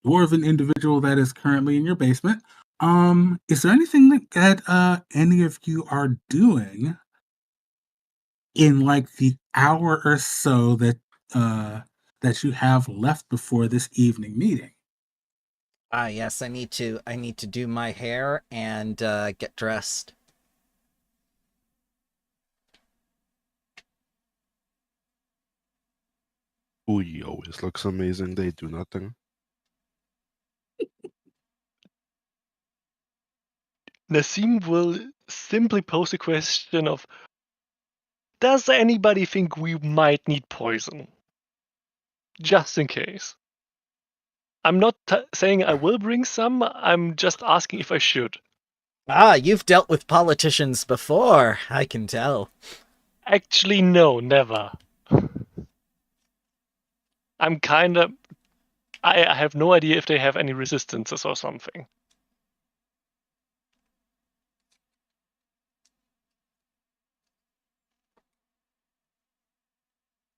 dwarven individual that is currently in your basement. Is there anything that any of you are doing in like the hour or so uh that you have left before this evening meeting? Ah, yes, I need to do my hair and get dressed. Ui always looks amazing. They do nothing. Nassim will simply pose a question of, does anybody think we might need poison? Just in case. I'm not saying I will bring some, I'm just asking if I should. Ah, you've dealt with politicians before, I can tell. Actually, no, never. I'm kinda... I have no idea if they have any resistances or something.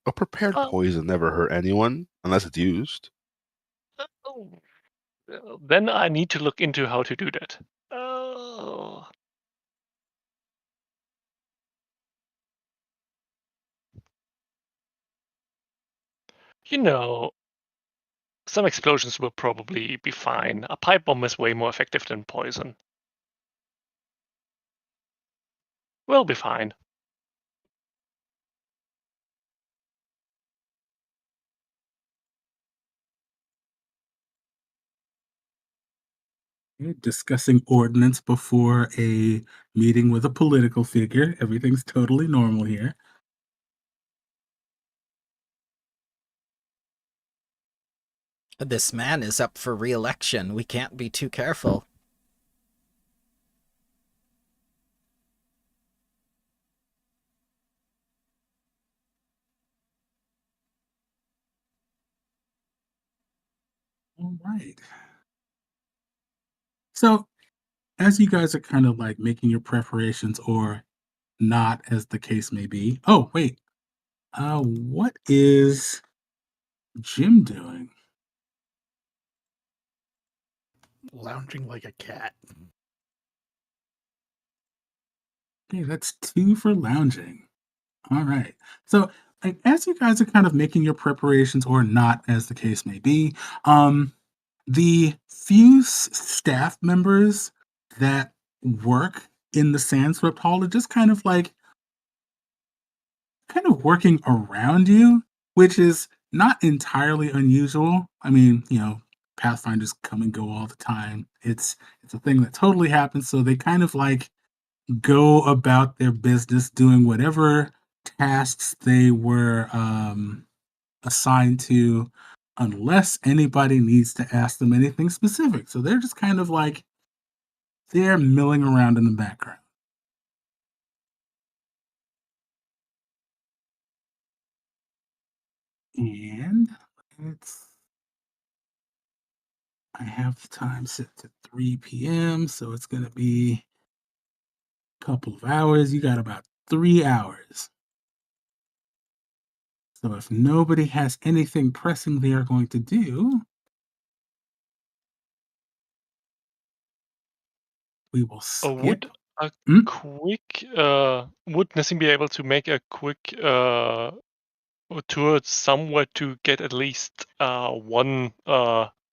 A prepared Oh, poison never hurt anyone unless it's used. oh, well, then I need to look into how to do that. Oh. You know, some explosions will probably be fine. A pipe bomb is way more effective than poison. We'll be fine. You're discussing ordinance before a meeting with a political figure. Everything's totally normal here. This man is up for re-election. We can't be too careful. All right. So, as you guys are kind of like making your preparations or not, as the case may be. Oh, wait. What is Jim doing? Lounging like a cat. Okay, that's 2 for lounging. All right. So, like, as you guys are kind of making your preparations or not, as the case may be, the few staff members that work in the Sandswept Hall are just kind of working around you, which is not entirely unusual. I mean, Pathfinders come and go all the time. It's a thing that totally happens. So they kind of like go about their business doing whatever tasks they were assigned to, unless anybody needs to ask them anything specific. So they're just kind of like they're milling around in the background. And it's I have the time set to 3 p.m., so it's going to be a couple of hours. You got about 3 hours. So if nobody has anything pressing they are going to do, we will skip. Would a Mm, quick... would Nassim be able to make a quick tour somewhere to get at least one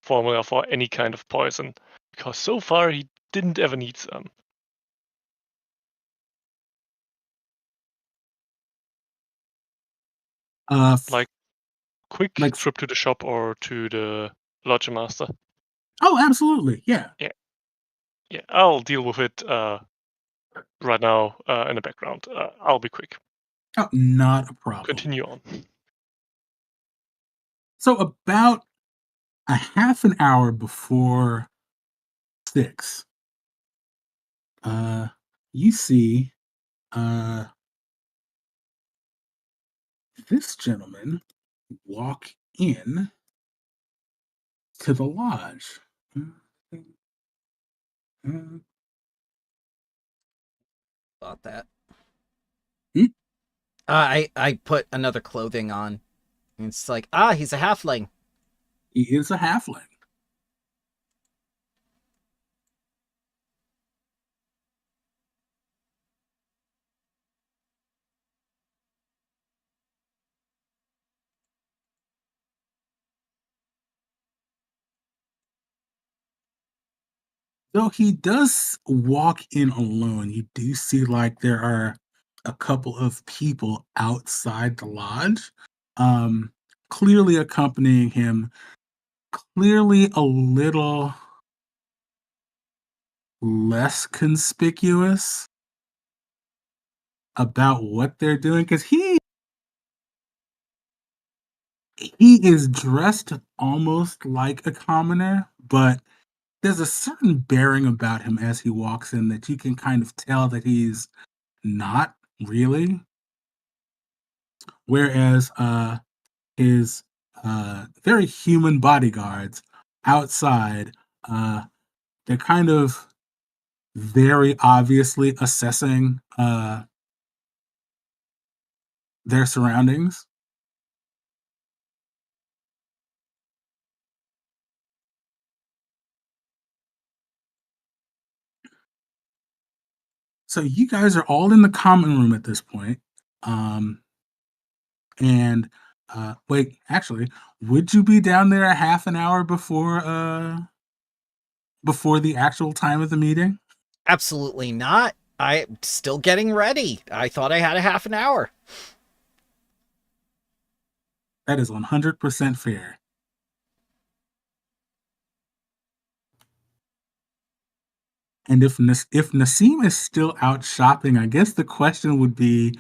formula for any kind of poison? Because so far he didn't ever need some. Like, quick like, trip to the shop or to the lodge master. oh, absolutely. Yeah. Yeah, yeah. I'll deal with it right now in the background. I'll be quick. Oh, not a problem. Continue on. So about a half an hour before 6, uh, you see uh, this gentleman walk in to the lodge. Thought that. Hmm? I put another clothing on. It's like, ah, he's a halfling. He is a halfling. Though he does walk in alone, you do see like there are a couple of people outside the lodge, um, clearly accompanying him, clearly a little less conspicuous about what they're doing because he is dressed almost like a commoner, but there's a certain bearing about him as he walks in that you can kind of tell that he's not really. Whereas his very human bodyguards outside, uh, they're kind of very obviously assessing their surroundings. So you guys are all in the common room at this point. Um, and wait, actually, would you be down there a half an hour before the actual time of the meeting? Absolutely not. I'm still getting ready. I thought I had a half an hour. That is 100% fair. And if Nassim is still out shopping, I guess the question would be,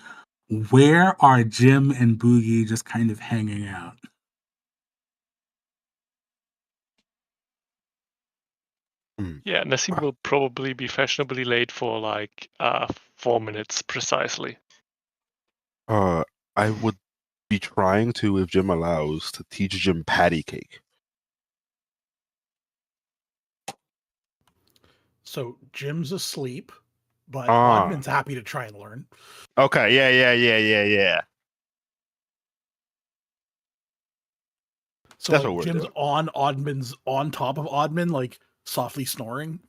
where are Jim and Boogie just kind of hanging out? Yeah, Nassim Uh, will probably be fashionably late for like 4 minutes precisely. I would be trying to, if Jim allows, to teach Jim patty cake. So Jim's asleep, but Ah, Oddman's happy to try and learn. okay, yeah. So That's what like we're Jim's doing. on Oddman's on top of Oddman, like softly snoring.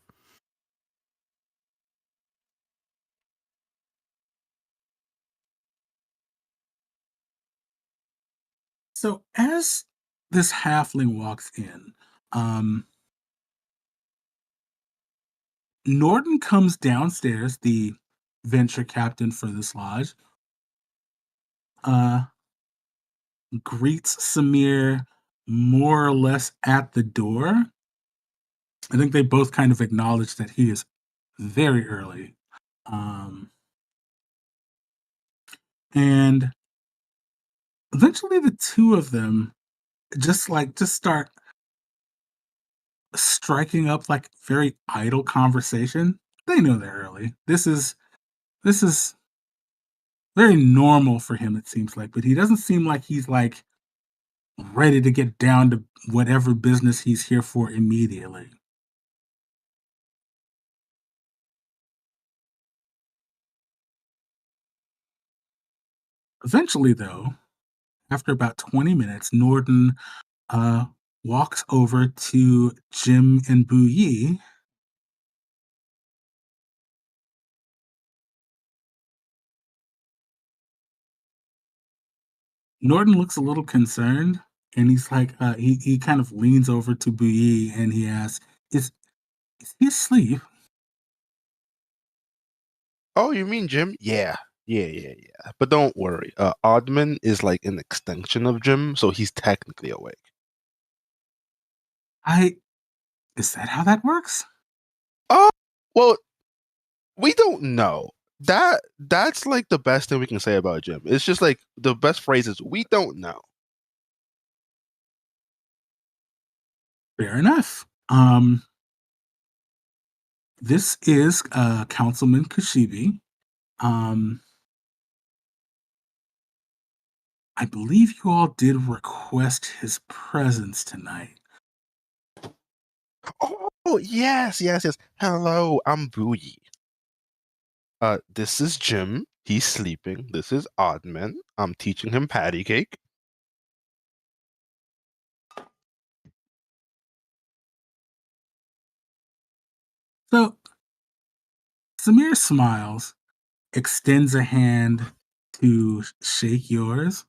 So as this halfling walks in, um, Norton comes downstairs, the venture captain for this lodge, uh, greets Samir more or less at the door. I think they both kind of acknowledge that he is very early. Um, and eventually the two of them just start striking up like very idle conversation. They know they're early. This is very normal for him, it seems like, but he doesn't seem like he's like ready to get down to whatever business he's here for immediately. Eventually, though, after about 20 minutes, Norton uh, walks over to Jim and Bu Yi. Norton looks a little concerned, and he's like, he kind of leans over to Bu Yi and he asks, is he asleep? Oh, you mean Jim? Yeah. But don't worry. Oddman is like an extension of Jim, so he's technically awake. I Is that how that works? Oh, well, we don't know. That's like the best thing we can say about Jim. It's just like the best phrase is we don't know. Fair enough. This is Councilman Kashibi. Um, I believe you all did request his presence tonight. Oh, yes. Hello, I'm Boogie. This is Jim. He's sleeping. This is Oddman. I'm teaching him patty cake. So Samir smiles, extends a hand to shake yours.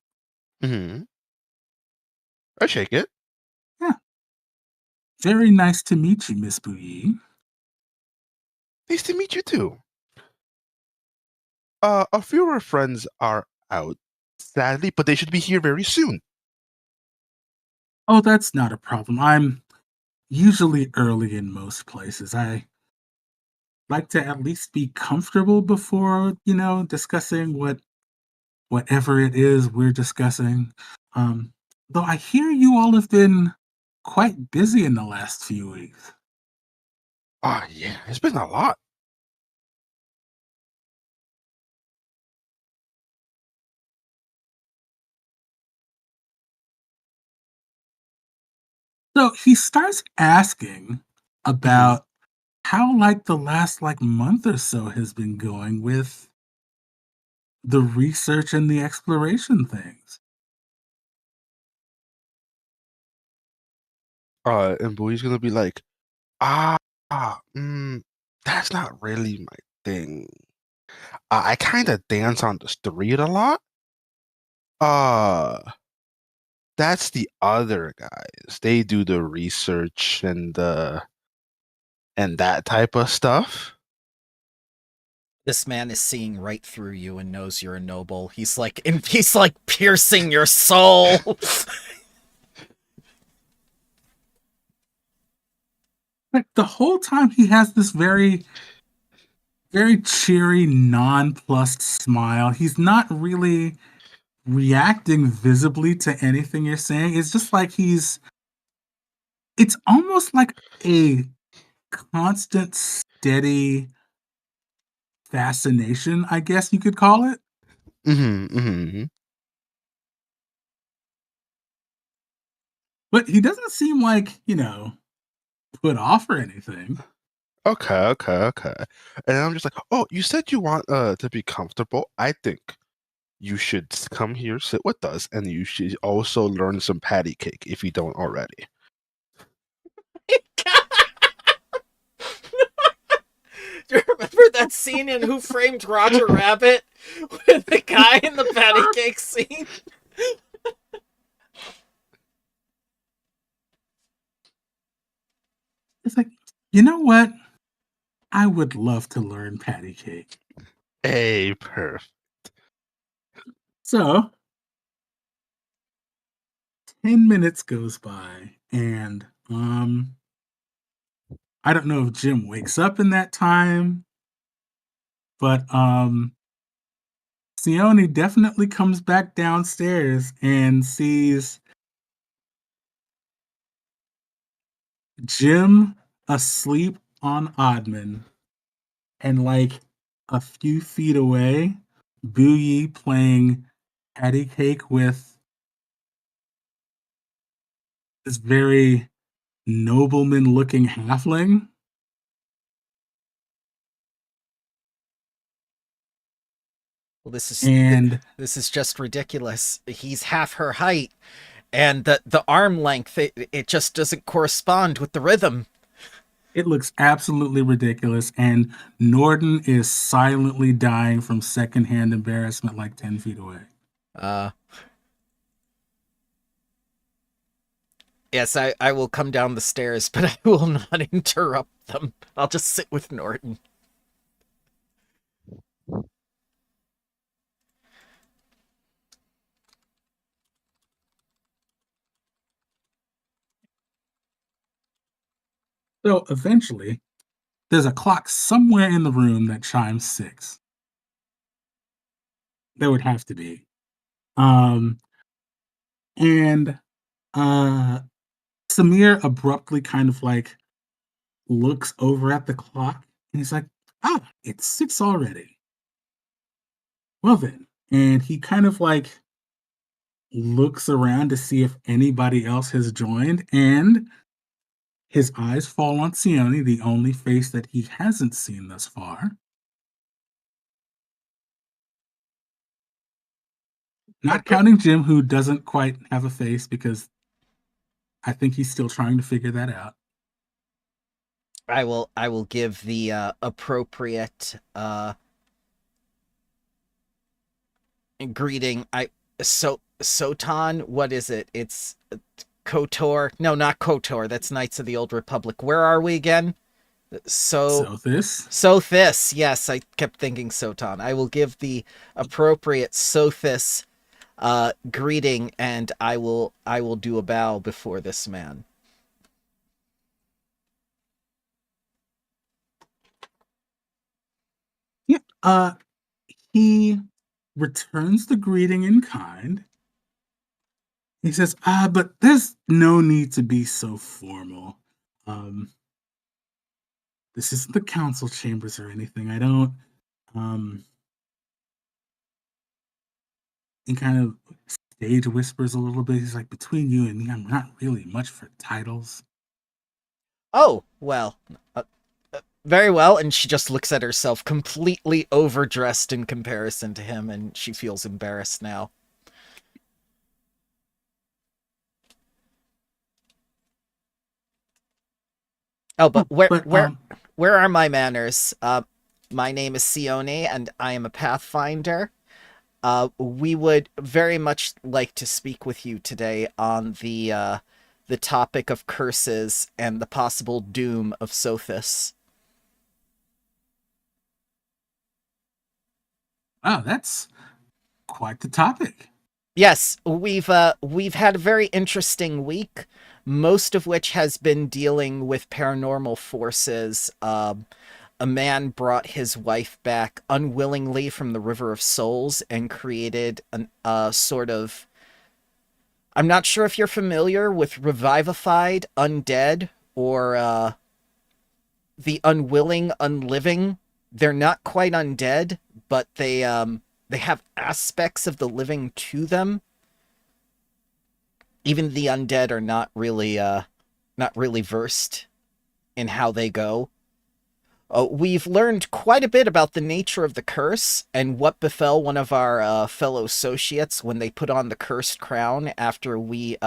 Mm-hmm. I shake it. Yeah, very nice to meet you, Miss Bouilly. Nice to meet you too. A few of our friends are out, sadly, but they should be here very soon. Oh, that's not a problem. I'm usually early in most places. I like to at least be comfortable before, discussing whatever it is we're discussing. Um, though I hear you all have been quite busy in the last few weeks. Ah, yeah, it's been a lot. So he starts asking Mhm. about how like the last like month or so has been going with the research and the exploration things. And Bowie's gonna be like, ah, that's not really my thing. I kind of dance on the street a lot. Uh, that's the other guys. They do the research and that type of stuff. This man is seeing right through you and knows you're a noble. He's like piercing your soul. Like the whole time he has this very, very cheery, nonplussed smile. He's not really reacting visibly to anything you're saying. It's just like it's almost like a constant, steady fascination, I guess you could call it. Mm-hmm. But he doesn't seem like, put off or anything. Okay. And I'm just like, oh, you said you want to be comfortable. I think you should come here, sit with us, and you should also learn some patty cake if you don't already. Do you remember that scene in Who Framed Roger Rabbit with the guy in the patty cake scene? It's like, you know what? I would love to learn patty cake. Hey, perfect. So 10 minutes goes by and I don't know if Jim wakes up in that time, but Sione definitely comes back downstairs and sees Jim asleep on Oddman, and like a few feet away, Boogie playing patty cake with this very nobleman looking halfling. Well, And this is just ridiculous. He's half her height, and the arm length it just doesn't correspond with the rhythm. it looks absolutely ridiculous. And Norden is silently dying from secondhand embarrassment like 10 feet away. Yes, I will come down the stairs, but I will not interrupt them. I'll just sit with Norton. So eventually, there's a clock somewhere in the room that chimes 6. There would have to be. Um, and uh, Samir abruptly kind of like looks over at the clock and he's like, ah, it's 6 already. Well then. And he kind of like looks around to see if anybody else has joined, and his eyes fall on Sione, the only face that he hasn't seen thus far. Not counting Jim, who doesn't quite have a face because I think he's still trying to figure that out. I will give the appropriate greeting. Sotan, what is it? It's KOTOR. No, not KOTOR. That's Knights of the Old Republic. Where are we again? Sothis, yes, I kept thinking Soton. I will give the appropriate Sothis greeting, and I will do a bow before this man. Yeah. He returns the greeting in kind. He says, but there's no need to be so formal. Um, this isn't the council chambers or anything. I don't, and kind of stage whispers a little bit. He's like, between you and me, I'm not really much for titles. Oh, well, very well. And she just looks at herself completely overdressed in comparison to him, and she feels embarrassed now. Oh, but where are my manners? My name is Sione, and I am a pathfinder. We would very much like to speak with you today on the topic of curses and the possible doom of Sothis. Wow, that's quite the topic. Yes, we've had a very interesting week, most of which has been dealing with paranormal forces. A man brought his wife back unwillingly from the River of Souls and created a sort of... I'm not sure if you're familiar with revivified undead or the unwilling unliving. They're not quite undead, but they have aspects of the living to them. Even the undead are not really versed in how they go. We've learned quite a bit about the nature of the curse and what befell one of our fellow associates when they put on the cursed crown after we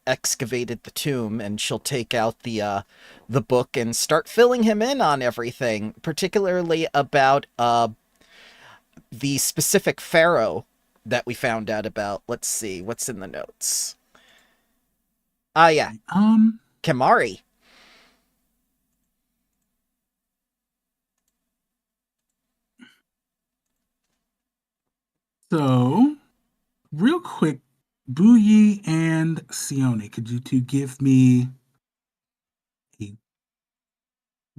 excavated the tomb, and she'll take out the book and start filling him in on everything, particularly about the specific pharaoh that we found out about. Let's see, what's in the notes? Yeah. Kamari. So, real quick, Buyi and Sione, could you two give me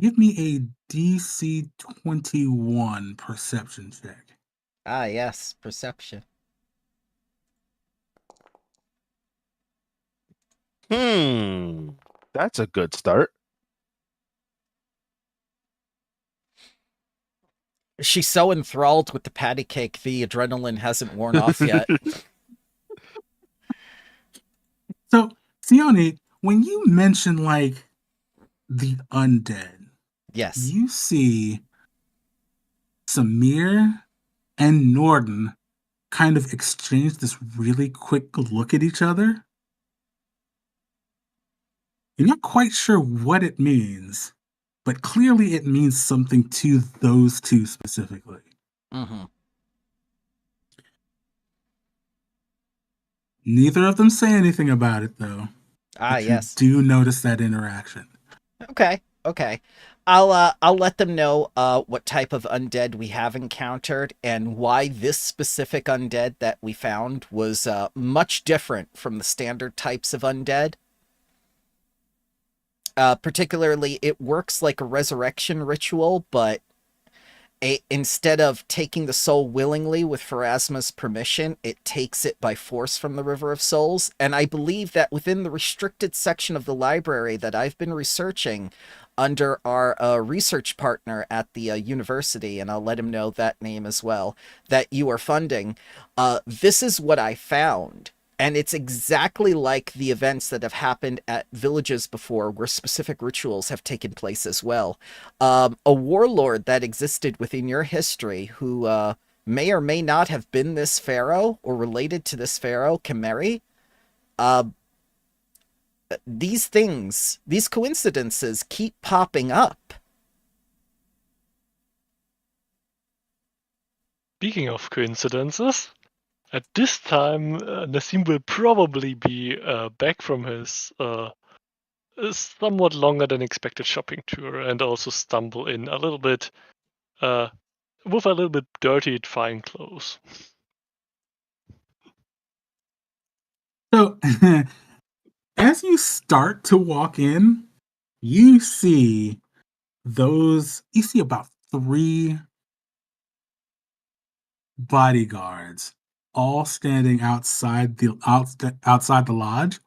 a DC 21 perception check? Yes, perception. That's a good start. She's so enthralled with the patty cake, the adrenaline hasn't worn off yet. So, Sione, when you mention like the undead, yes, you see Samir and Norden kind of exchange this really quick look at each other. You're not quite sure what it means, but clearly it means something to those two specifically. Mm-hmm. Neither of them say anything about it, though. Yes. You do notice that interaction. Okay. I'll let them know what type of undead we have encountered and why this specific undead that we found was much different from the standard types of undead. Particularly, it works like a resurrection ritual, but instead of taking the soul willingly with Pharasma's permission, it takes it by force from the River of Souls. And I believe that within the restricted section of the library that I've been researching under our research partner at the university, and I'll let him know that name as well, that you are funding, this is what I found. And it's exactly like the events that have happened at villages before where specific rituals have taken place as well. A warlord that existed within your history who may or may not have been this pharaoh or related to this pharaoh, Kamari, these things, these coincidences keep popping up. Speaking of coincidences, at this time, Nassim will probably be back from his a somewhat longer than expected shopping tour and also stumble in a little bit with a little bit dirty fine clothes. So, as you start to walk in, you see you see about three bodyguards all standing outside the lodge.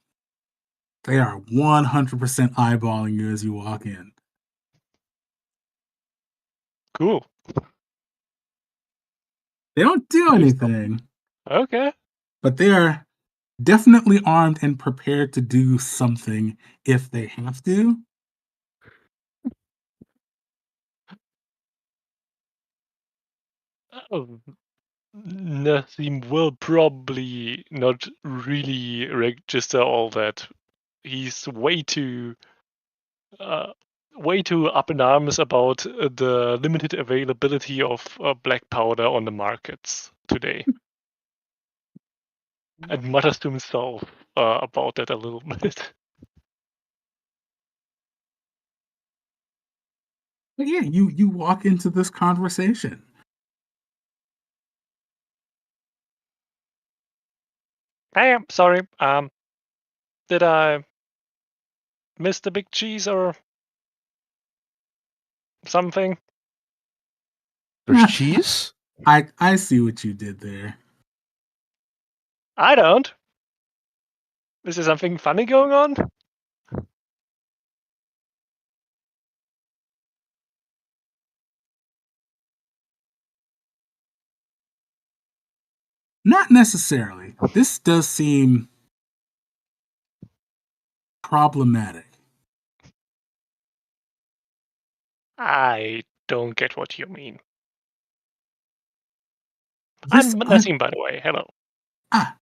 They are 100% eyeballing you as you walk in. Cool. They don't do Do anything, Okay. but they are definitely armed and prepared to do something if they have to. Oh, Nassim will probably not really register all that. He's way too up in arms about the limited availability of black powder on the markets today, and mutters to himself about that a little bit. But yeah, you walk into this conversation. Hey, I'm sorry. Did I miss the big cheese or something? There's cheese? I see what you did there. I don't. Is there something funny going on? Not necessarily. This does seem problematic. I don't get what you mean. This I'm un- Nassim, by the way. Hello. ah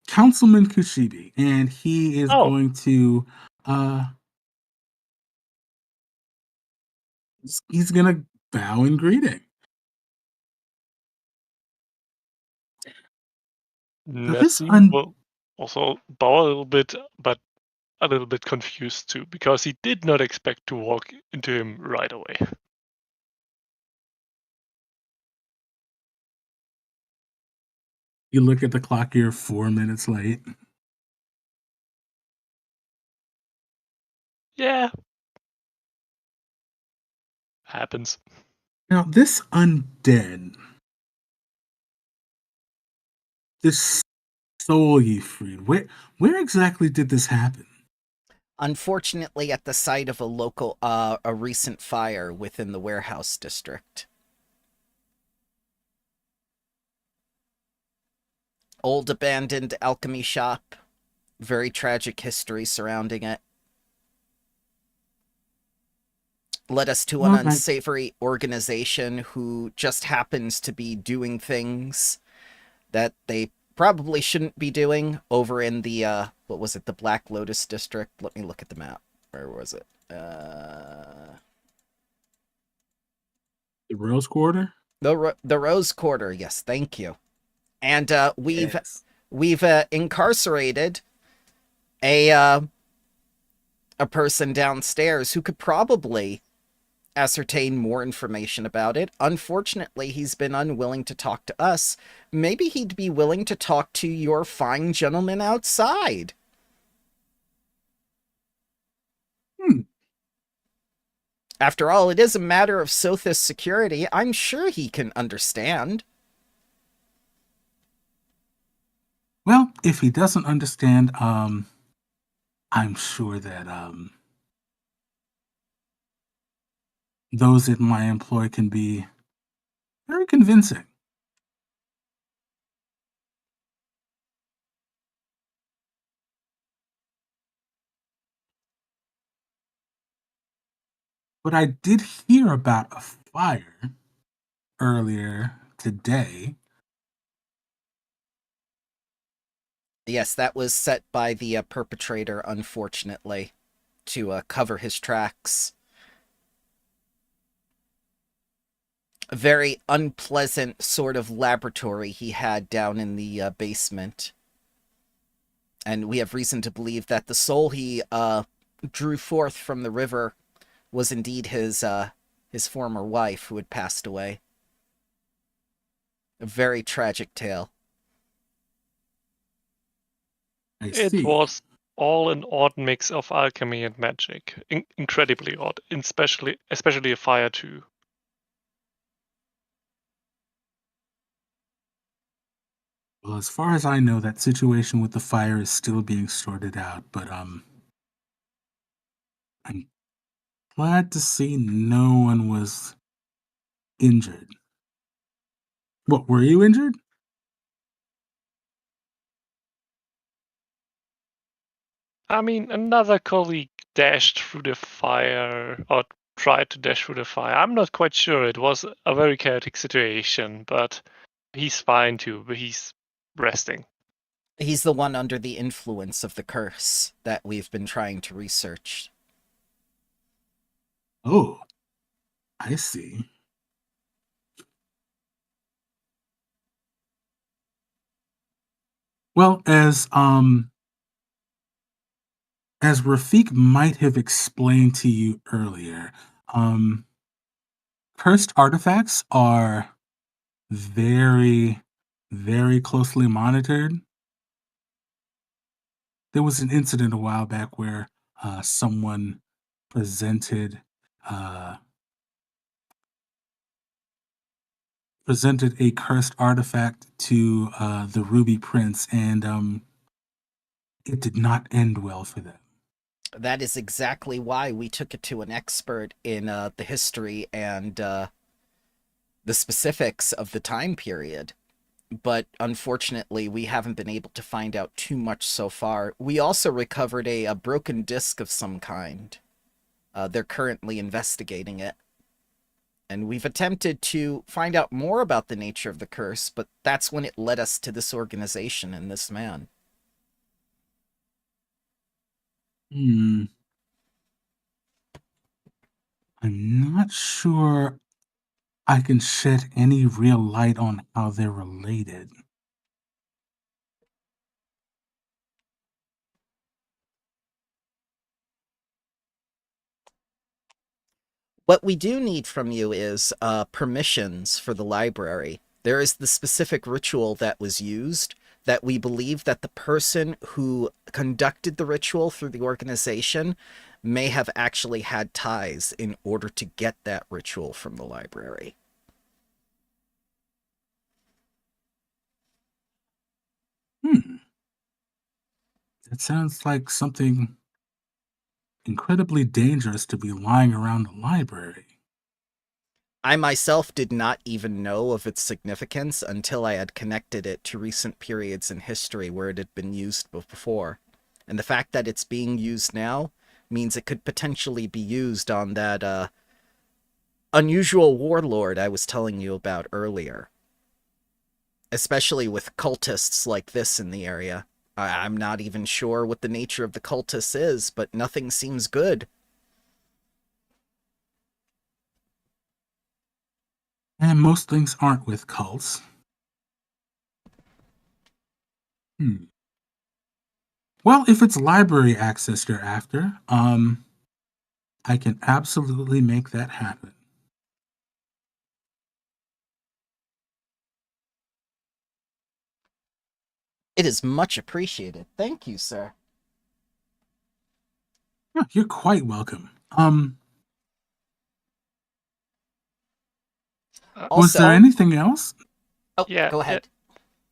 Councilman Kushibi, and he is Oh, going to uh he's gonna bow in greeting. Now this Nassim un will also bow a little bit, but a little bit confused too, because he did not expect to walk into him right away. You look at the clock, you're 4 minutes late. Yeah, happens. Now this undead, this soul you freed, where exactly did this happen? Unfortunately, at the site of a recent fire within the warehouse district. Old abandoned alchemy shop. Very tragic history surrounding it. Led us to an Well, I, unsavory organization who just happens to be doing things that they probably shouldn't be doing over in the, what was it, the Black Lotus district? Let me look at the map. Where was it? the Rose Quarter? The Rose Quarter, yes, thank you. And Yes. we've incarcerated a a person downstairs who could probably ascertain more information about it. Unfortunately, he's been unwilling to talk to us. Maybe he'd be willing to talk to your fine gentleman outside. Hmm. After all, it is a matter of Sothis security. I'm sure he can understand. Well, if he doesn't understand, I'm sure that those in my employ can be very convincing. But I did hear about a fire earlier today. Yes, that was set by the perpetrator, unfortunately, to cover his tracks. A very unpleasant sort of laboratory he had down in the basement. And we have reason to believe that the soul he drew forth from the river was indeed his former wife who had passed away. A very tragic tale. I It see. was all an odd mix of alchemy and magic. Incredibly odd, especially a fire too. Well, as far as I know, that situation with the fire is still being sorted out, but I'm glad to see no one was injured. What, were you injured? I mean, another colleague dashed through the fire or tried to dash through the fire. I'm not quite sure. It was a very chaotic situation, but he's fine too. But he's resting. He's the one under the influence of the curse that we've been trying to research. Oh, I see. Well, as Rafik might have explained to you earlier, um, cursed artifacts are very, very closely monitored. There was an incident a while back where someone presented uh, presented a cursed artifact to the Ruby Prince, and it did not end well for them. That is exactly why we took it to an expert in the history and the specifics of the time period. But unfortunately, we haven't been able to find out too much so far. We also recovered a broken disc of some kind. They're currently investigating it. And we've attempted to find out more about the nature of the curse, but that's when it led us to this organization and this man. Hmm. I'm not sure I can shed any real light on how they're related. What we do need from you is permissions for the library. There is the specific ritual that was used that we believe that the person who conducted the ritual through the organization may have actually had ties in order to get that ritual from the library. Hmm. That sounds like something incredibly dangerous to be lying around the library. I myself did not even know of its significance until I had connected it to recent periods in history where it had been used before. And the fact that it's being used now means it could potentially be used on that unusual warlord I was telling you about earlier. Especially with cultists like this in the area. I'm not even sure what the nature of the cultists is, but nothing seems good. And most things aren't with cults. Hmm. Well, if it's library access you're after, I can absolutely make that happen. It is much appreciated. Thank you, sir. Yeah, you're quite welcome. Was there Also, anything else? oh, Yeah, go ahead.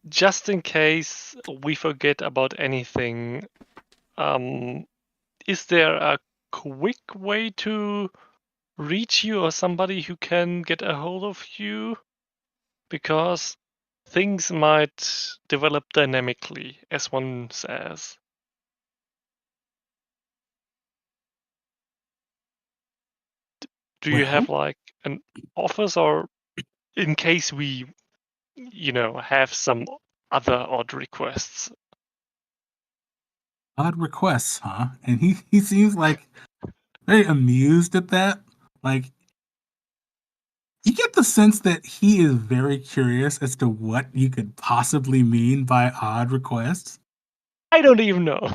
just in case we forget about anything, is there a quick way to reach you or somebody who can get a hold of you? Because things might develop dynamically, as one says. Do you have Well, like an office, or in case we, have some other odd requests? odd requests, huh? And he seems like very amused at that. Like, you get the sense that he is very curious as to what you could possibly mean by odd requests. I don't even know.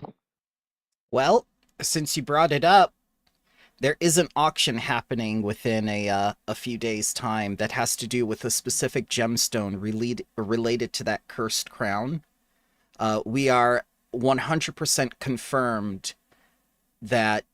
Well, since you brought it up, there is an auction happening within a few days' time that has to do with a specific gemstone related to that cursed crown. We are 100% confirmed that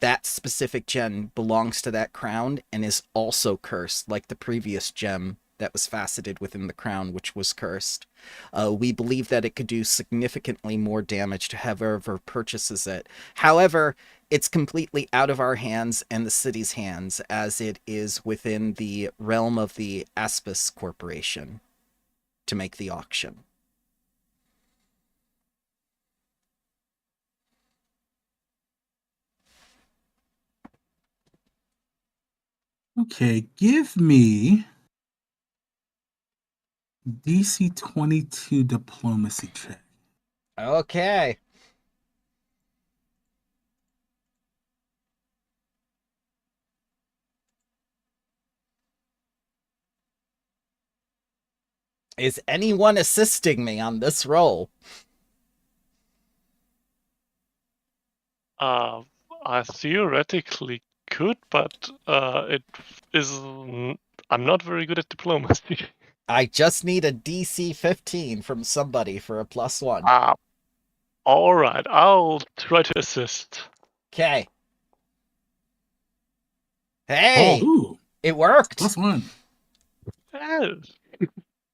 that specific gem belongs to that crown and is also cursed, like the previous gem that was faceted within the crown, which was cursed. We believe that it could do significantly more damage to whoever purchases it. However, it's completely out of our hands and the city's hands, as it is within the realm of the Aspis Corporation to make the auction. Okay, give me DC 22 diplomacy check. Okay. Is anyone assisting me on this roll? I theoretically could, but it is. I'm not very good at diplomacy. I just need a DC 15 from somebody for a +1. All right, I'll try to assist. Okay. Hey, Ooh, it worked. +1. Yes.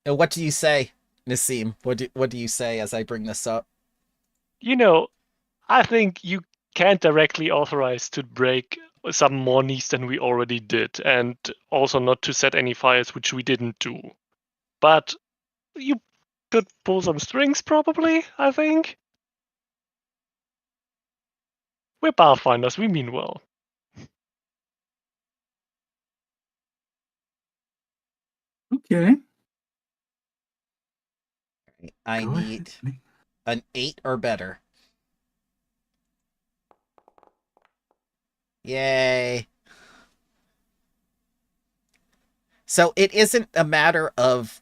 What do you say, Nassim? What do you say as I bring this up? You know, I think you can't directly authorize to break some more needs than we already did, and also not to set any fires which we didn't do. But you could pull some strings, probably, I think. We're pathfinders, we mean well. Okay. I Go ahead. need an 8 or better. Yay. So it isn't a matter of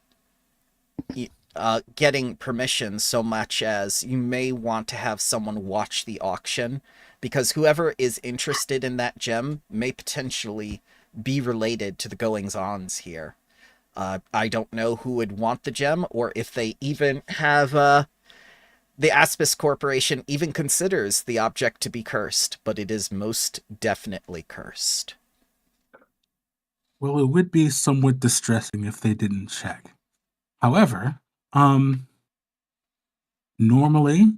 getting permission so much as you may want to have someone watch the auction, because whoever is interested in that gem may potentially be related to the goings-ons here. I don't know who would want the gem, or if they even have the Aspis Corporation even considers the object to be cursed, but it is most definitely cursed. Well, it would be somewhat distressing if they didn't check. However, normally,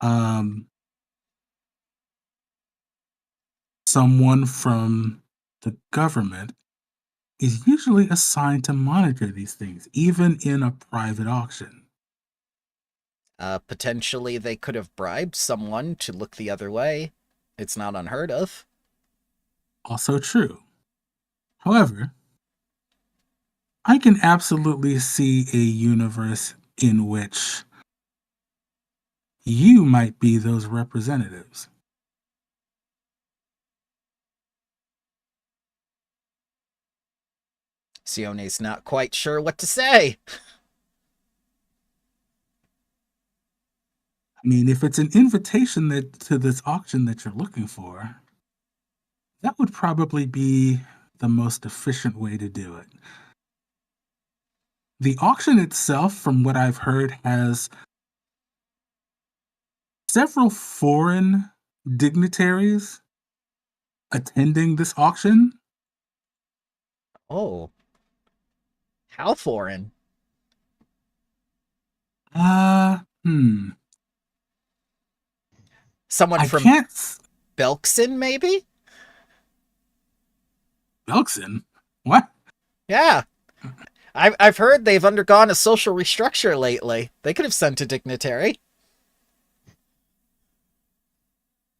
um, someone from the government is usually assigned to monitor these things, even in a private auction. Potentially they could have bribed someone to look the other way. It's not unheard of. Also true. However, I can absolutely see a universe in which you might be those representatives. Sione's not quite sure what to say. I mean, if it's an invitation to this auction that you're looking for, that would probably be the most efficient way to do it. The auction itself, from what I've heard, has several foreign dignitaries attending this auction. Oh. How foreign? Hmm. Someone I from can't. Belkson, maybe? Belkson? What? Yeah. I've heard they've undergone a social restructure lately. They could have sent a dignitary.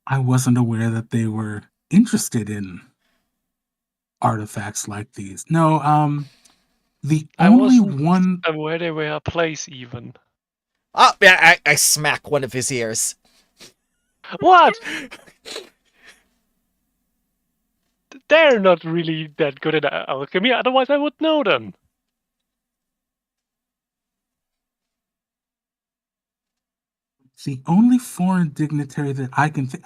I wasn't aware that they were interested in artifacts like these. No, the I only wasn't one. aware they were a place even. Oh, yeah, I smack one of his ears. What? They're not really that good at alchemy, otherwise I would know them. The only foreign dignitary that I can think.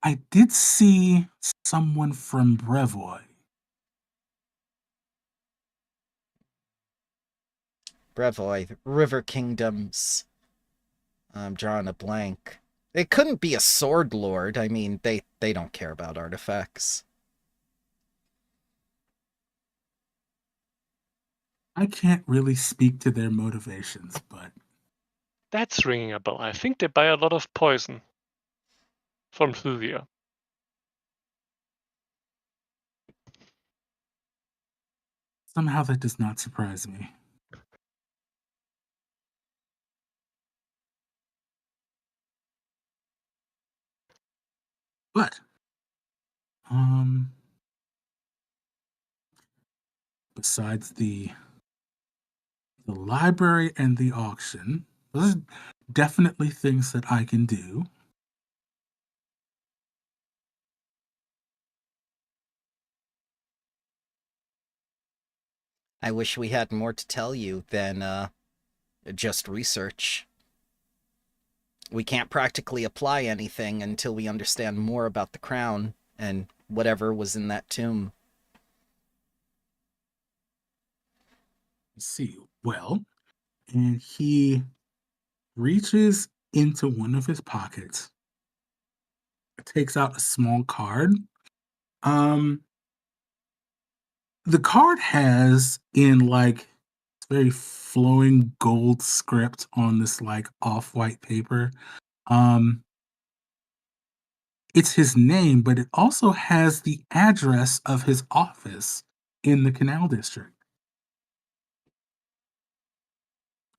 I did see someone from Brevoy. Brevoy, River Kingdoms. I'm drawing a blank. It couldn't be a sword lord. I mean, they don't care about artifacts. I can't really speak to their motivations, but That's ringing a bell. I think they buy a lot of poison from Thuvia. somehow that does not surprise me. But, um, besides the library and the auction, those are definitely things that I can do. I wish we had more to tell you than just research. We can't practically apply anything until we understand more about the crown and whatever was in that tomb. Let's see. Well, and he reaches into one of his pockets, takes out a small card. Um, the card has in like very flowing gold script on this like off-white paper. Um, it's his name, but it also has the address of his office in the Canal District.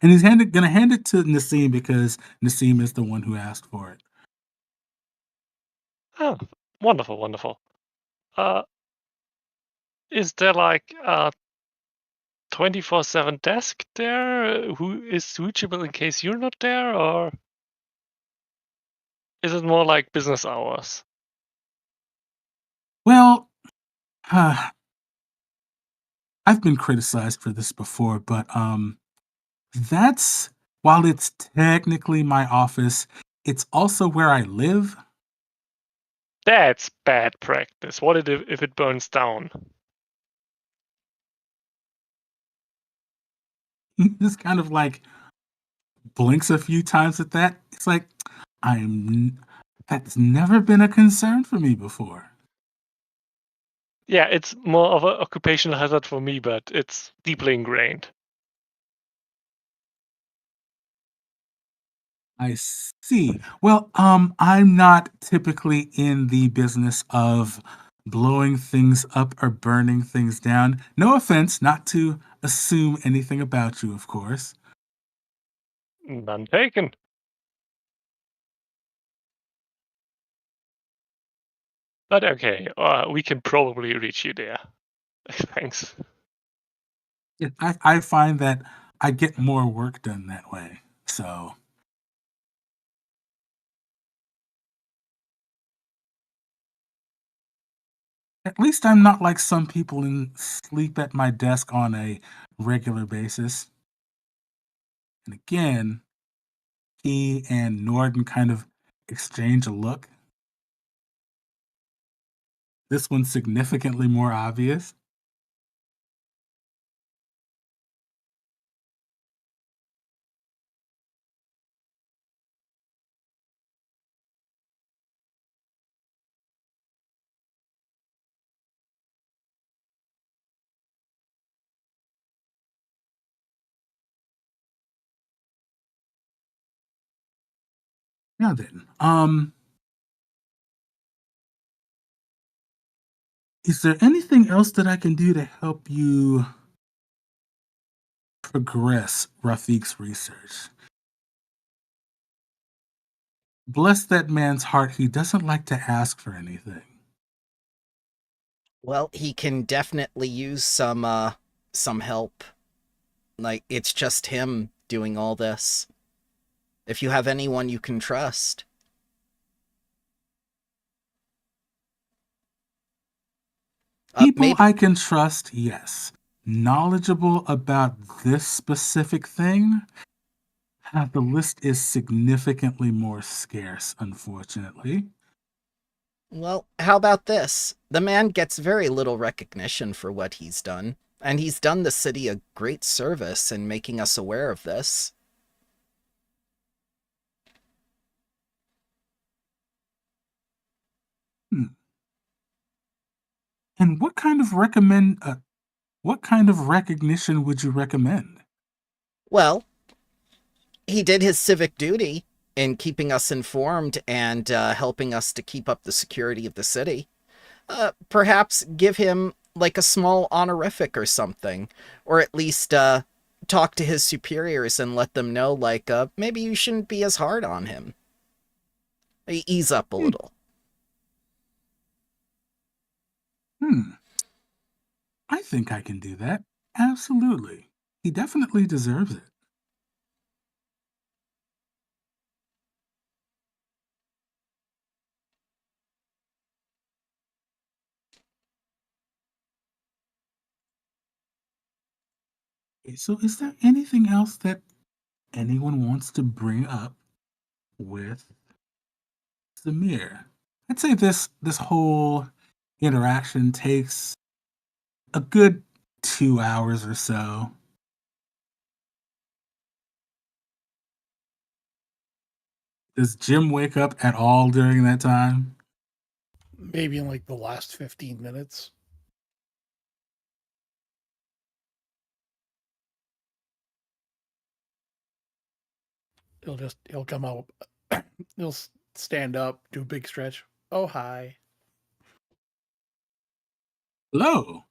And he's gonna hand it to Nassim because Nassim is the one who asked for it. Oh, wonderful, wonderful. Uh, is there like a 24/7 desk there who is reachable in case you're not there, or is it more like business hours? Well, I've been criticized for this before, but that's while it's technically my office, it's also where I live. That's bad practice. What if it burns down? He just kind of like blinks a few times at that. It's like that's never been a concern for me before. Yeah, it's more of an occupational hazard for me, but it's deeply ingrained. I see. Well, I'm not typically in the business of blowing things up or burning things down. No offense, not to assume anything about you, of course. None taken. But okay, we can probably reach you there. Thanks. Yeah, I find that I get more work done that way. So at least I'm not like some people and sleep at my desk on a regular basis. And again, he and Norden kind of exchange a look. This one's significantly more obvious. Now then, is there anything else that I can do to help you progress Rafiq's research? Bless that man's heart, he doesn't like to ask for anything. Well, he can definitely use some help. Like, it's just him doing all this. If you have anyone you can trust. People Maybe. I can trust, yes. Knowledgeable about this specific thing, the list is significantly more scarce, unfortunately. Well, how about this? The man gets very little recognition for what he's done, and he's done the city a great service in making us aware of this. Hmm. And what kind of recognition would you recommend? Well, he did his civic duty in keeping us informed and helping us to keep up the security of the city. Perhaps give him like a small honorific or something, or at least talk to his superiors and let them know, like, maybe you shouldn't be as hard on him. Ease up a Hmm. little. Hmm. I think I can do that. Absolutely. He definitely deserves it. Okay, so is there anything else that anyone wants to bring up with Samir? I'd say this whole interaction takes a good 2 hours or so. Does Jim wake up at all during that time? Maybe in like the last 15 minutes. He'll come out. He'll stand up, do a big stretch. Oh hi. Hello.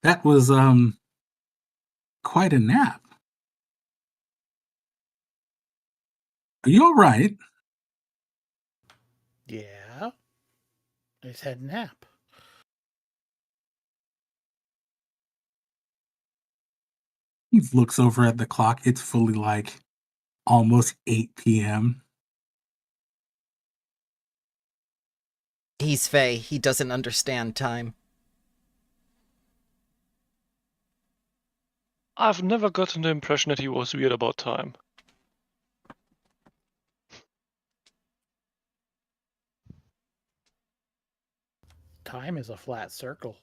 That was quite a nap. Are you all right? Yeah. I just had a nap. He looks over at the clock. It's fully like almost 8 p.m. He's Fey. He doesn't understand time. I've never gotten the impression that he was weird about time. Time is a flat circle.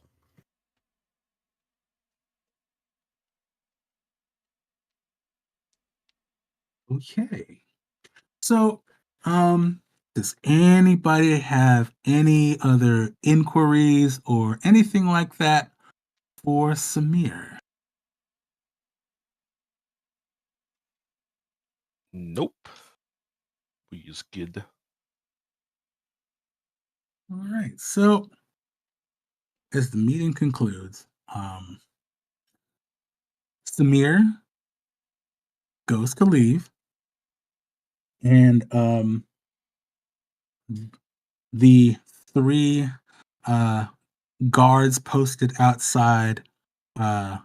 Okay. So, does anybody have any other inquiries or anything like that for Samir? Nope. We is good. All right. So, as the meeting concludes, Samir goes to leave, and the three uh, guards posted outside uh,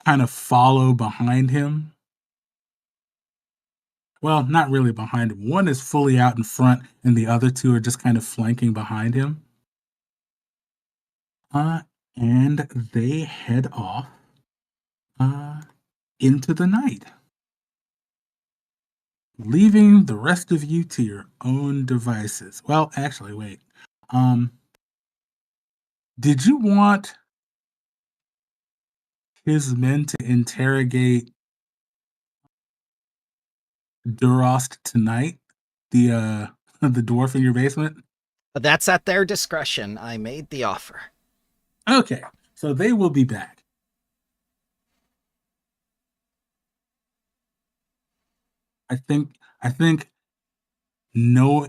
kind of follow behind him. Well, not really behind him. One is fully out in front, and the other two are just kind of flanking behind him. Uh, and they head off uh, into the night, leaving the rest of you to your own devices. Well, actually, wait. Um, did you want his men to interrogate Durost tonight? The the dwarf in your basement? That's at their discretion. I made the offer. Okay, so they will be back. I think no,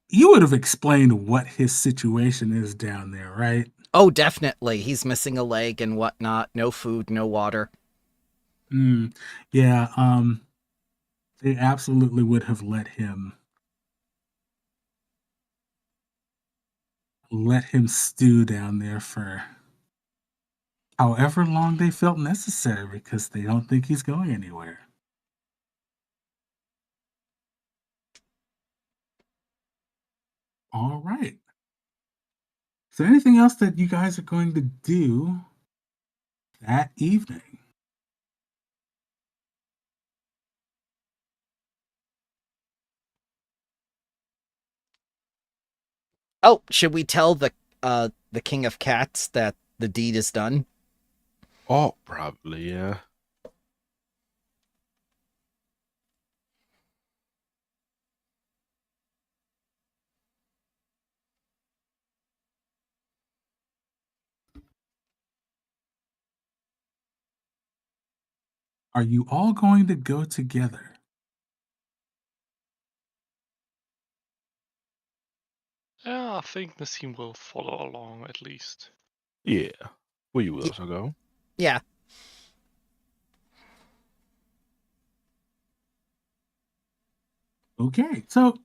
you would have explained what his situation is down there, right? Oh, definitely. He's missing a leg and whatnot. No food, no water. Mm, yeah, they absolutely would have let him stew down there for however long they felt necessary because they don't think he's going anywhere. All right. Is there anything else that you guys are going to do that evening? Oh, should we tell the King of Cats that the deed is done? Oh, probably, yeah. Are you all going to go together? Yeah, I think Nassim will follow along at least. Yeah. We will Y- also go. yeah. Okay, so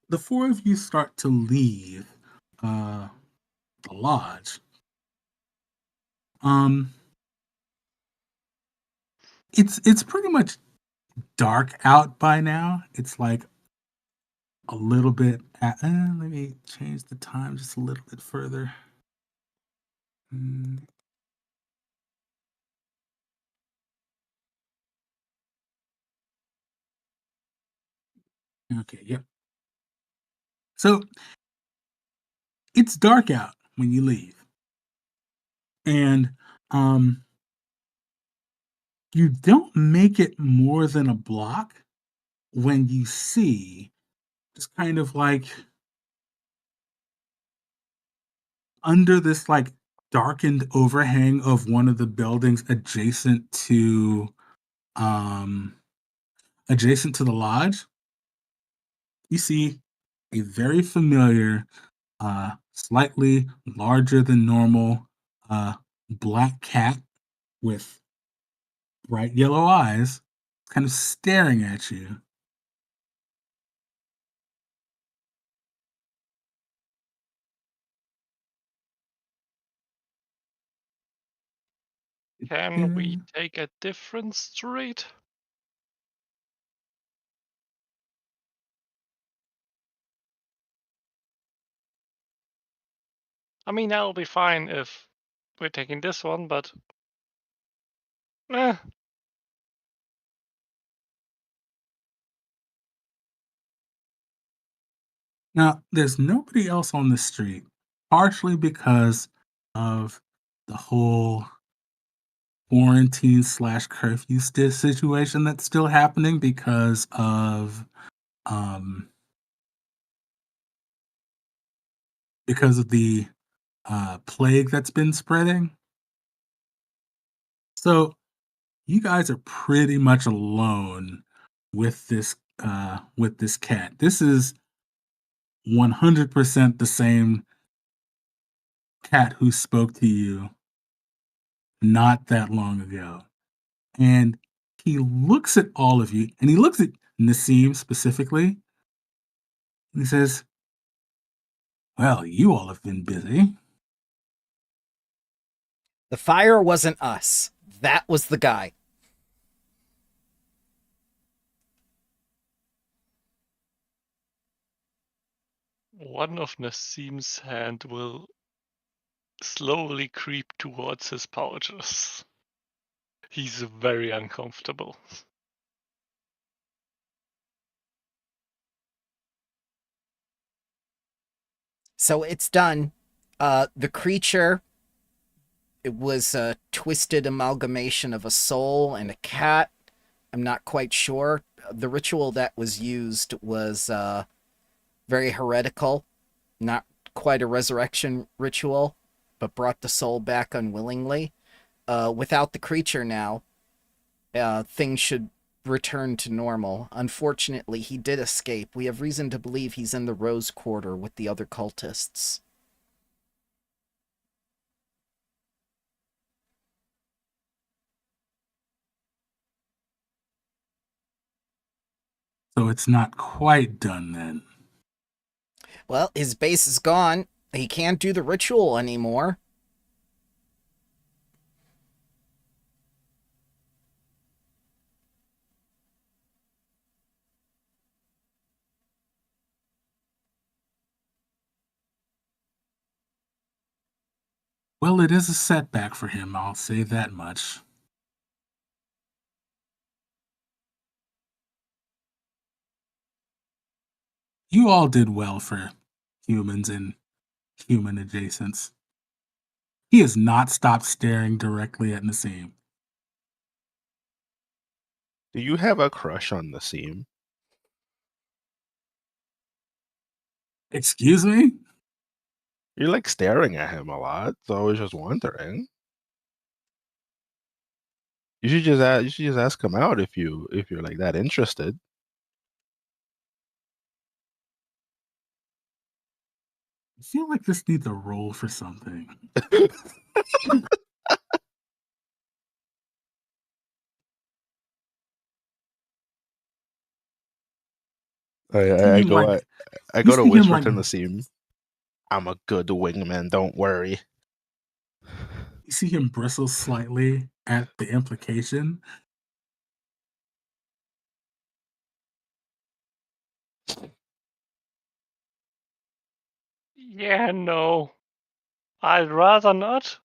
the four of you start to leave uh, the lodge. Um, it's pretty much dark out by now. It's like a little bit. Let me change the time just a little bit further. Mm, okay, yep. So it's dark out when you leave, and um, you don't make it more than a block when you see just kind of like under this like darkened overhang of one of the buildings um adjacent to the lodge, you see a very familiar slightly larger than normal uh black cat with bright yellow eyes kind of staring at you. Can we take a different street? I mean, that'll be fine if we're taking this one, but eh, Now, there's nobody else on the street, partially because of the whole quarantine slash curfew situation that's still happening um because of the plague that's been spreading. So you guys are pretty much alone with this cat. This is 100% the same cat who spoke to you not that long ago. And he looks at all of you, and he looks at Nassim specifically, and he says, "Well, you all have been busy." The fire wasn't us. That was the guy. one of Nassim's hand will slowly creep towards his pouches. He's very uncomfortable. So it's done. The creature, it was a twisted amalgamation of a soul and a cat. I'm not quite sure. The ritual that was used was very heretical, not quite a resurrection ritual, but brought the soul back unwillingly. Without the creature now, things should return to normal. Unfortunately, he did escape. We have reason to believe he's in the Rose Quarter with the other cultists. So it's not quite done then. Well, his base is gone. He can't do the ritual anymore. Well, it is a setback for him, I'll say that much. You all did well for humans and human adjacents. He has not stopped staring directly at Nassim. Do you have a crush on Nassim? Excuse me? You're like staring at him a lot, so I was just wondering. You should just ask him out if you're like that interested. I feel like this needs a roll for something. You see I him like I you go to see him whisper like to Nassim, I'm a good wingman, don't worry. you see him bristle slightly at the implication. Yeah, no. I'd rather not.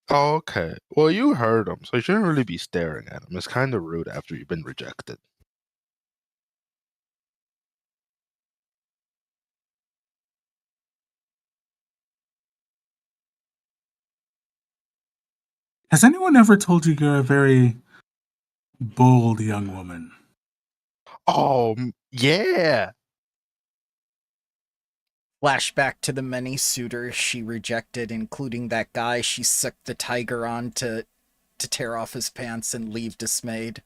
Okay. Well, you heard him, so you shouldn't really be staring at him. It's kind of rude after you've been rejected. Has anyone ever told you you're a very bold young woman? Oh, yeah. Flashback to the many suitors she rejected, including that guy she sucked the tiger on to tear off his pants and leave dismayed.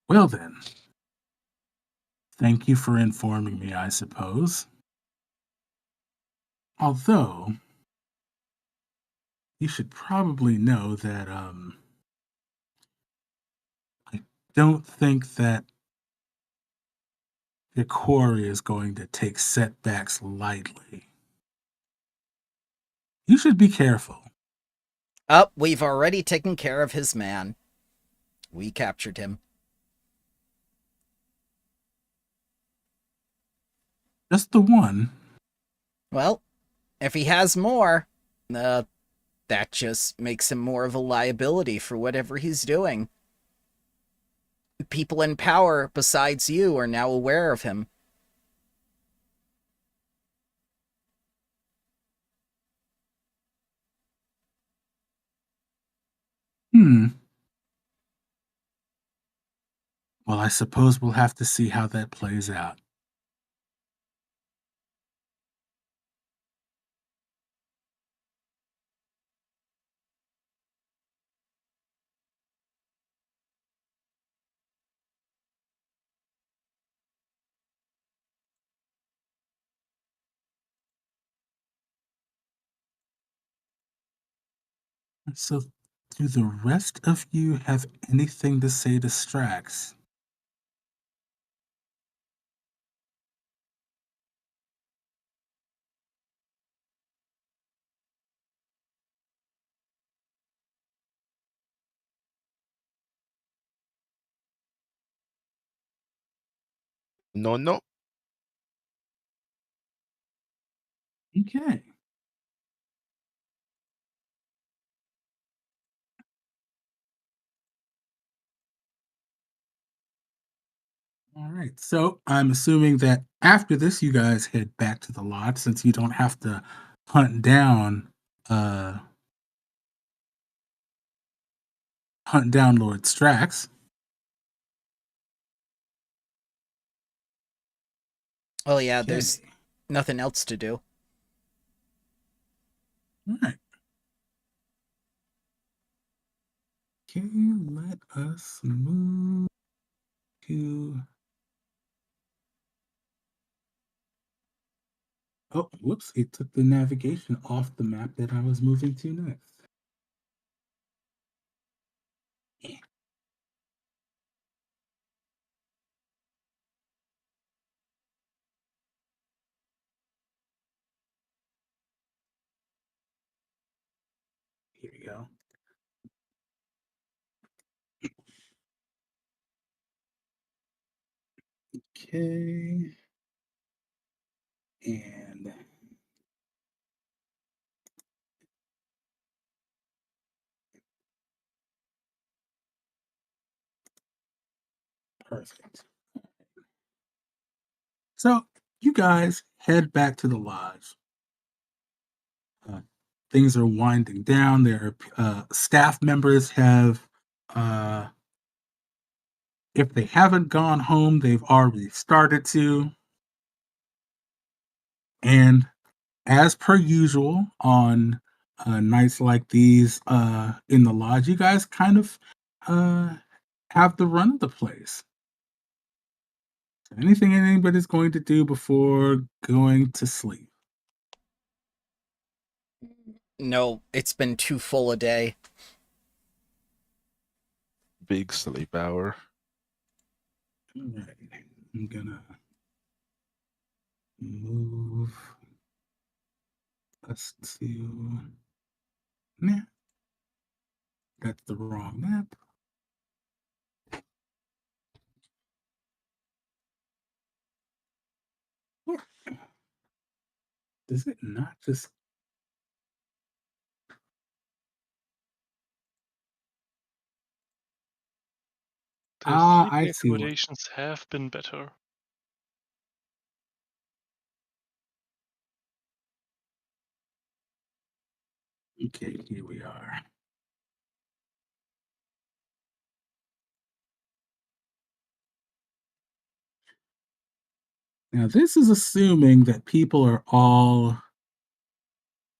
Well then, thank you for informing me, I suppose. Although, you should probably know that I don't think that your quarry is going to take setbacks lightly. You should be careful. Up, we've already taken care of his man. We captured him. Just the one. Well, if he has more, that just makes him more of a liability for whatever he's doing. People in power besides you are now aware of him. Hmm. Well, I suppose we'll have to see how that plays out. So, do the rest of you have anything to say to Strax? No, no. Okay. All right. So I'm assuming that after this, you guys head back to the lodge since you don't have to hunt down uh Lord Strax. Oh yeah, there's Okay. nothing else to do. All right. Okay, let us move to oh, whoops, it took the navigation off the map that I was moving to next. Here we go. Okay. And Perfect. So you guys head back to the lodge. Uh, Things are winding down. Their staff members have, uh, if they haven't gone home, they've already started to. And as per usual on nights like these in the lodge, you guys kind of uh, have the run of the place. Anything anybody's going to do before going to sleep? No, it's been too full a day. Big sleep hour. All right. I'm gonna move us to. Nah, that's the wrong map. What? Does it not just? The I sleeping see what. accommodations have been better. Okay, here we are. Now, this is assuming that people are all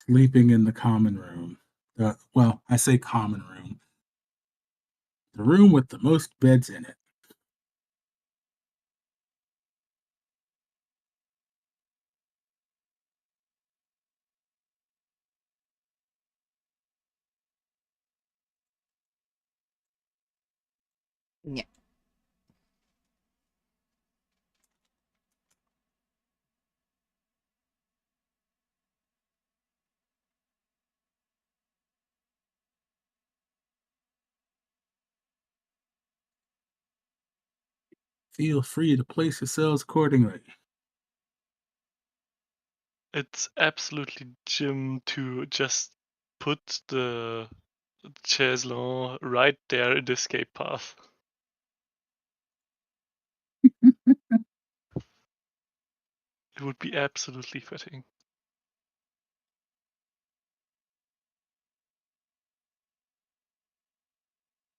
sleeping in the common room. Well, I say common room, the room with the most beds in it. Yeah. Feel free to place yourselves accordingly. It's absolutely Jim to just put the chaiselong right there in the escape path. It would be absolutely fitting.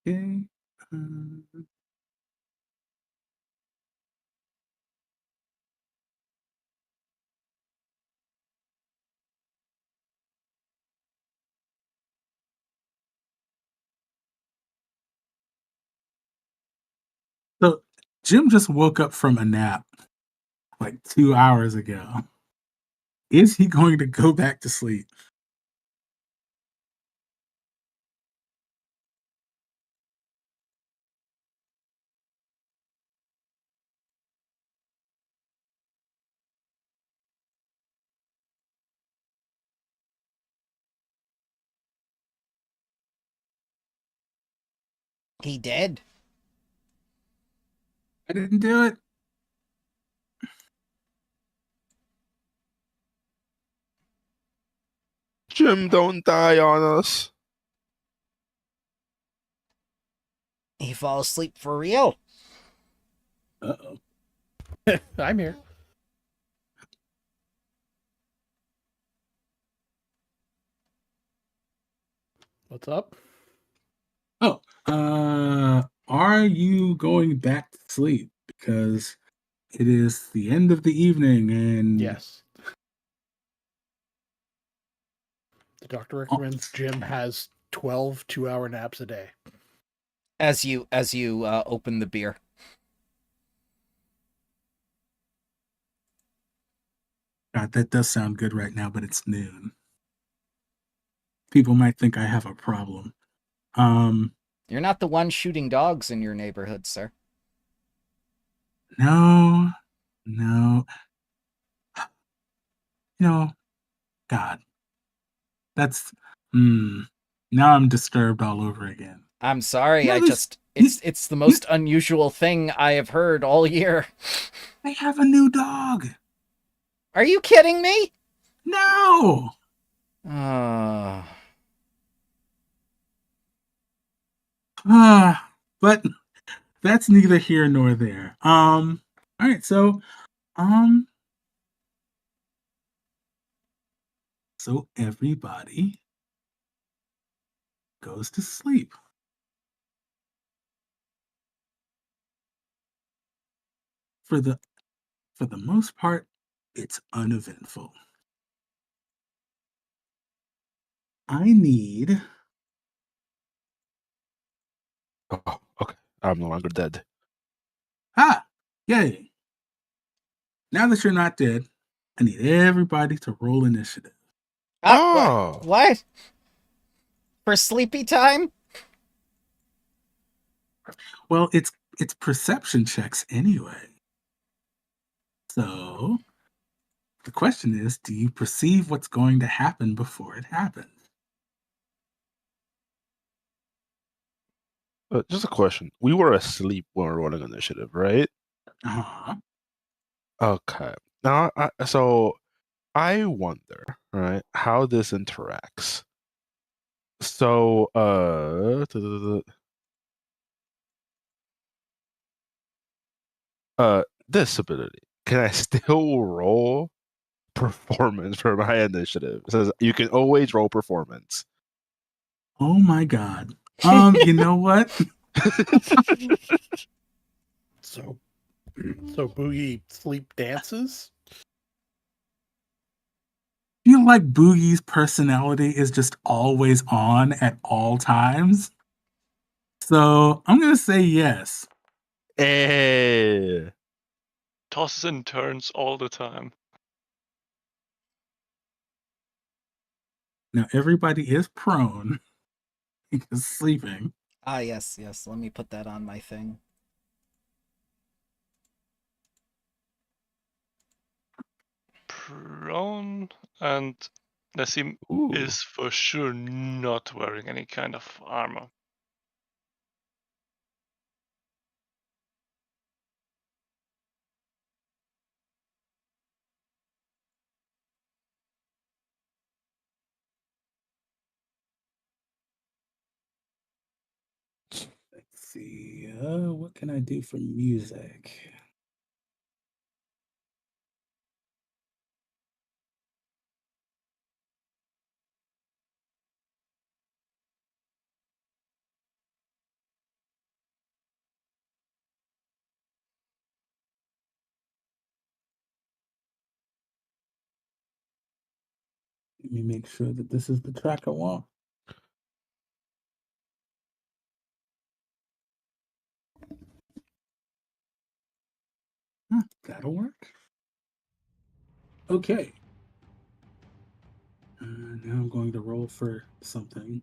Okay. um, so, Jim just woke up from a nap like 2 hours ago. Is he going to go back to sleep? He did. I didn't do it. Jim, don't die on us. He fall asleep for real. Uh-oh. I'm here. What's up? Oh, are you going back to sleep? Because it is the end of the evening and Yes. The doctor recommends Jim has 12 2-hour naps a day. As you open the beer. God, that does sound good right now, but it's noon. People might think I have a problem. You're not the one shooting dogs in your neighborhood, sir. No, no. No, God, that's now I'm disturbed all over again. I'm sorry. You know, I there's just you, it's the you, most unusual thing I have heard all year. they have a new dog. Are you kidding me? No. Uh, But that's neither here nor there. All right, um, so everybody goes to sleep. For the for the most part, it's uneventful. I need Oh, okay. I'm no longer dead. ah, yay. Now that you're not dead, I need everybody to roll initiative. What? Oh, What? For sleepy time? Well, it's perception checks anyway. So the question is, do you perceive what's going to happen before it happens? just a question. We were asleep when we were rolling initiative, right? Uh-huh. Okay. Now, so I wonder, right, how this interacts. So, this ability, can I still roll performance for my initiative? It says you can always roll performance. Oh my god. You know what? So, so Boogie sleep dances. Feel like Boogie's personality is just always on at all times. So I'm gonna say yes. Eh. Tosses and turns all the time. Now everybody is prone because sleeping. Ah, yes, yes. Let me put that on my thing. Prone, and Nassim Ooh. is for sure not wearing any kind of armor. Let's see. What can I do for music? Let me make sure that this is the track I want. That'll work. Okay. Now I'm going to roll for something.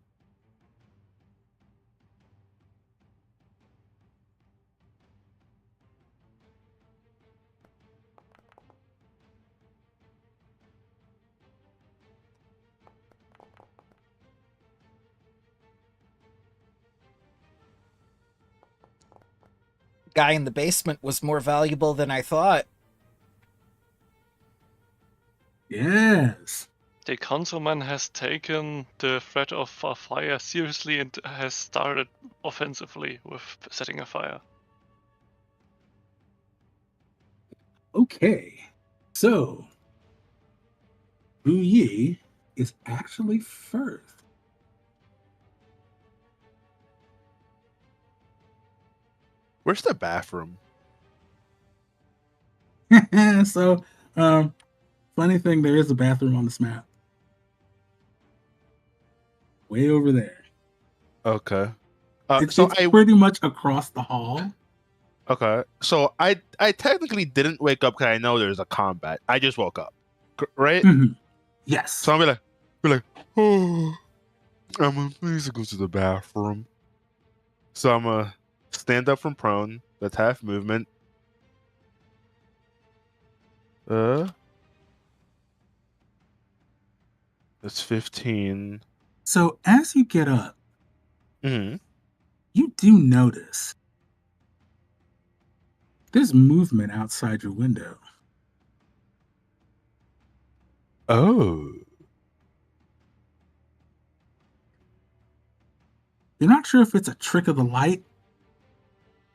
Guy in the basement was more valuable than I thought. Yes. The consulman has taken the threat of a fire seriously and has started offensively with setting a fire. Okay. So, Bu Yi is actually first. Where's the bathroom? So, um, funny thing, there is a bathroom on this map. Way over there. Okay. It's, So it's pretty much across the hall. okay. So I technically didn't wake up because I know there's a combat. I just woke up, right? Mhm. Yes. So I'll be like, oh, I'm gonna please go to the bathroom. So I'm gonna stand up from prone. That's half movement. That's 15. So, as you get up, Mm-hmm. you do notice there's movement outside your window. Oh. You're not sure if it's a trick of the light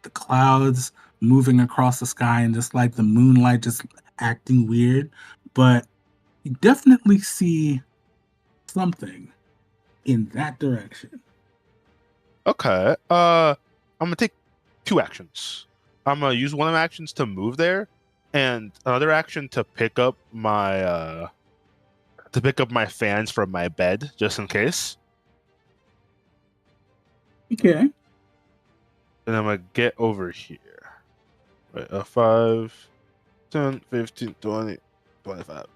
the clouds moving across the sky and just like the moonlight just acting weird. But you definitely see something in that direction. Okay. I'm gonna take 2 actions. I'm gonna use one of my actions to move there, and another action to pick up my fans from my bed, just in case. Okay. And I'm gonna get over here. Wait, 5, 10, 15, 20, 25.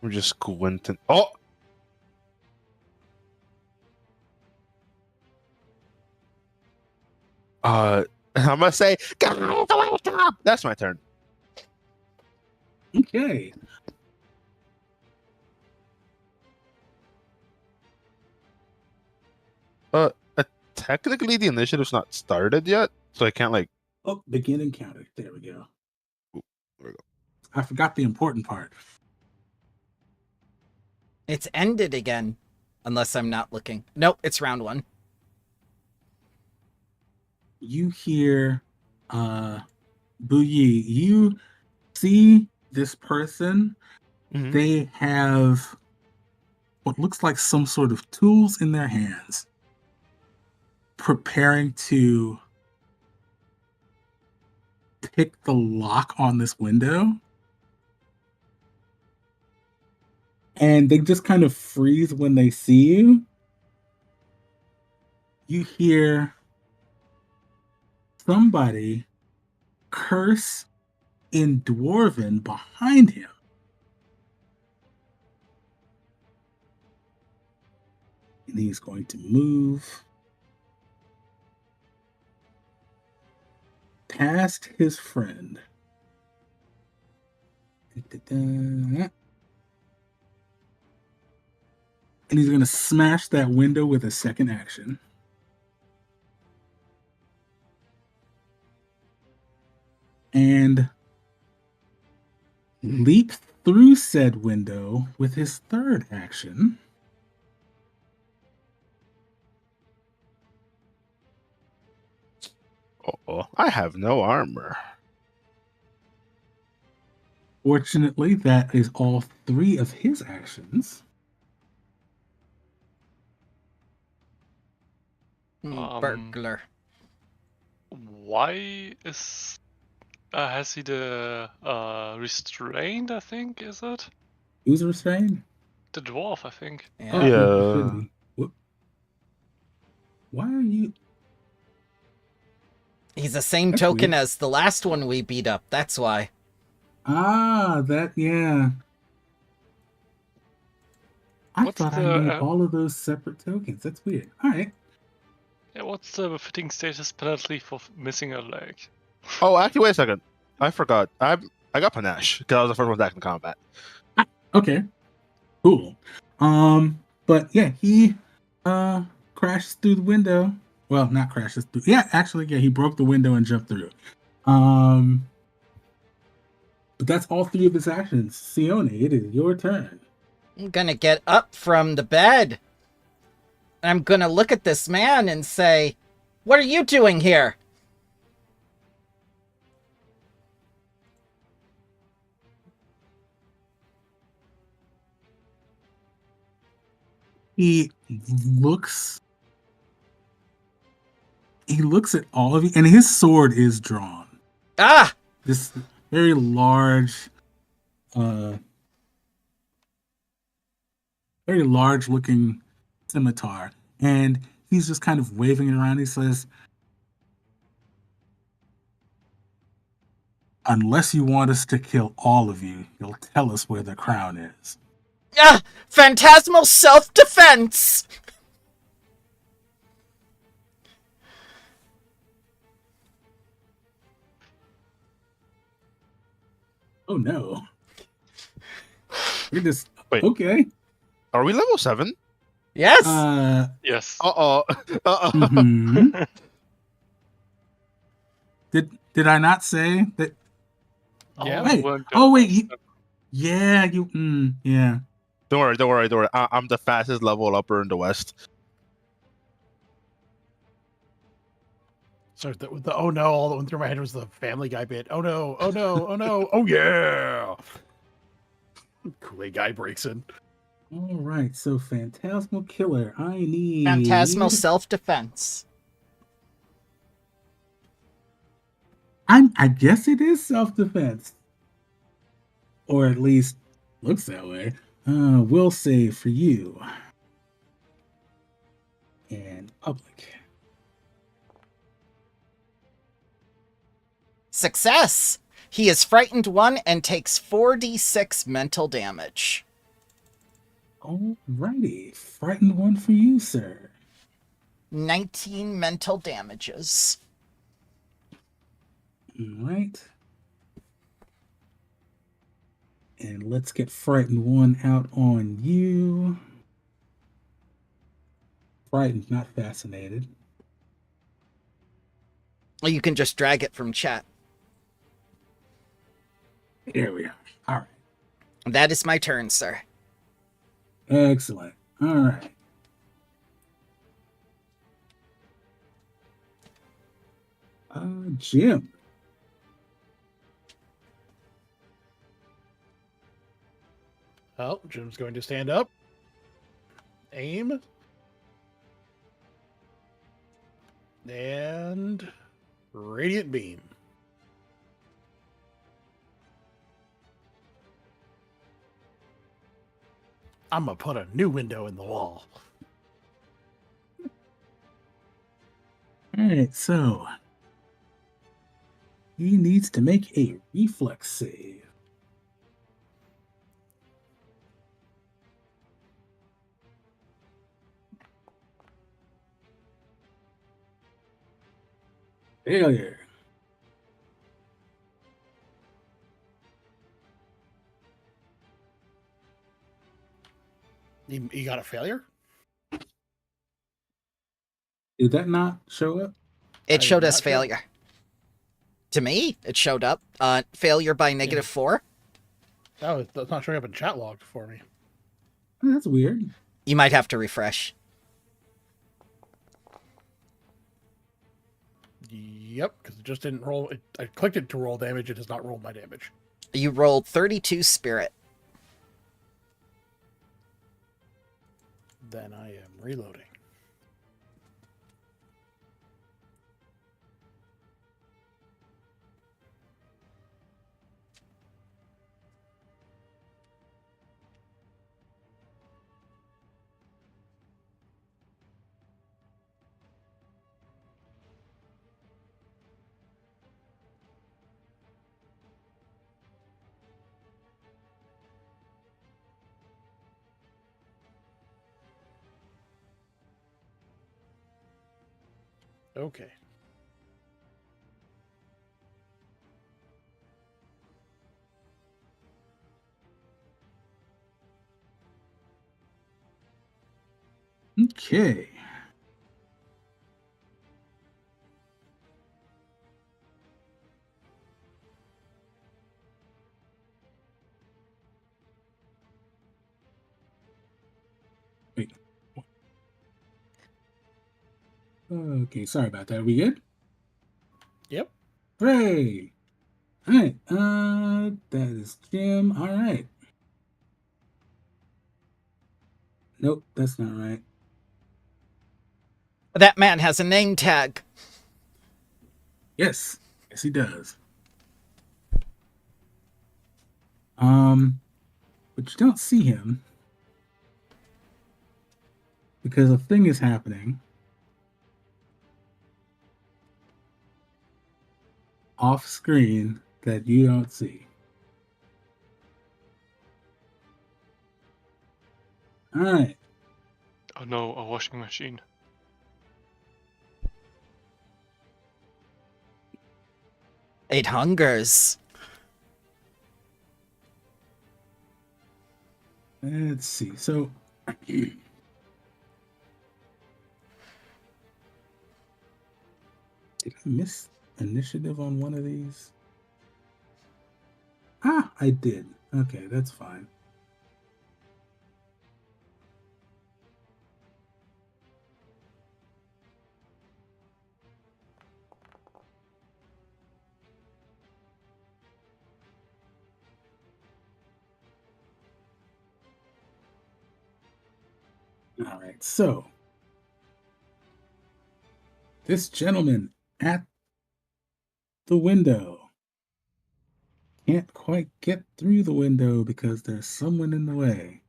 We're just squinting. Oh! I'm gonna say, guys, wake up! That's my turn. Okay. Technically, the initiative's not started yet, so I can't, like... Oh, begin encounter. There we go. Ooh, there we go. I forgot the important part. It's ended again. Unless I'm not looking. Nope, it's round 1. You hear Buyi, you see this person. Mhm. They have what looks like some sort of tools in their hands, preparing to pick the lock on this window. And they just kind of freeze when they see you. You hear somebody curse in Dwarven behind him. And he's going to move past his friend. And he's going to smash that window with a second action. And leap through said window with his third action. Oh, I have no armor. Fortunately, that is all 3 of his actions. Burglar. Why is has he the restrained? I think is it Who's restrained? the dwarf? I think. Yeah. Oh, it should be. Why are you? He's the same That's token weird. as the last one we beat up. That's why. Ah, that, yeah. I What's thought I the made all of those separate tokens. That's weird. All right. yeah, what's the fitting status penalty for missing a leg? Oh, actually, wait a second. I forgot. I got panache because I was the first one back in combat. Okay. Cool. But yeah, he crashes through the window. Well, not crashes through. Yeah, actually, yeah, he broke the window and jumped through. But that's all 3 of his actions. Sione, it is your turn. I'm gonna get up from the bed. I'm gonna look at this man and say, "What are you doing here?" He looks at all of you, and his sword is drawn. Ah! This very large, very large looking scimitar. And he's just kind of waving it around. He says, "Unless you want us to kill all of you, you'll tell us where the crown is." Ah! Phantasmal self-defense! Oh no. You're just Wait. okay. Are we level 7? Yes! Yes. Uh-oh. Uh-oh. Mhm. Did I not say that? Yeah. Wait. weren't Oh wait. those- Yeah. Yeah. Don't worry, don't worry, don't worry. I'm the fastest level upper in the West. So the oh no, all that went through my head was the Family Guy bit. Oh no, oh no, oh no, oh yeah. Kool-Aid guy breaks in. All right, so Phantasmal Killer. I need Phantasmal self-defense. I guess it is self-defense, or at least looks that way. Will save for you and public. Success! He is frightened 1 and takes 4d6 mental damage. Alrighty, frightened 1 for you, sir. 19 mental damages. All right. And let's get frightened 1 out on you. Frightened, not fascinated. Or you can just drag it from chat. Here we are. All right. That is my turn, sir. Excellent. All right. Jim. Well, Jim's going to stand up. Aim. And Radiant Beam. I'm gonna put a new window in the wall. All right, so he needs to make a reflex save. Failure. You got a failure? Did that not show up? It I showed did us not show. failure. To me, it showed up. Failure by -4. Oh, that's not showing up in chat log for me. Oh, that's weird. You might have to refresh. Yep, because it just didn't roll. I clicked it to roll damage. It has not rolled my damage. You rolled 32 spirit. Then I am reloading. Okay. Okay. Wait. Okay, sorry about that. Are we good? Yep. Hooray! All right. That is Jim. All right. Nope, that's not right. That man has a name tag. Yes, yes, he does. But you don't see him because a thing is happening off screen that you don't see. All right. Oh no, a washing machine. It hungers. Let's see. So did I miss initiative on one of these? Ah, I did. Okay, that's fine. All right, so this gentleman at the window can't quite get through the window because there's someone in the way.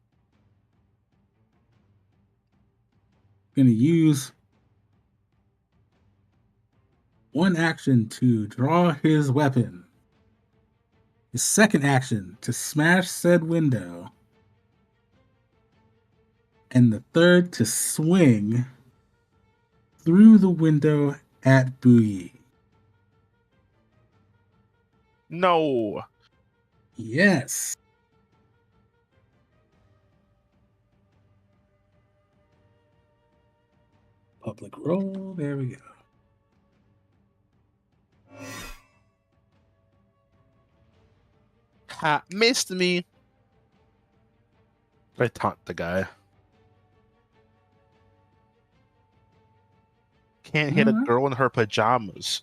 Going to use one action to draw his weapon. His second action to smash said window. And the third to swing through the window at Boogie. No. Yes. Public roll. There we go. Ha, missed me. I taunt the guy. Can't hit a Alright. girl in her pajamas.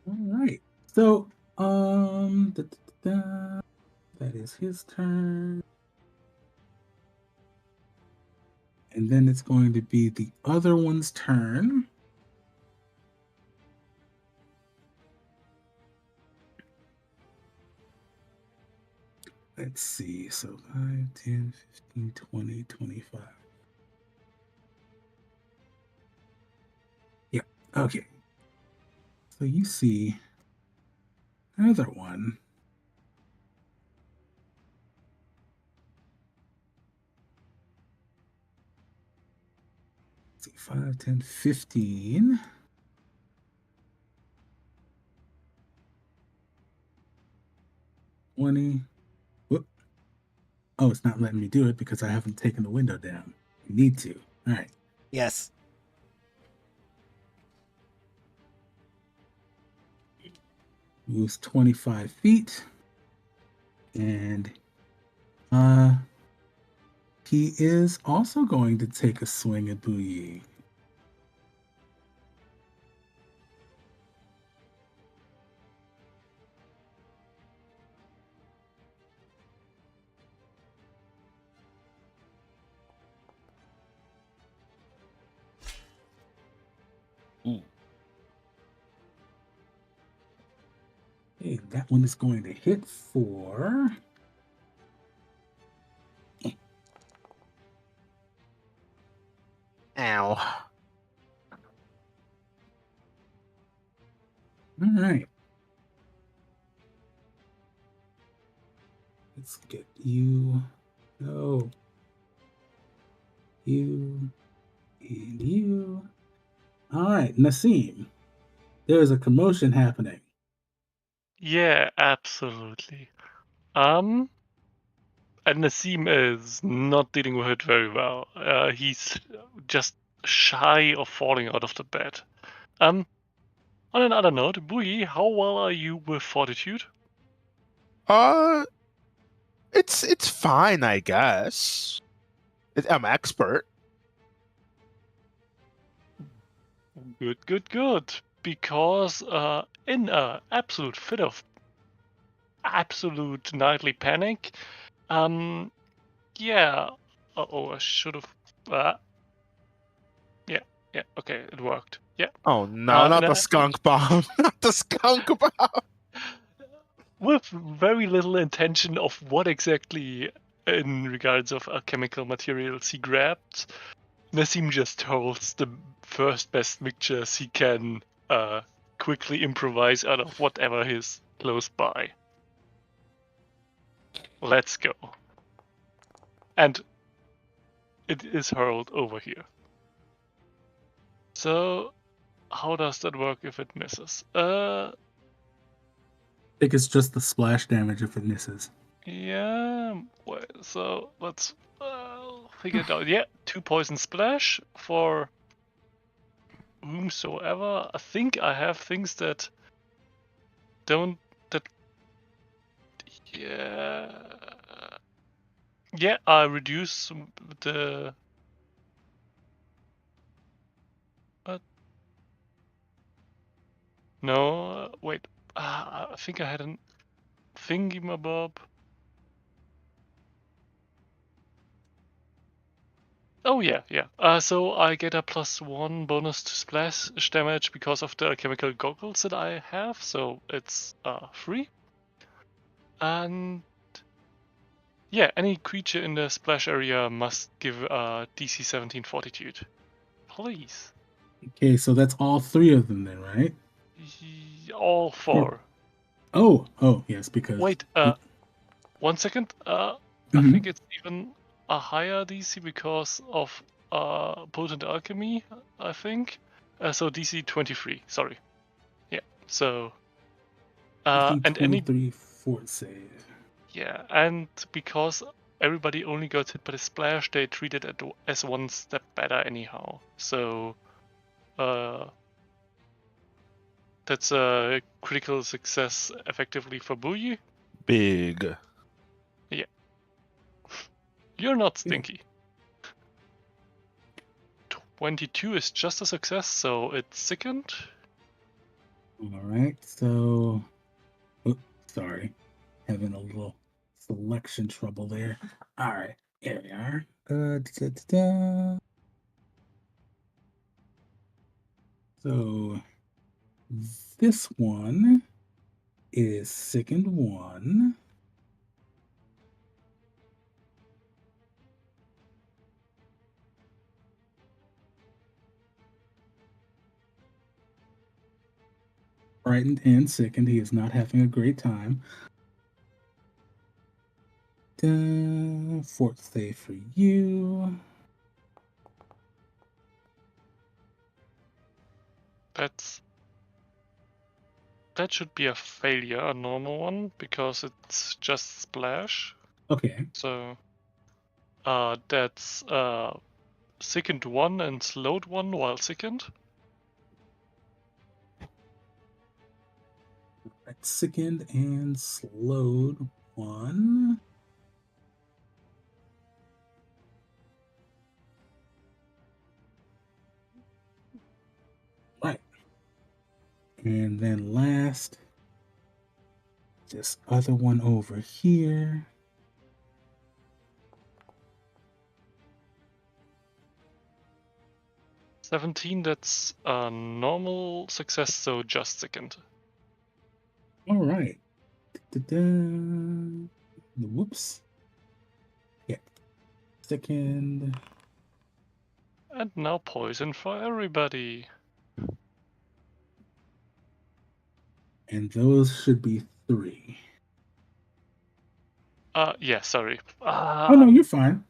All right. So, that is his turn. And then it's going to be the other one's turn. Let's see. So 5, 10, 15, 20, 25. Yeah. Okay. So you see another one. Let's see. 5, 10, 15. 20. Whoop. Oh, it's not letting me do it because I haven't taken the window down. I need to. All right. Yes. Moves 25 feet. And he is also going to take a swing at Booyi. Ooh. Okay, that one is going to hit for Ow. all right. Let's get you. No. You and you. All right, Nassim. There's a commotion happening. Yeah, absolutely. And Nassim is not dealing with it very well. He's just shy of falling out of the bed. On another note, Bui, how well are you with fortitude? Uh, it's fine, I guess. I'm expert. Good. Because in a absolute fit of absolute nightly panic, yeah. Oh, I should have. Yeah. Okay, it worked. Yeah. Oh no, not the skunk bomb. Not the skunk bomb. With very little intention of what exactly, in regards of chemical materials he grabbed, Nassim just holds the first best mixtures he can quickly improvise out of whatever is close by. Let's go. And it is hurled over here. So, how does that work if it misses? I think it's just the splash damage if it misses. Yeah. So let's figure it out. Yeah, 2 poison splash for whomsoever. I think I have things that don't. That. Yeah. I reduce the. No, wait. I think I had a thingy mabob. Oh yeah. So I get a +1 bonus to splash damage because of the chemical goggles that I have. So it's free. And yeah, any creature in the splash area must give DC 17 Fortitude. Please. Okay, so that's all 3 of them then, right? All 4. Oh, yes, because Wait, 1 second. I Mhm. think it's even a higher DC because of potent alchemy. I think. So DC 23. Sorry. Yeah. So. DC And any 23 fort save. yeah, and because everybody only got hit by the splash, they treat it as 1 step better anyhow. So. That's a critical success effectively for Boogie. Big. You're not Yeah. stinky. 22 is just a success, so it's sickened. All right, so sorry, having a little selection trouble there. All right, here we are. So this one is sickened 1. Frightened and sickened. He is not having a great time. Fort save for you. That should be a failure, a normal one, because it's just splash. Okay. So that's sickened 1 and slowed 1 while sickened. Right, sickened and slowed 1. Right. And then last, this other one over here. $17, that's a normal success, so just sickened. All right. Whoops. Yeah. Second. And now poison for everybody. And those should be 3. Yeah, sorry. Oh, no, you're fine.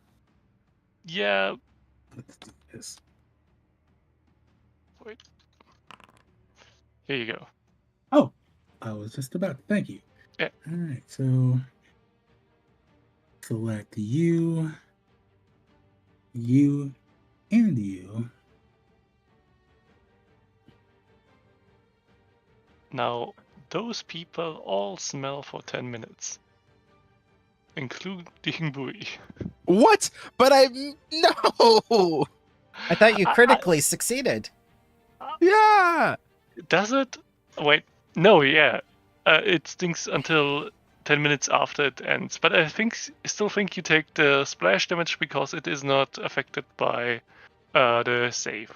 Yeah, Let's do this. wait. Here you go. Oh, I was just about to. Thank you. Yeah. All right, so select you, you, and you. Now, those people all smell for 10 minutes. Including Bui. What? But no. I thought you critically succeeded. Yeah. Does it? Wait, no, yeah. It stinks until 10 minutes after it ends. But I still think you take the splash damage because it is not affected by the save.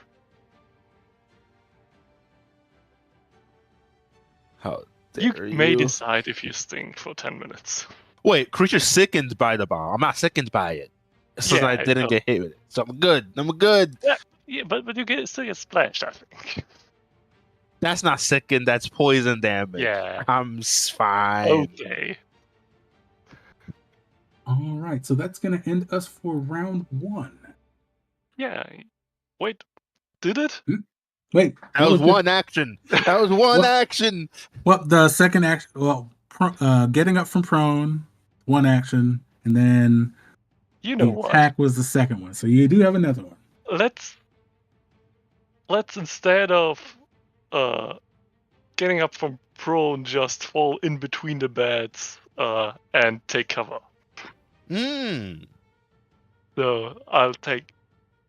How You dare may you? decide if you stink for 10 minutes. Wait, creature sickened by the bomb. I'm not sickened by it. So Yeah, I didn't no. get hit with it. So I'm good. I'm good. Yeah, but you still get splashed, I think. That's not sickened. That's poison damage. Yeah. I'm fine. Okay. All right, so that's going to end us for round 1. Yeah. Wait, did it? Wait, That was one action. That was one What? action. Well, the second action, getting up from prone, 1 action, and then You know the what? attack was the second one. So you do have another one. Let's instead of getting up from prone, just fall in between the beds and take cover. So I'll take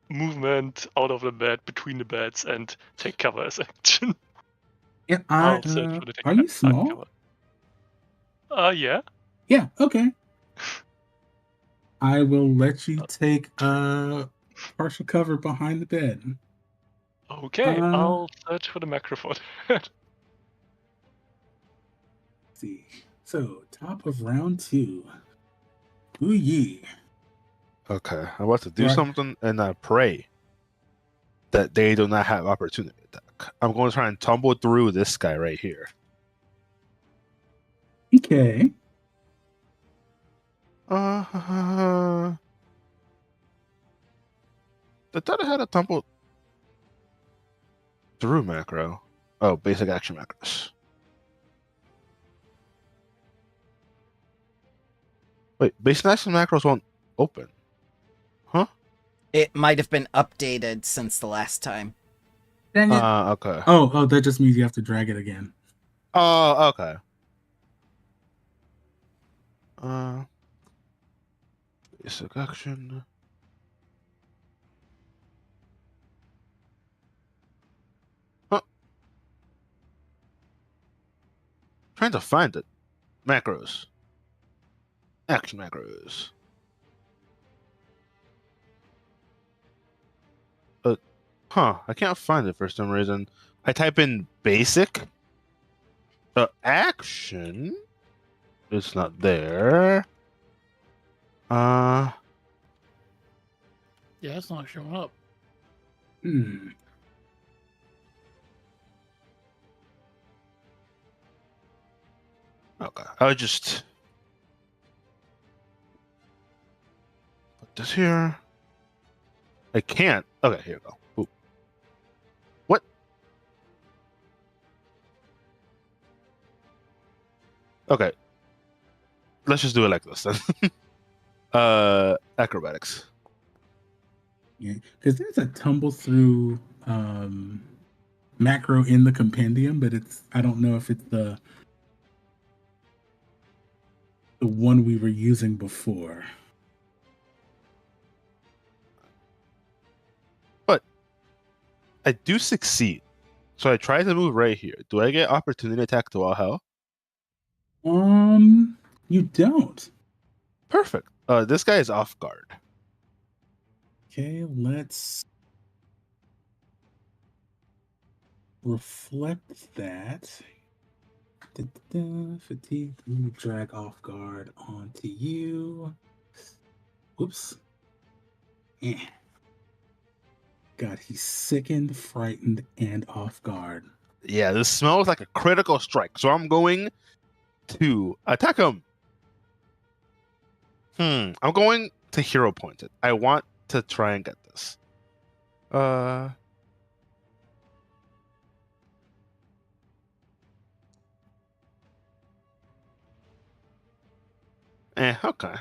movement out of the bed between the beds and take cover as action. Yeah, I'll search for the are you small? cover. Yeah. Yeah, okay. I will let you take partial cover behind the bed. Okay, Uh, I'll search for the macro for that. see. So, top of round 2. Ooh yee. Okay, I'm about to do Right. something, and I pray that they do not have opportunity attack. I'm going to try and tumble through this guy right here. Okay. I thought I had a tumble through macro. Oh, basic action macros. Wait, basic action macros won't open. Huh? It might have been updated since the last time. Dang it. Okay. Oh, that just means you have to drag it again. Oh, okay. Basic action. Huh. Trying to find it. Macros. Action macros. I can't find it for some reason. I type in basic. Action. It's not there. Yeah, it's not showing up. Hmm. Okay. I'll just put this here. I can't. Okay, here we go. Ooh. What? Okay. Let's just do it like this then. Acrobatics. Yeah, because there's a tumble through macro in the compendium, but I don't know if it's the one we were using before. But I do succeed. So I try to move right here. Do I get opportunity attack to all hell? You don't. Perfect. This guy is off guard. Okay, let's reflect that. Fatigue. Let me drag off guard onto you. Whoops. Eh. God, he's sickened, frightened, and off guard. Yeah, this smells like a critical strike. So I'm going to attack him. I'm going to hero point it. I want to try and get this. Okay.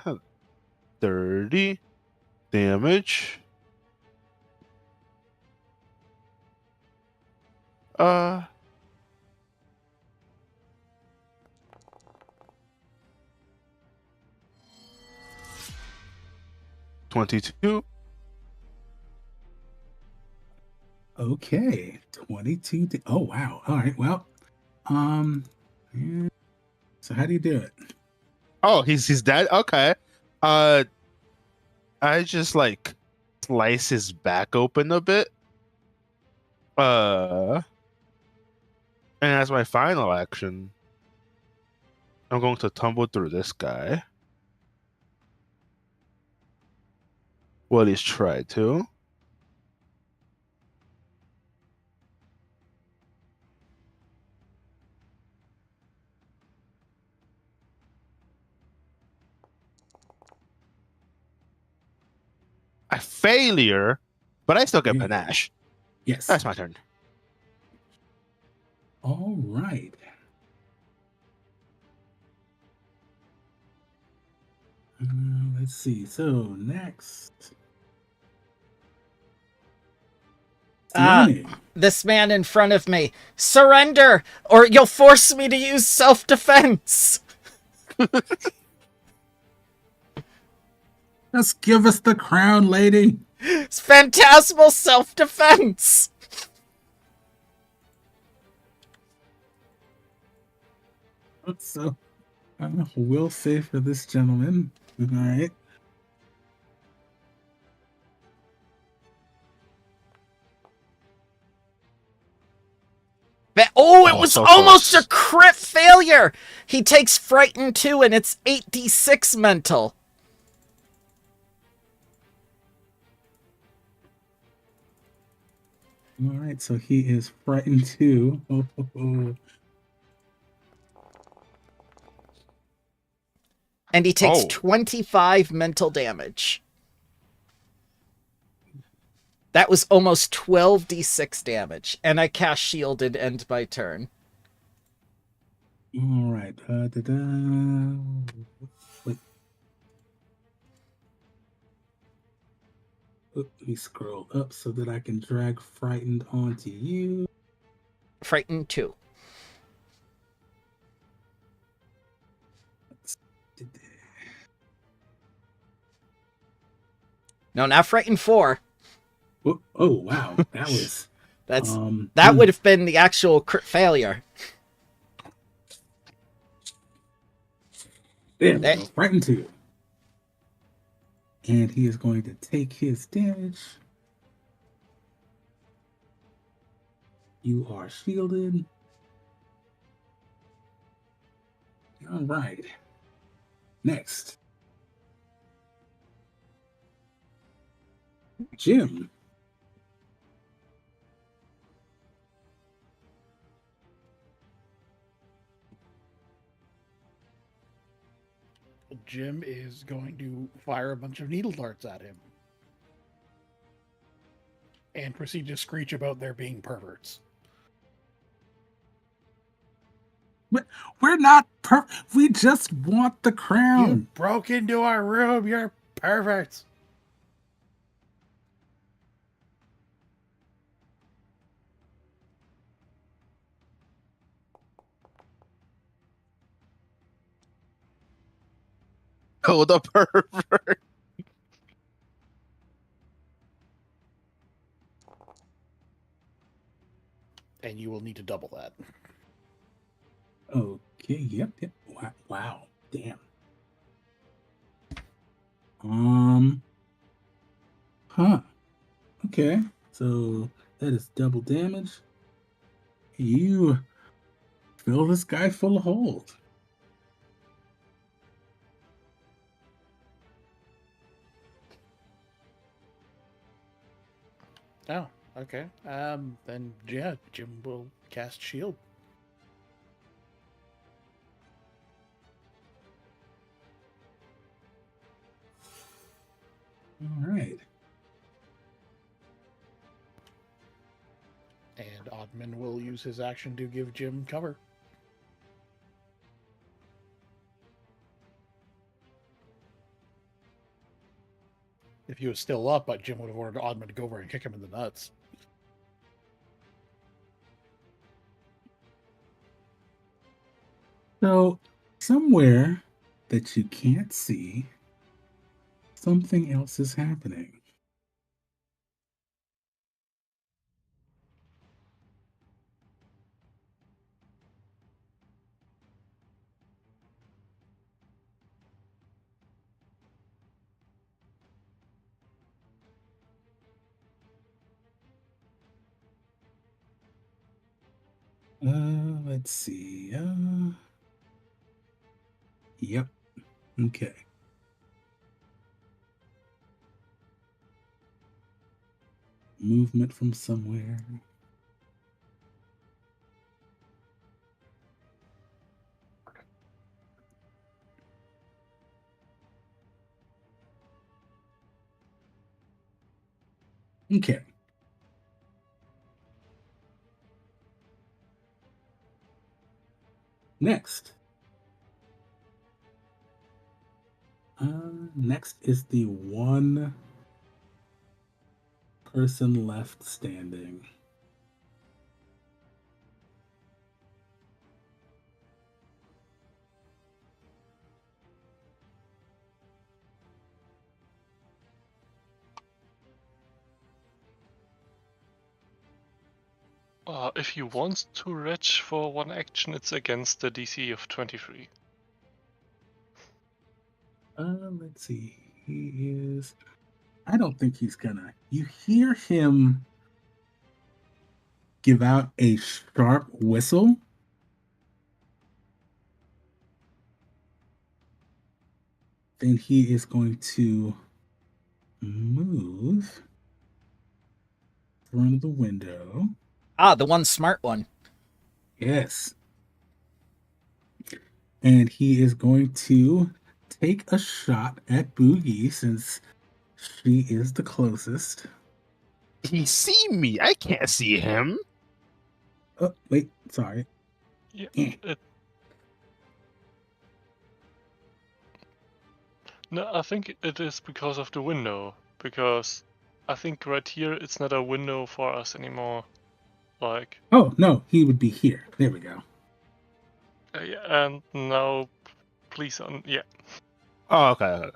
30 damage. 22. Okay, 22. Oh wow. All right. Well, yeah. So how do you do it? Oh, he's dead. Okay. I just like slice his back open a bit. And as my final action, I'm going to tumble through this guy. Well, he's tried to. A failure, but I still get Yeah. panache. Yes. That's my turn. All right. Let's see. So next, Sione. This man in front of me. Surrender, or you'll force me to use self-defense. Just give us the crown, lady. It's phantasmal self-defense. So, we'll say for this gentleman. All right. was so almost close. a crit failure! He takes Frighten 2 and it's 8d6 mental. All right, so he is frightened too. And he takes Oh. 25 mental damage. That was almost 12d6 damage. And I cast Shield and end my turn. All right. Wait. Let me scroll up so that I can drag frightened onto you. Frighten 2. No, not Frighten 4. Oh wow, that was That would have been the actual crit failure. There we go, frightened 2. And he is going to take his damage. You are shielded. All right. Next. Jim. Jim is going to fire a bunch of needle darts at him and proceed to screech about there being perverts. We're not we just want the crown. You broke into our room, you're perverts. Oh, the pervert. And you will need to double that. Okay, yep. Wow. Damn. Huh. Okay. So that is double damage. You fill this guy full of holes. Oh, okay. Then yeah, Jim will cast shield. All right. And Oddman will use his action to give Jim cover. If he was still up, but Jim would have ordered Oddman to go over and kick him in the nuts. So somewhere that you can't see, something else is happening. Let's see. Yep. Okay. Movement from somewhere. Okay. Next. Next is the one person left standing. If he wants to retch for one action, it's against the DC of 23. Let's see. He is. I don't think he's gonna. You hear him give out a sharp whistle, Then he is going to move in front of the window. Ah, the one smart one. Yes. And he is going to take a shot at Boogie since she is the closest. He see me. I can't see him. Oh, wait, sorry. Yeah. Eh. No, I think it is because of the window. Because I think right here it's not a window for us anymore. Like, Oh, no, he would be here. There we go. yeah, and now, please, yeah. Oh, okay.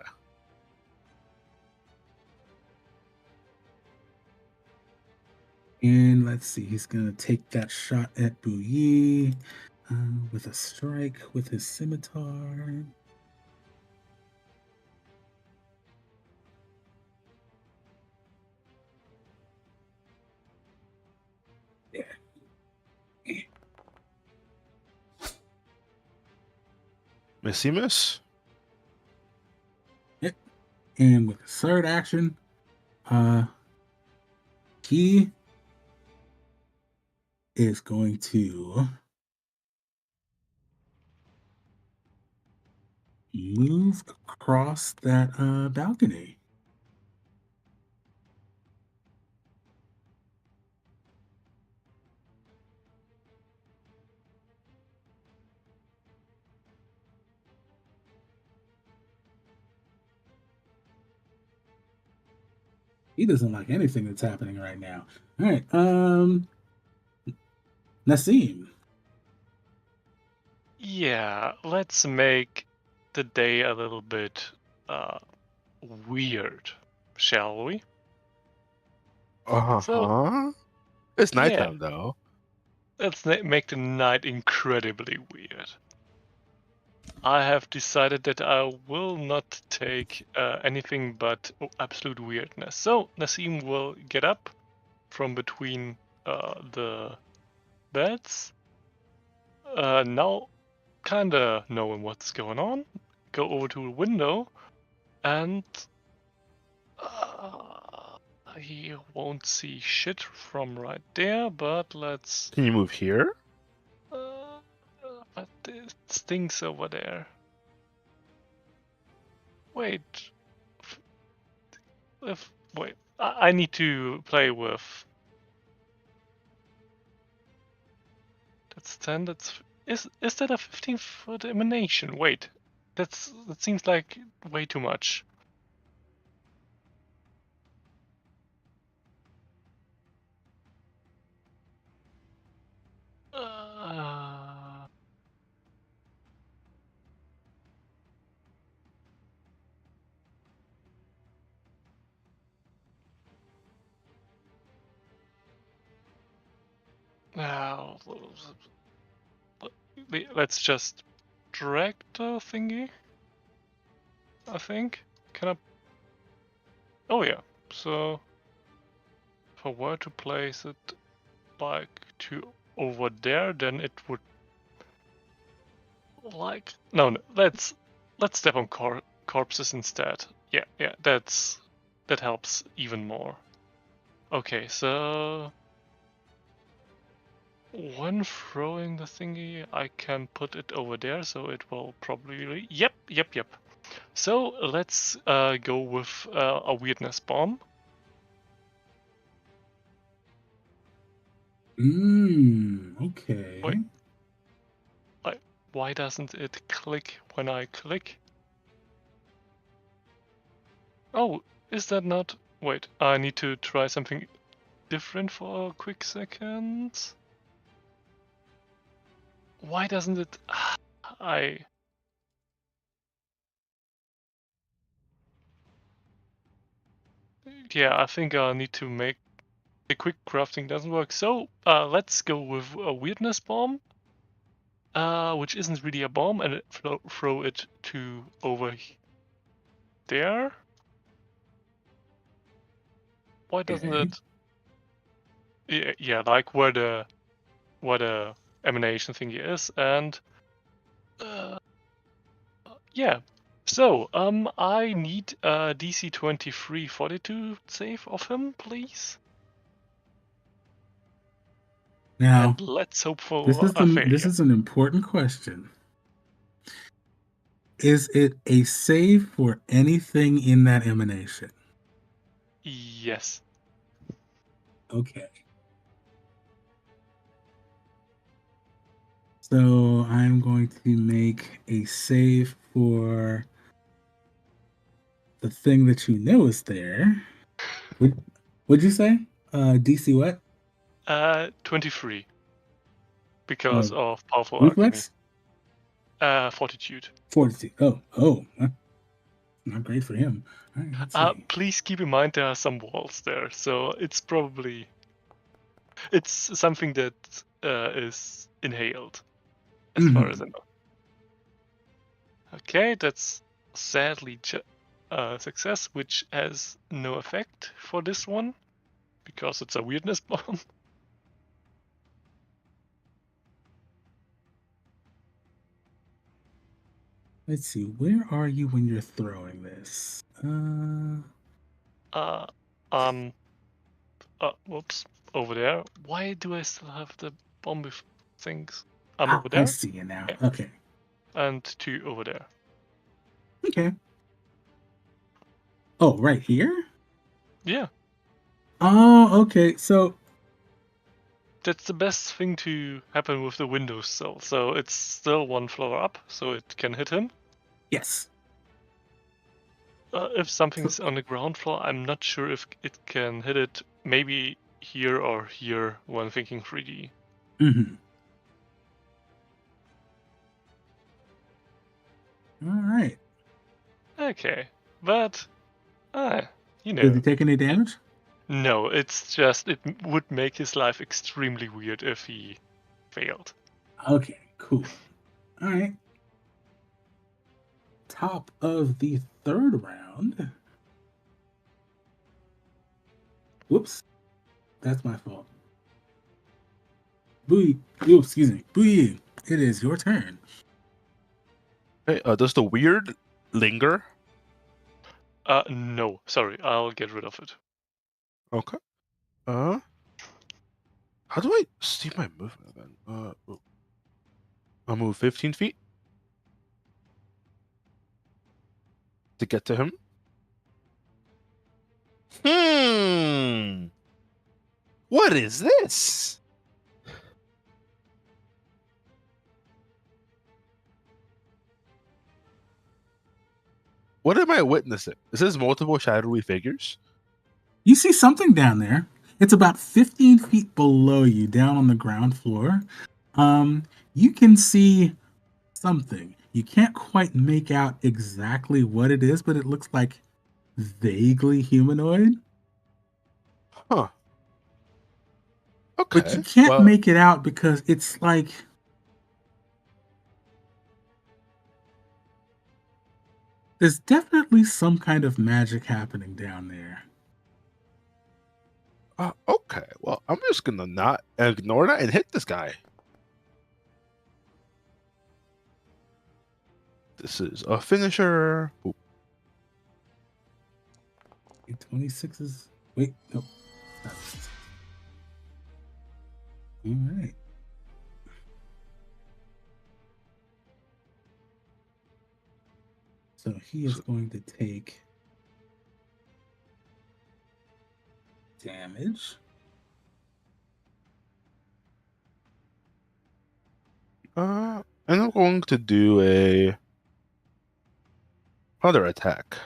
And let's see, he's going to take that shot at Bouilly with a strike with his scimitar. Yeah. Missy miss. Yep. And with his third action, he is going to move across that balcony. He doesn't like anything that's happening right now. All right, Nassim. Yeah, let's make the day a little bit weird, shall we? Uh-huh. So, It's yeah, nighttime though. let's make the night incredibly weird. I have decided that I will not take anything but absolute weirdness. So Nassim will get up from between the beds. Now, kinda knowing what's going on, go over to the window, and he won't see shit from right there. But let's. Can you move here? But it stinks over there. Wait. Wait. I need to play with. That's 10. That's is that a 15-foot emanation? Wait, that seems like way too much. Uh, now, let's just drag the thingy. I think. Can I? Oh yeah. So if I were to place it like to over there, then it would like no. Let's step on corpses instead. Yeah, that helps even more. Okay, so when throwing the thingy, I can put it over there, so it will probably. Yep. So let's go with a weirdness bomb. Okay. Wait, why doesn't it click when I click? Oh, is that not? Wait, I need to try something different for a quick second. Why doesn't it? Yeah, I think I need to make the quick crafting doesn't work. So let's go with a weirdness bomb, which isn't really a bomb, and throw it to over there. Why doesn't Okay. it? Yeah, like where the emanation thingy is, and yeah, So, I need a DC 23 Fortitude save of him, please. Now, And let's hope for this a failure. is an important question. Is it a save for anything in that emanation? Yes. Okay. So I'm going to make a save for the thing that you know is there. Would you say? DC what? 23. Uh, Because of powerful alchemy. reflex? Fortitude. Fortitude. Oh, not great for him. All right, let's see. Please keep in mind there are some walls there, so it's probably something that is inhaled, as far as I know. Okay, that's sadly success, which has no effect for this one because it's a weirdness bomb. Let's see. Where are you when you're throwing this? Uh, whoops, over there. Why do I still have the bomb with things? I'm over I there. see you now. Okay. Okay. And 2 over there. Okay. Oh, right here? Yeah, Oh, okay. So, that's the best thing to happen with the Windows cell. So it's still 1 floor up, so it can hit him. yes. If something's on the ground floor, I'm not sure if it can hit it maybe here or here when thinking 3D. Mm-hmm. All right. Okay, but, you Does he know. take any damage? No, it's just, it would make his life extremely weird if he failed. Okay, cool. All right. Top of the third round. Whoops. That's my fault. Boo. Oh, excuse me. Boo. It is your turn. Hey, does the weird linger? No, sorry, I'll get rid of it. Okay. How do I see my movement then? I'll move 15 feet to get to him. What is this? What am I witnessing? Is this multiple shadowy figures? You see something down there. It's about 15 feet below you, down on the ground floor. You can see something. You can't quite make out exactly what it is, but it looks like vaguely humanoid. Huh. But you Okay. can't Well, make it out because it's like there's definitely some kind of magic happening down there. okay. Well, I'm just gonna not ignore that and hit this guy. This is a finisher. Ooh. 26 is. Wait, no. All right. So he is going to take damage. And I'm going to do a other attack.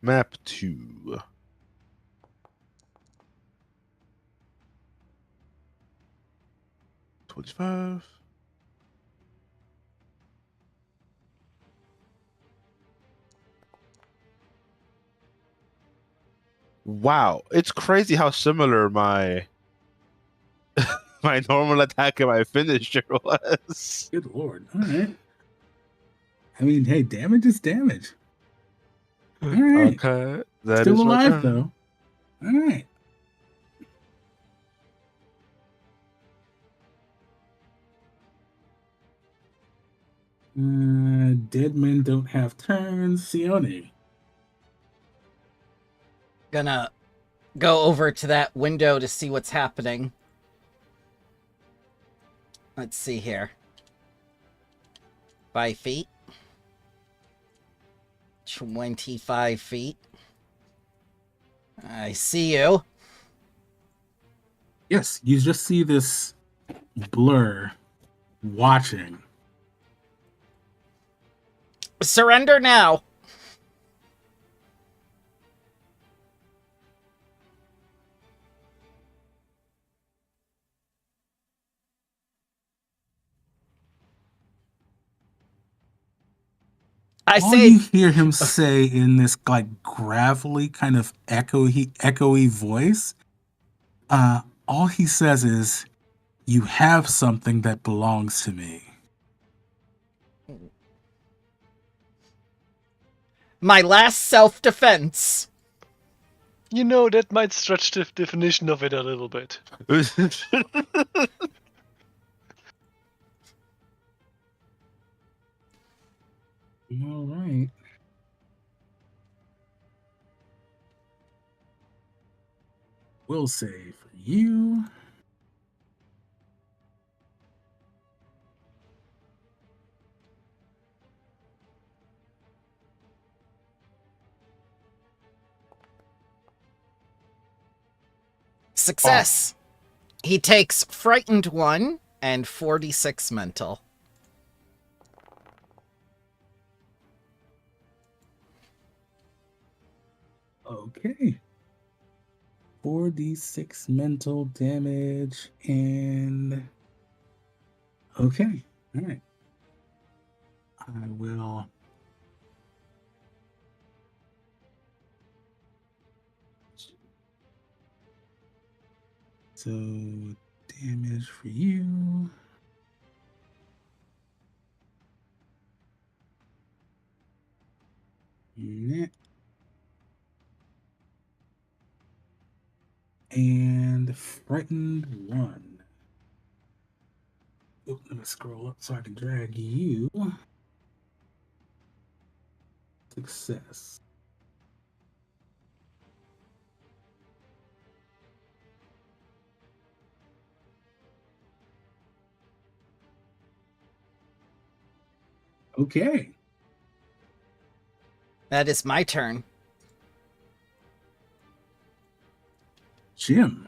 Map 2. 25. Wow, it's crazy how similar my my normal attack and my finisher was. Good lord. All right. I mean, hey, damage is damage. All right. Okay, that Still is my alive, turn. though. All right. Dead men don't have turns, Sione. Gonna go over to that window to see what's happening. Let's see here. 5 feet. 25 feet. I see you. Yes, you just see this blur watching. Surrender now. I All say, you hear him say in this like gravelly kind of echoey voice, all he says is, "You have something that belongs to me." my last self-defense. You know, that might stretch the definition of it a little bit. All right. We'll say for you. Success. He takes frightened 1 and 46 mental. Okay. 4d6 mental damage and okay. All right. I will so damage for you. Net. And frightened 1. Oh, let me scroll up so I can drag you. Success. Okay. That is my turn. Jim.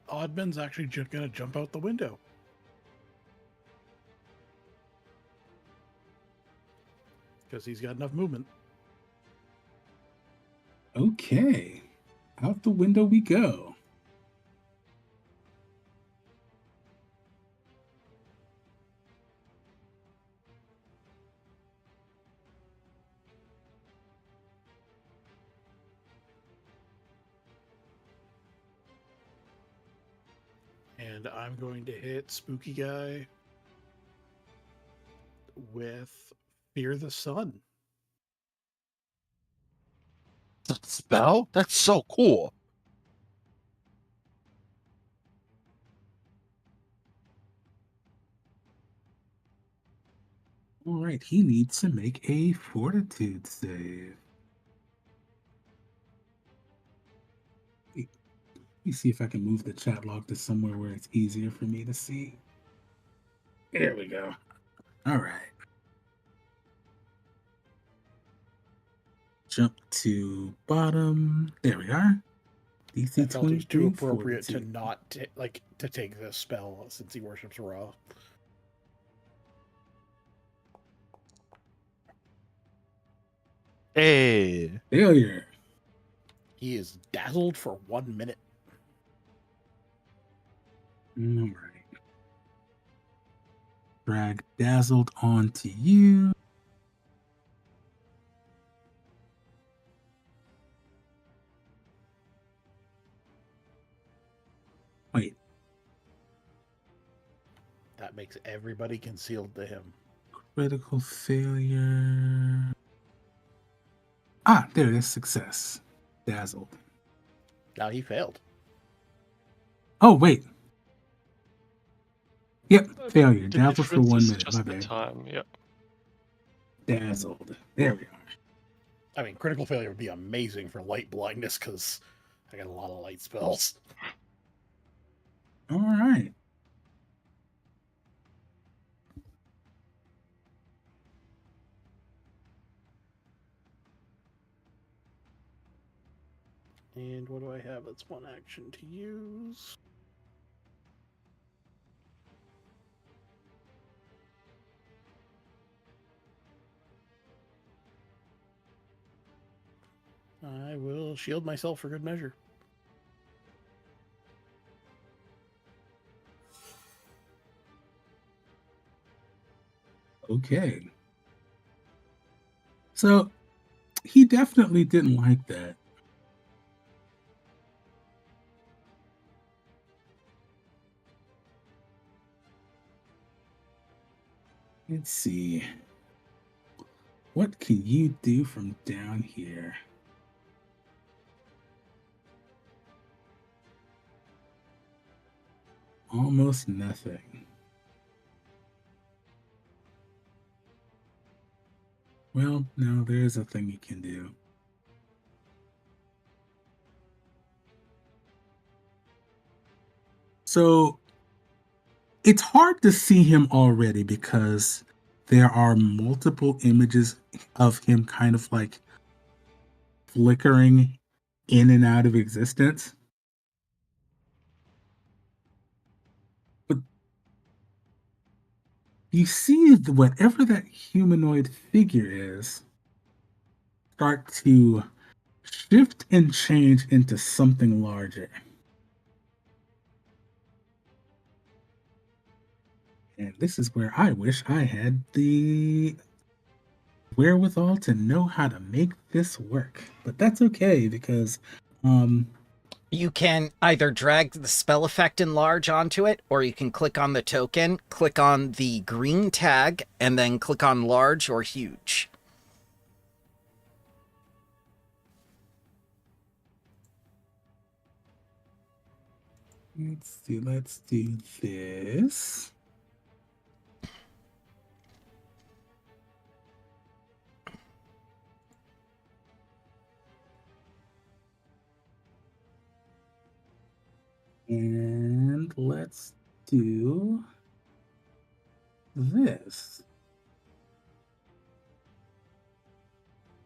Oddman's actually gonna jump out the window. Because he's got enough movement. Okay. Out the window we go. And I'm going to hit Spooky Guy with Fear the Sun. That spell? That's so cool. All right, he needs to make a fortitude save. Let me see if I can move the chat log to somewhere where it's easier for me to see. There we go. All right. Jump to bottom. There we are. DC I felt it was too 23 appropriate to fortitude. not to take this spell since he worships Ra. Hey. Failure. He is dazzled for 1 minute. All right. Drag dazzled onto you. Wait, That makes everybody concealed to him. critical failure. Ah, there it is. Success. Dazzled. Now he failed. Oh, wait. Yep, The failure. Dazzled for difference 1 is minute. just My the bad. time, yeah. Dazzled. There we are. I mean, critical failure would be amazing for light blindness because I got a lot of light spells. All right. And what do I have? That's one action to use. I will shield myself for good measure. Okay. So he definitely didn't like that. Let's see. What can you do from down here? Almost nothing. Well, no, there is a thing you can do. So it's hard to see him already because there are multiple images of him kind of like flickering in and out of existence. But you see whatever that humanoid figure is start to shift and change into something larger. And this is where I wish I had the wherewithal to know how to make this work. But that's okay because um You can either drag the spell effect enlarge onto it, or you can click on the token, click on the green tag, and then click on large or huge. let's do this. And let's do this.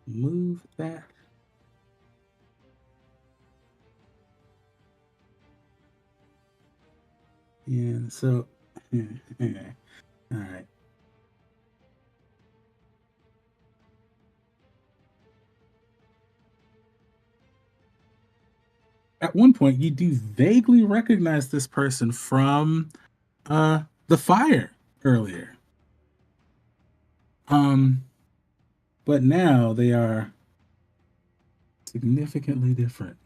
Move that. And so, all right. At one point, you do vaguely recognize this person from the fire earlier. But now they are significantly different.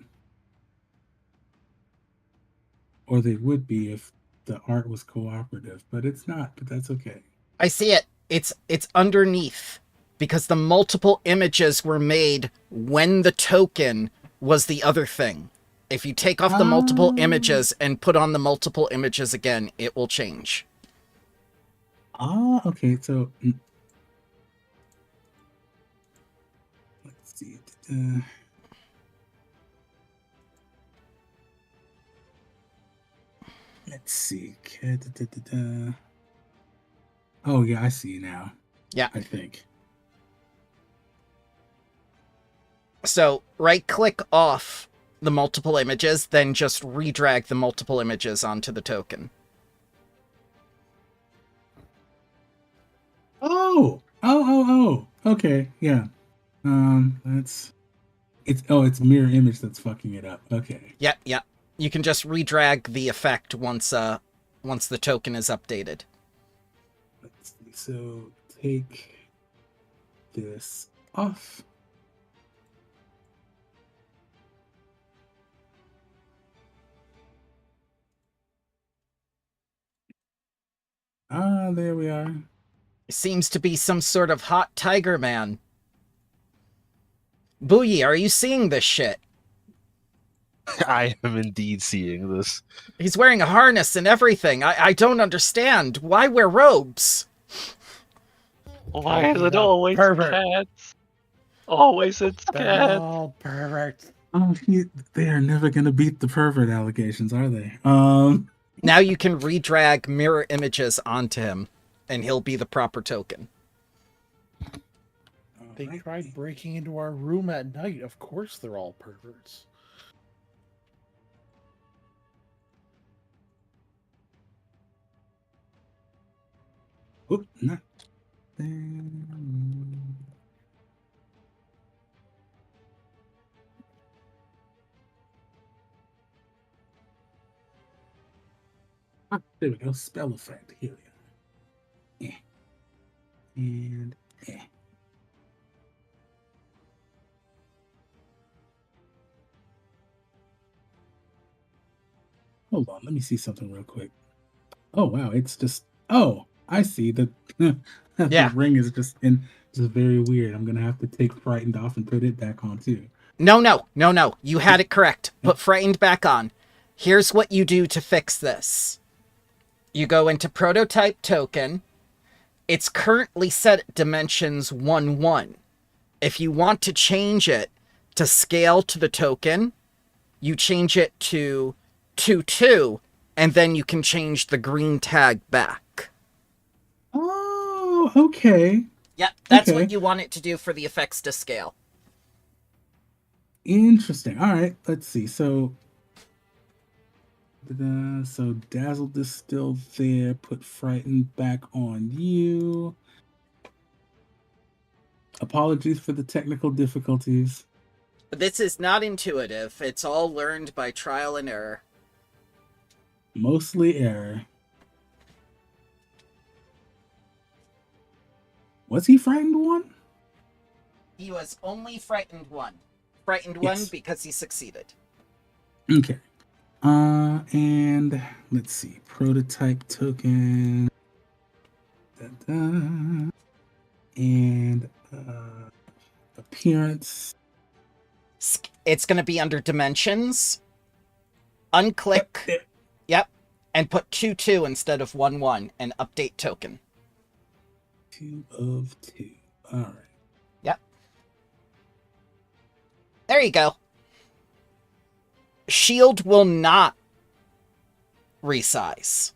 Or they would be if the art was cooperative, but it's not, but that's okay. I see it. It's underneath because the multiple images were made when the token was the other thing. If you take off the multiple images and put on the multiple images again, it will change. Okay, so let's see. Let's see. Oh yeah, I see now. Yeah. I think. So right click off the multiple images, then just redrag the multiple images onto the token. Okay, yeah. It's mirror image that's fucking it up. Okay. Yeah. You can just redrag the effect once the token is updated. Let's see. So take this off. There we are. Seems to be some sort of hot tiger man. Boogie, are you seeing this shit? I am indeed seeing this. He's wearing a harness and everything. I don't understand. Why wear robes? Why is it The always pervert. cats? Always it's They're cats. all perverts. Oh, they are never gonna beat the pervert allegations, are they? Now you can redrag mirror images onto him, and he'll be the proper token. They tried breaking into our room at night. Of course they're all perverts. Oop, not there. Ah, there we go. Spell effect. Here we go. And hold on, let me see something real quick. Oh wow, it's just I see the Yeah. the ring is just very weird. I'm gonna have to take frightened off and put it back on too. No. You had it correct. Put frightened back on. Here's what you do to fix this. You go into prototype token. It's currently set at dimensions 1-1. If you want to change it to scale to the token, you change it to 2-2, and then you can change the green tag back. Oh, okay. Yep, that's Okay. what you want it to do for the effects to scale. Interesting. All right, let's see. So dazzled is still there. Put frightened back on you. Apologies for the technical difficulties. This is not intuitive. It's all learned by trial and error. Mostly error. Was he frightened one? He was only frightened 1. Frightened 1 Yes. because he succeeded. Okay. And let's see. Prototype token. Da-da. And appearance. It's going to be under dimensions. Unclick. Yep. And put 2-2 instead of 1-1 and update token. 2 of 2. All right. Yep. There you go. Shield will not resize.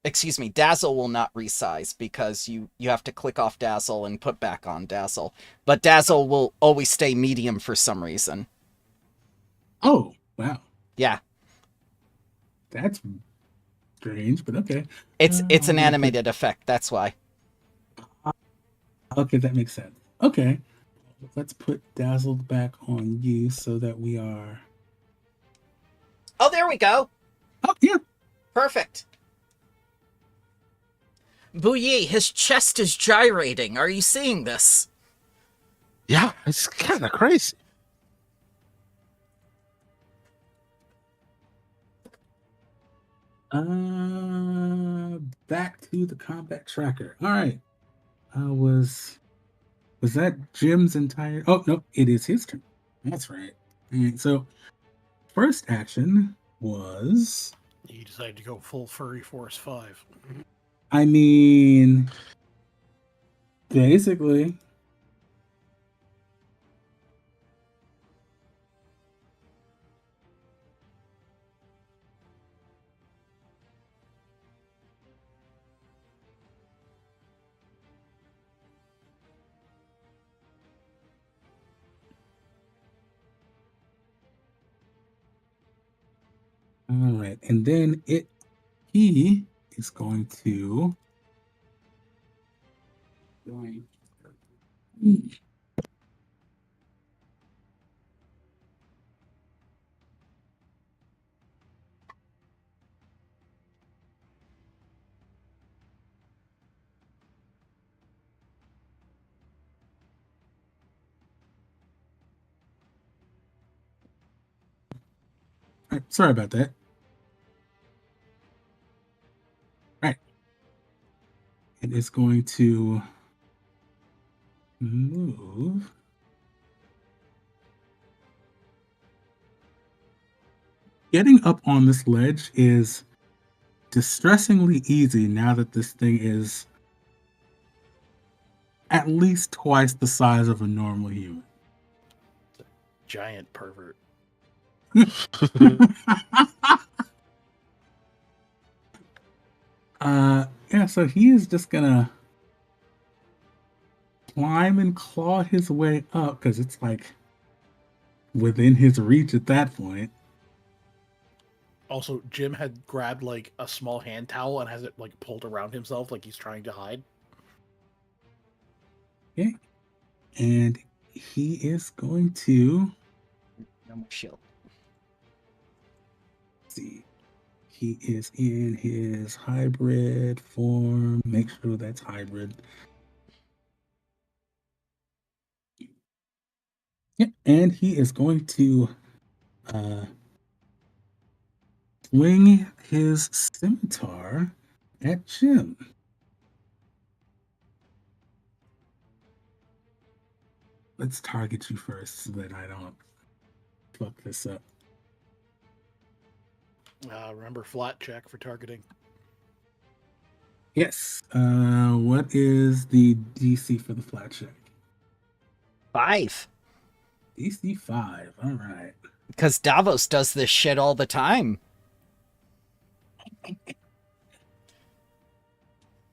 Excuse me, Dazzle will not resize because you have to click off Dazzle and put back on Dazzle. But Dazzle will always stay medium for some reason. Oh, wow. Yeah. That's strange, but okay. It's an animated effect, that's why. Okay, that makes sense. Okay. Let's put dazzled back on you so that we are. Oh, there we go. Oh, yeah. Perfect. Bouillet, his chest is gyrating. Are you seeing this? Yeah, it's kind of crazy. Back to the combat tracker. All right. Was that Jim's entire? Oh no, it is his turn. That's right. All right. So first action was. You decided to go full furry force 5. I mean, basically. All right, and then he is going to. Sorry about that. Right. It is going to move. Getting up on this ledge is distressingly easy now that this thing is at least twice the size of a normal human. Giant pervert. Yeah, so he is just gonna climb and claw his way up because it's like within his reach at that point. Also, Jim had grabbed like a small hand towel and has it like pulled around himself like he's trying to hide. Okay. And he is going to No more shield. see. He is in his hybrid form. Make sure that's hybrid. Yeah, and he is going to swing his scimitar at Jim. Let's target you first so that I don't fuck this up. Remember, flat check for targeting. Yes. What is the DC for the flat check? 5. DC 5. All right. Because Davos does this shit all the time.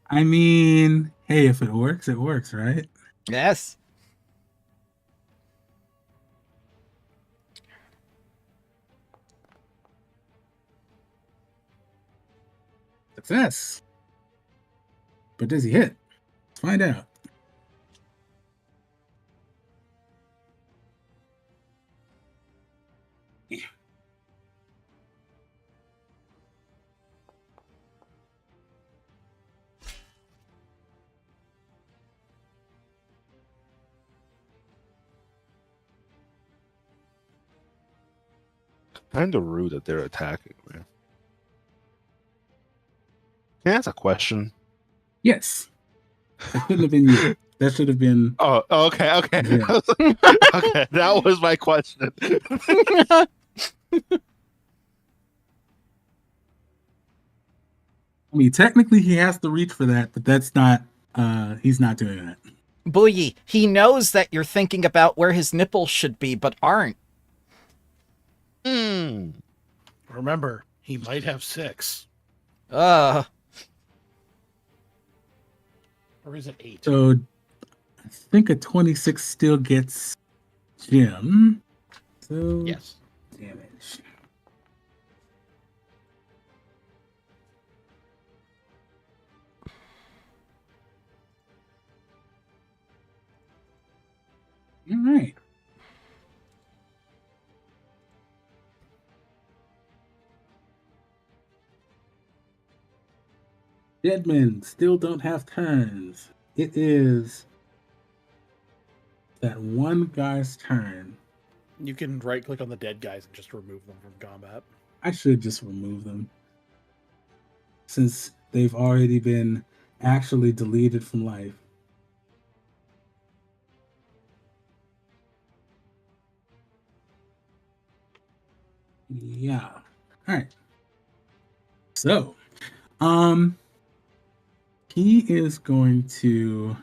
I mean, hey, if it works, right? Yes. Success. But does he hit? Let's find out. Kind of rude that they're attacking, man. Can I ask a question? Yes. That shouldn't have been you. That should have been. Oh, okay. Yeah. I was like, okay, that was my question. I mean, technically he has to reach for that, but that's not. He's not doing that. Booyah, he knows that you're thinking about where his nipples should be, but aren't. Remember, he might have 6. Uh, Or is it 8? So I think a 26 still gets Jim. So Yes. damage. All right. Deadmen still don't have turns. It is that one guy's turn. You can right click on the dead guys and just remove them from combat. I should just remove them since they've already been actually deleted from life. Yeah. All right. So, he is going to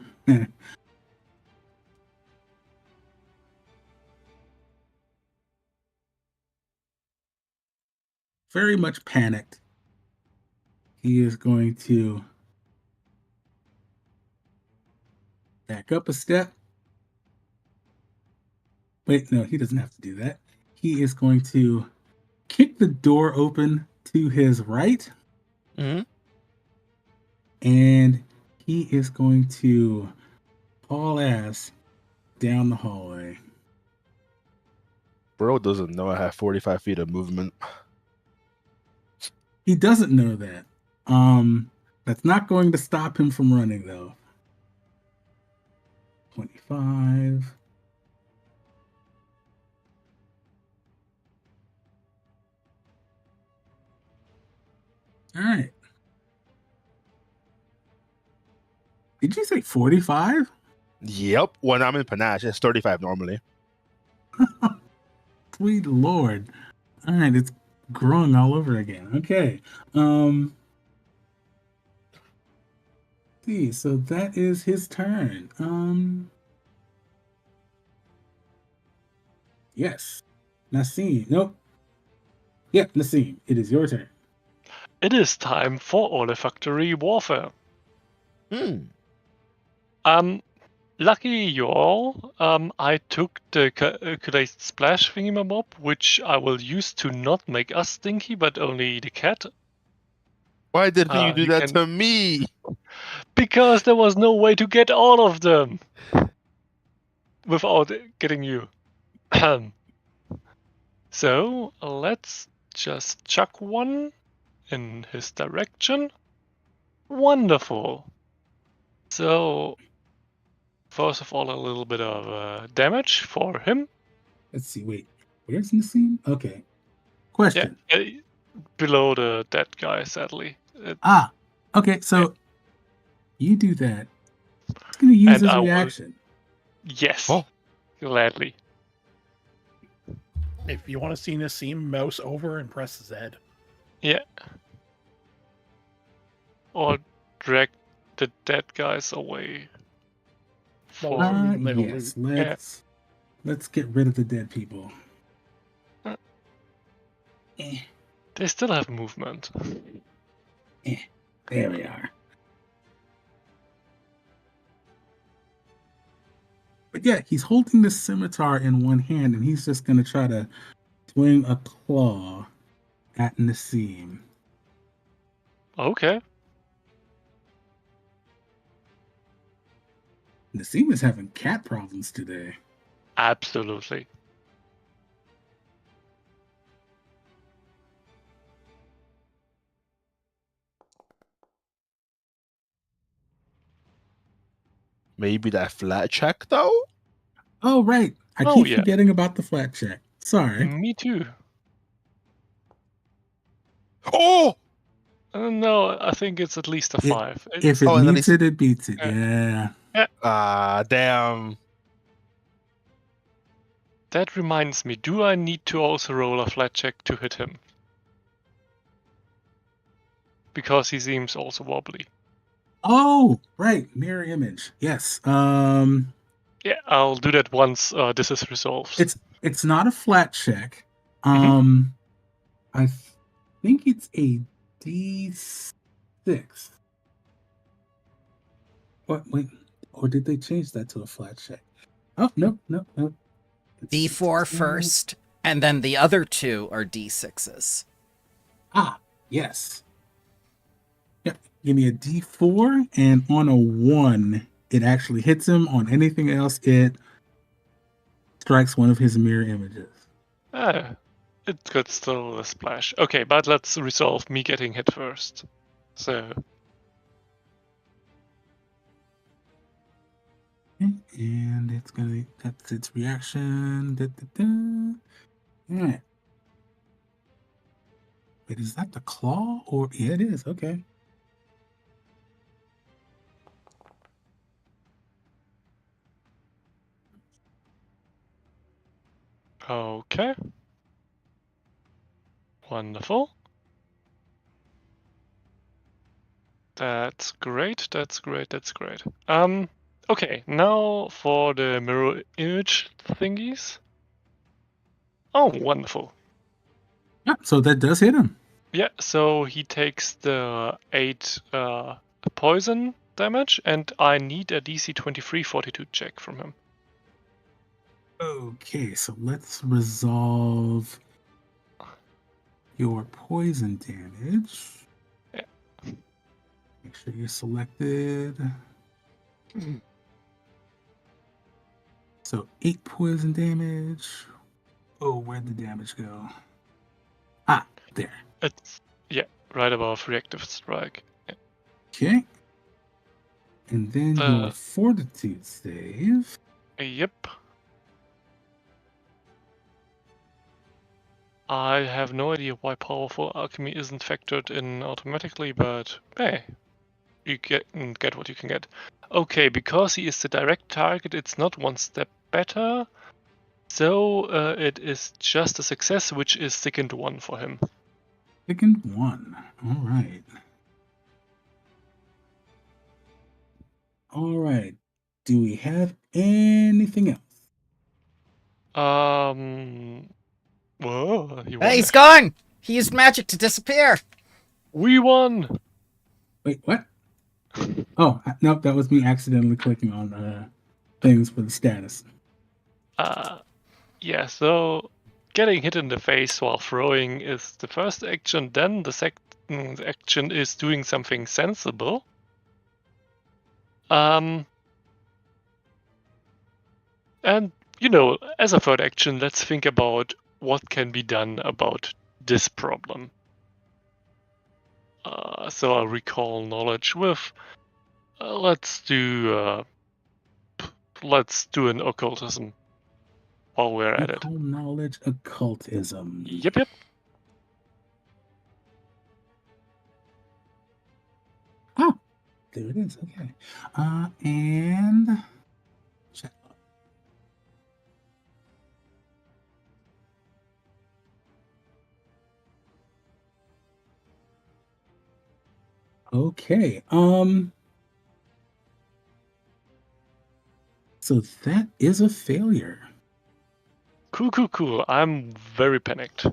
very much panicked. He is going to back up a step. Wait, no, he doesn't have to do that. He is going to kick the door open to his right. Mm-hmm. And he is going to haul ass down the hallway. Bro doesn't know I have 45 feet of movement. He doesn't know that. That's not going to stop him from running, though. 25. All right. Did you say 45? Yep. When I'm in panache, it's 35 normally. Sweet Lord. All right, it's growing all over again. Okay. See, so that is his turn. Yes. Nassim. Nope. Yep, Nassim, it is your turn. It is time for olfactory warfare. Lucky you all, I took the calculated splash thingamabob, which I will use to not make us stinky, but only the cat. Why didn't you do You that can- to me? Because there was no way to get all of them without getting you. So let's just chuck one in his direction. Wonderful. So first of all, a little bit of damage for him. Let's see. Wait, where's Nassim? Okay. Question. Below the dead guy, sadly. Okay. So you do that. It's gonna use And his I will- reaction. Yes, Oh, gladly. If you want to see Nassim, mouse over and press Z. Yeah. Or drag the dead guys away. Well, For leave them there to Yes. loot. Let's get rid of the dead people. Uh. Eh, they still have movement. there we are. But yeah, he's holding the scimitar in one hand, and he's just gonna try to swing a claw at Nassim. Okay. Nassim is having cat problems today. Absolutely. maybe that flat check though? Oh, right. I Oh, keep yeah. forgetting about the flat check. Sorry. Me too. Oh! No, I think it's at least a 5. If it Oh, and then meets it, it beats it. Yeah. Yeah. Damn. That reminds me, do I need to also roll a flat check to hit him? Because he seems also wobbly. Oh, right. Mirror image. Yes. Yeah, I'll do that once this is resolved. It's not a flat check. Mhm. I think it's a D6. What? Wait. Or did they change that to a flat check? Oh, nope. D4 first, and then the other two are D6s. Yes. Yep. Give me a D4, and on a 1, it actually hits him. On anything else, it strikes one of his mirror images. It could still a splash. Okay, but let's resolve me getting hit first. So, And that's its reaction. All right. Wait, is that the claw? Or yeah, it is. Okay. okay. Wonderful. That's great. Okay, now for the mirror image thingies. Oh, wonderful. Yeah, so that does hit him. Yeah, so he takes the 8 poison damage, and I need a DC 23 fortitude check from him. Okay, so let's resolve your poison damage. Yeah. Make sure you're selected. So 8 poison damage. Oh, where'd the damage go? There. It's, right above reactive strike. Yeah. Okay. And then your fortitude save. Yep. I have no idea why powerful alchemy isn't factored in automatically, but hey. you get what you can get. Okay, because he is the direct target, it's not one step better. So it is just a success, which is second one for him. Second one. All right. All right. Do we have anything else? Whoa, he Hey, won. he's gone! He used magic to disappear! We won! Wait, what? Oh, nope, that was me accidentally clicking on things for the status. Yeah, so getting hit in the face while throwing is the first action, then the second action is doing something sensible. And, as a third action, let's think about what can be done about this problem. So I'll recall knowledge with, let's do an occultism while we're at it. Recall knowledge occultism. Yep. Oh, there it is. Okay. And check. Okay. So that is a failure. Cool. I'm very panicked.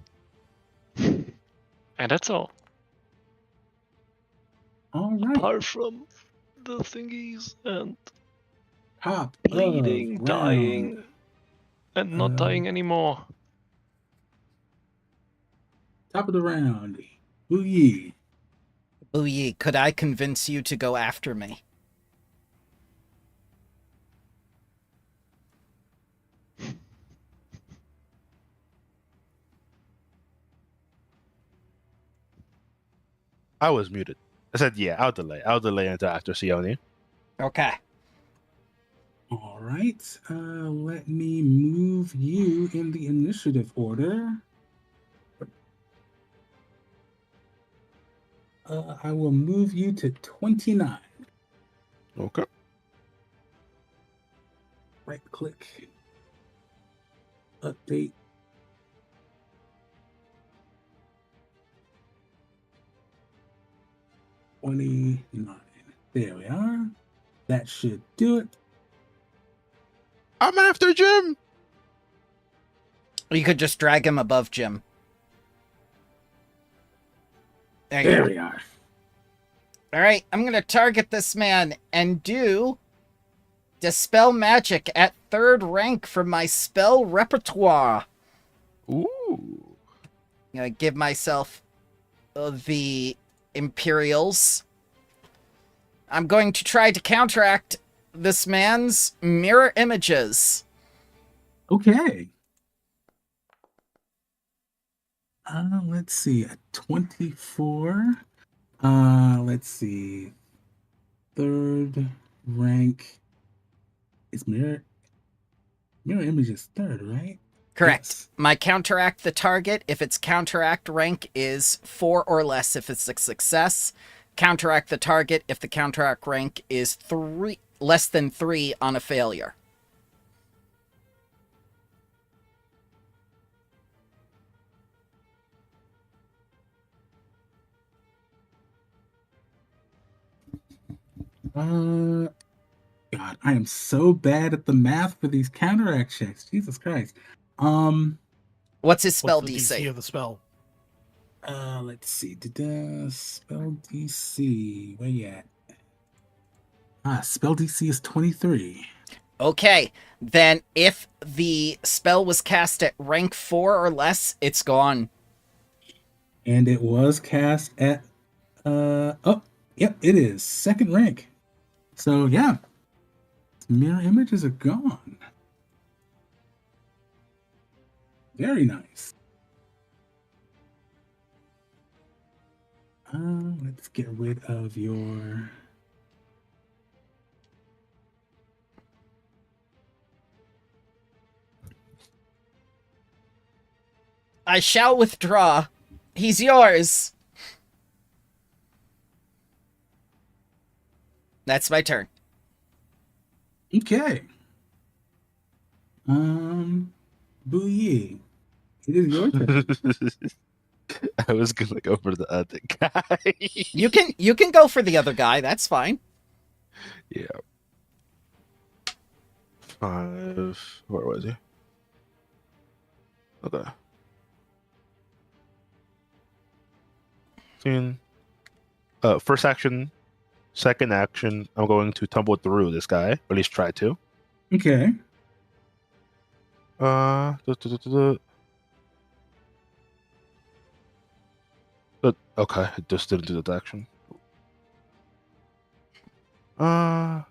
And that's all. All right. Apart from the thingies and Top bleeding, of round. dying, and not dying anymore. Top of the round. Boo ye. Booyee, could I convince you to go after me? I was muted. I said, yeah, I'll delay. I'll delay until after Sione. Okay. All right. Let me move you in the initiative order. I will move you to 29. Okay. Right click. Update. $29. There we are. That should do it. I'm after Jim. You could just drag him above Jim. There you There go. we are. Alright, I'm gonna target this man and do Dispel Magic at 3rd rank from my spell repertoire. Ooh. I'm gonna give myself the Imperials. I'm going to try to counteract this man's mirror images. Okay. Let's see. A 24. Let's see. 3rd rank. It's mirror image is 3rd, right? Correct. Yes. My counteract the target, if its counteract rank is 4 or less, if it's a success. Counteract the target if the counteract rank is less than 3 on a failure. God, I am so bad at the math for these counteract checks. Jesus Christ. What's his spell What's the DC DC? of the spell? Let's see. Spell DC. Where you at? Spell DC is 23. Okay, then if the spell was cast at rank 4 or less, it's gone. And it was cast at yep, it is 2nd rank. So yeah. Mirror images are gone. Very nice. Let's get rid of your... I shall withdraw. He's yours. That's my turn. Okay. Booyee. It is your turn. I was gonna go for the other guy. You can go for the other guy. That's fine. Yeah. 5. Where was he? Okay. 10. First action, second action. I'm going to tumble through this guy, or at least try to. Okay. Okay, it just didn't do that action. Uh.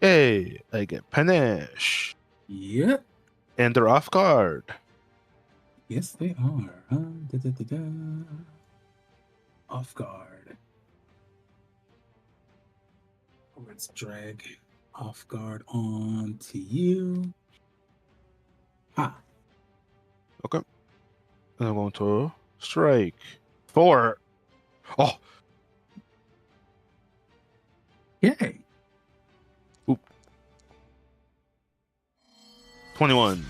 Hey, I get punish, Yep. and they're off guard. Yes, they are. Off guard. Let's drag off guard onto you. Ha. Okay. And I'm going to strike. 4. Oh, Okay. 21.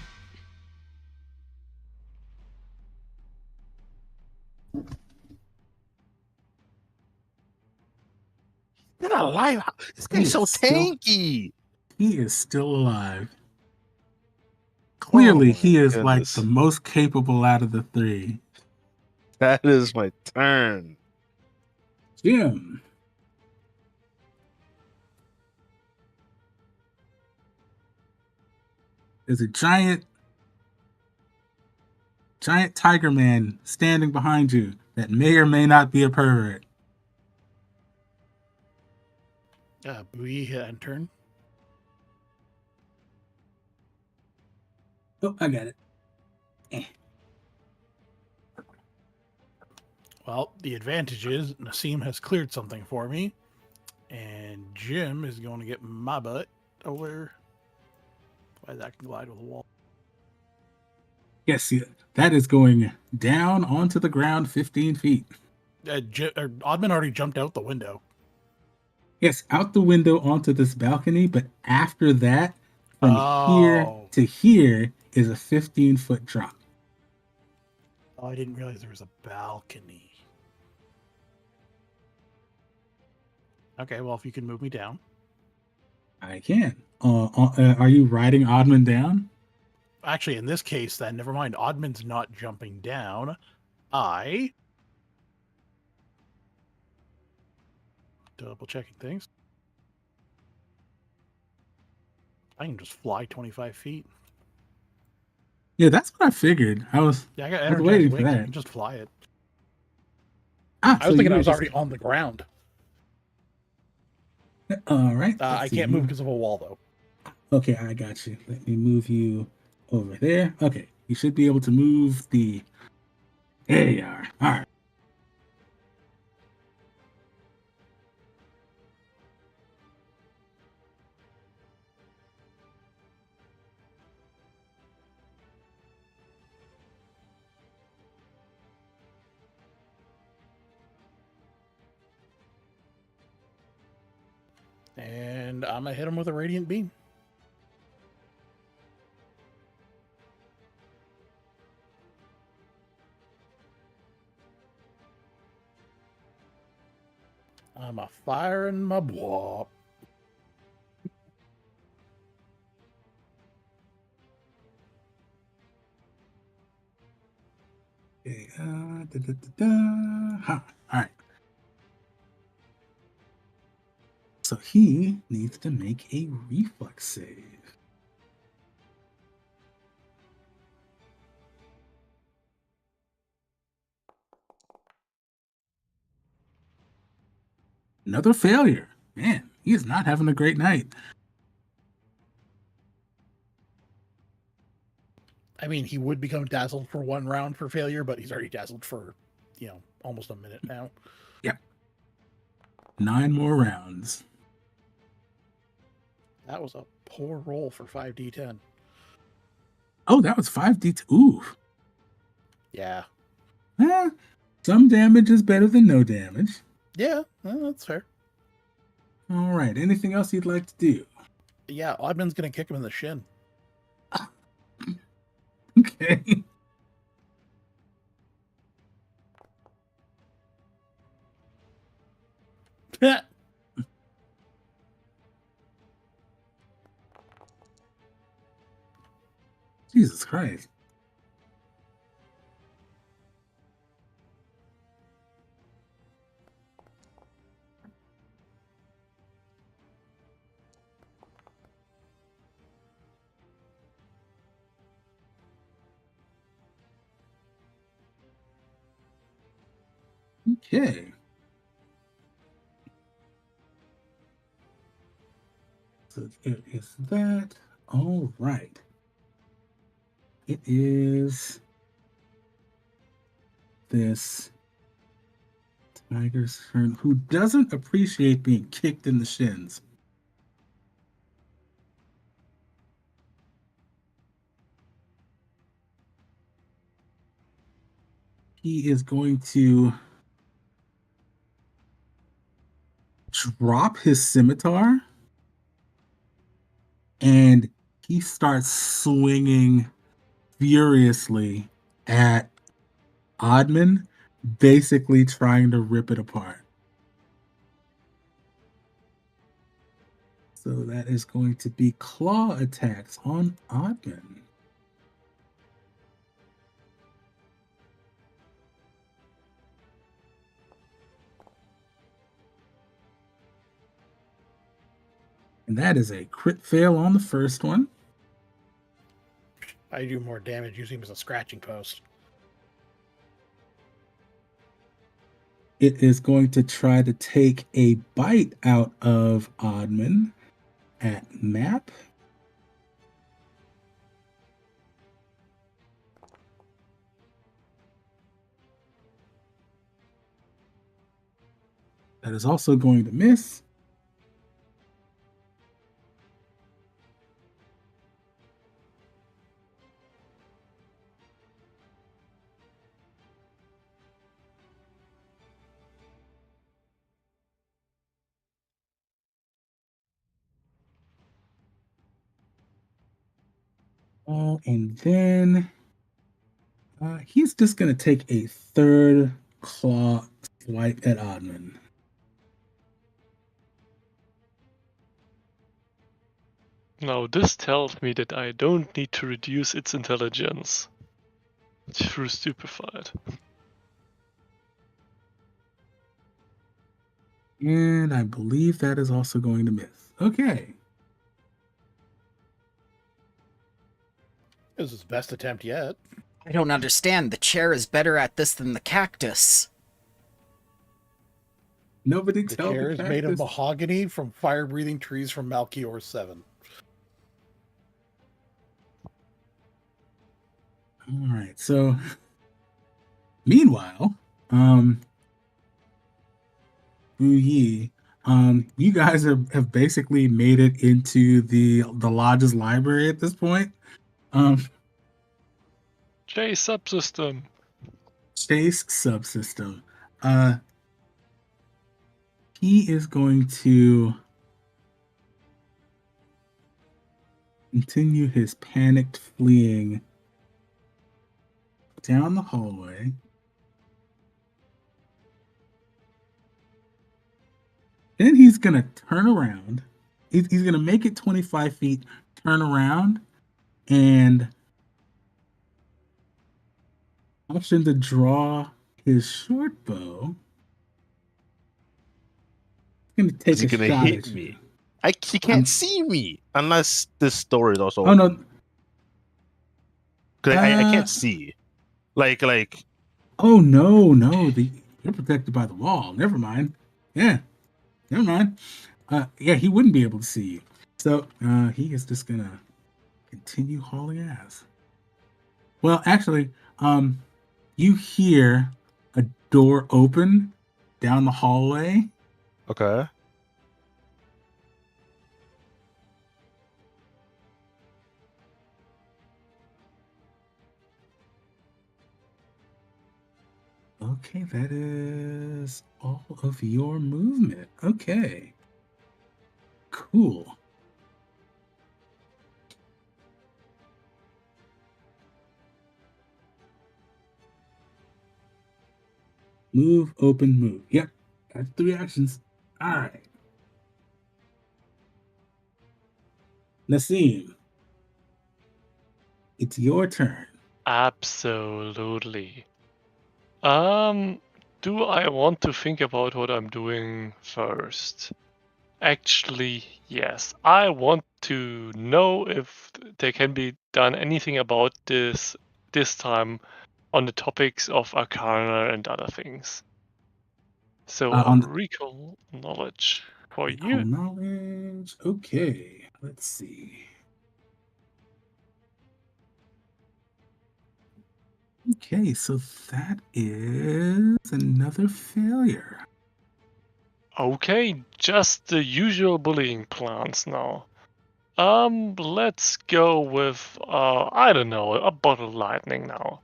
He's not alive. This guy's so tanky. He is still alive. Clearly, he is like goodness. the most capable out of the three. That is my turn. Jim. There's a giant tiger man standing behind you that may or may not be a pervert. Booey hit end turn. Oh, I got it. Well, the advantage is Nassim has cleared something for me, and Jim is going to get my butt over. Why that can glide with a wall? Yes, that is going down onto the ground 15 feet. Oddman already jumped out the window. Yes, out the window onto this balcony, but after that, from here to here is a 15-foot drop. Oh, I didn't realize there was a balcony. Okay, well, if you can move me down. I can. Are you riding Oddman down? Actually, in this case, then, never mind. Oddman's not jumping down. I... Double checking things. I can just fly 25 feet. Yeah, that's what I figured. Yeah, I got I was energized waiting for wings. I that. can just fly it. Ah, I was so thinking you I was just- already on the ground. All right. I can't move because of a wall, though. Okay, I got you. Let me move you over there. Okay, you should be able to move the... There you are. All right. And I'm going to hit him with a radiant beam. I'm a firing my wop. Okay, Ha. All right. So he needs to make a reflex save. Another failure. Man, he is not having a great night. I mean, he would become dazzled for one round for failure, but he's already dazzled for, almost a minute now. Yep. 9 more rounds. That was a poor roll for 5d10. Oh, that was 5d2. Ooh. Yeah. Eh, some damage is better than no damage. Yeah, well, that's fair. All right. Anything else you'd like to do? Yeah, Oddman's gonna kick him in the shin. Okay. Jesus Christ. Okay. So it is that. All right. It is this tiger's turn who doesn't appreciate being kicked in the shins. He is going to drop his scimitar and he starts swinging furiously at Oddman, basically trying to rip it apart. So that is going to be claw attacks on Oddman. And that is a crit fail on the first one. I do more damage using him as a scratching post. It is going to try to take a bite out of Oddman at map. That is also going to miss. And then he's just going to take a third claw swipe at Oddman. Now this tells me that I don't need to reduce its intelligence through stupefied. And I believe that is also going to miss. Okay. It was his best attempt yet. I don't understand. The chair is better at this than the cactus. Nobody The tell chair the is made of cactus. mahogany from fire-breathing trees from Malchior 7. All right. So, meanwhile, Wu Yi, you guys have basically made it into the lodge's library at this point. J subsystem. Chase subsystem. He is going to continue his panicked fleeing down the hallway. Then he's gonna turn around. He's gonna make it 25 feet, turn around, and option to draw his short bow. He's gonna take Is he a gonna shot hit at you. me? He can't see me unless this story is also Oh open. no! 'Cause I Uh, can't see. Like oh no! You're protected by the wall. Never mind. Yeah, never mind. Yeah, he wouldn't be able to see you. So he is just gonna continue hauling ass. Well, actually, you hear a door open down the hallway. okay. Okay, that is all of your movement. Okay. Cool. Move, open, move. Yep. That's 3 actions. Alright. Nassim, it's your turn. Absolutely. Do I want to think about what I'm doing first? Actually, yes. I want to know if there can be done anything about this time on the topics of Arcana and other things. So a On the recall knowledge for recall you. knowledge. Okay. Let's see. Okay, so that is another failure. Okay, just the usual bullying plans now. Let's go with I don't know, a bottle lightning now.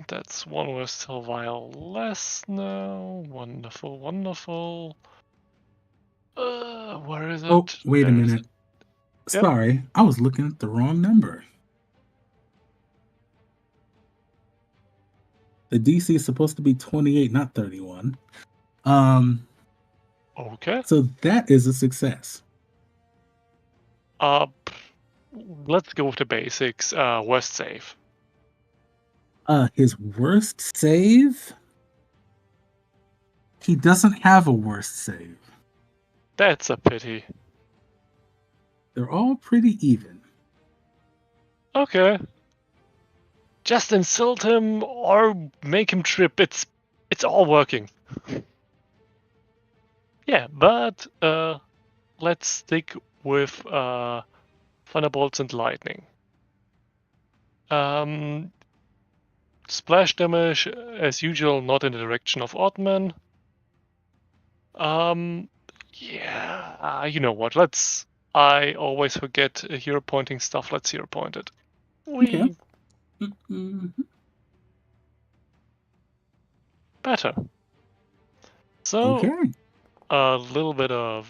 That's one we're still while less now. Wonderful, wonderful. Where is Oh, it? wait a There is it. minute. Yep. Sorry, I was looking at the wrong number. The DC is supposed to be 28, not 31. Okay. So that is a success. Let's go with the basics. Worst save. His worst save? He doesn't have a worst save. That's a pity. They're all pretty even. Okay. Just insult him or make him trip. It's all working. Yeah, but let's stick with thunderbolts and lightning. Splash damage as usual, not in the direction of Oddman. Yeah, you know what? I always forget hero pointing stuff. Let's hero point it. Okay. We better. So Okay. a little bit of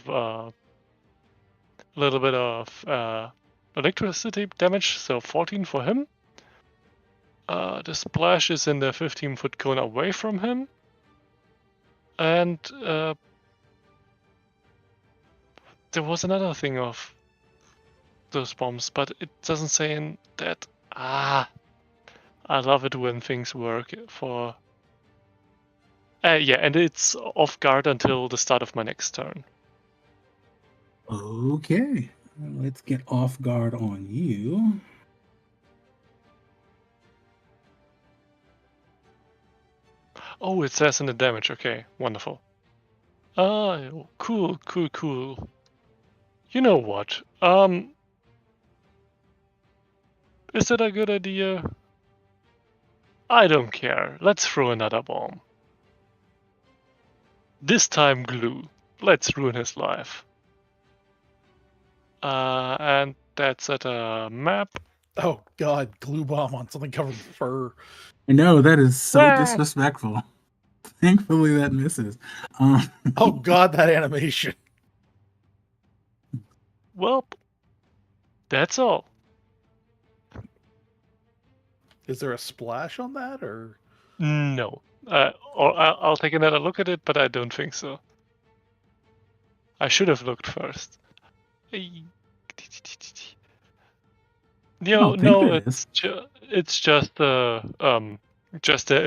electricity damage. So 14 for him. The splash is in the 15-foot cone away from him, and there was another thing of those bombs, but it doesn't say in that. I love it when things work for. Yeah, and it's off guard until the start of my next turn. Okay. Let's get off guard on you. Oh, it says in the damage. Okay, wonderful. Oh, cool, cool, cool. You know what? Is it a good idea? I don't care. Let's throw another bomb. This time glue. Let's ruin his life. And that's at a map. Oh God, glue bomb on something covered in fur. I know that is so Ah. disrespectful. Thankfully, that misses. Oh God, that animation. Well, that's all. Is there a splash on that, or No. Or I'll take another look at it, but I don't think so. I should have looked first. don't think No, there is. it's just the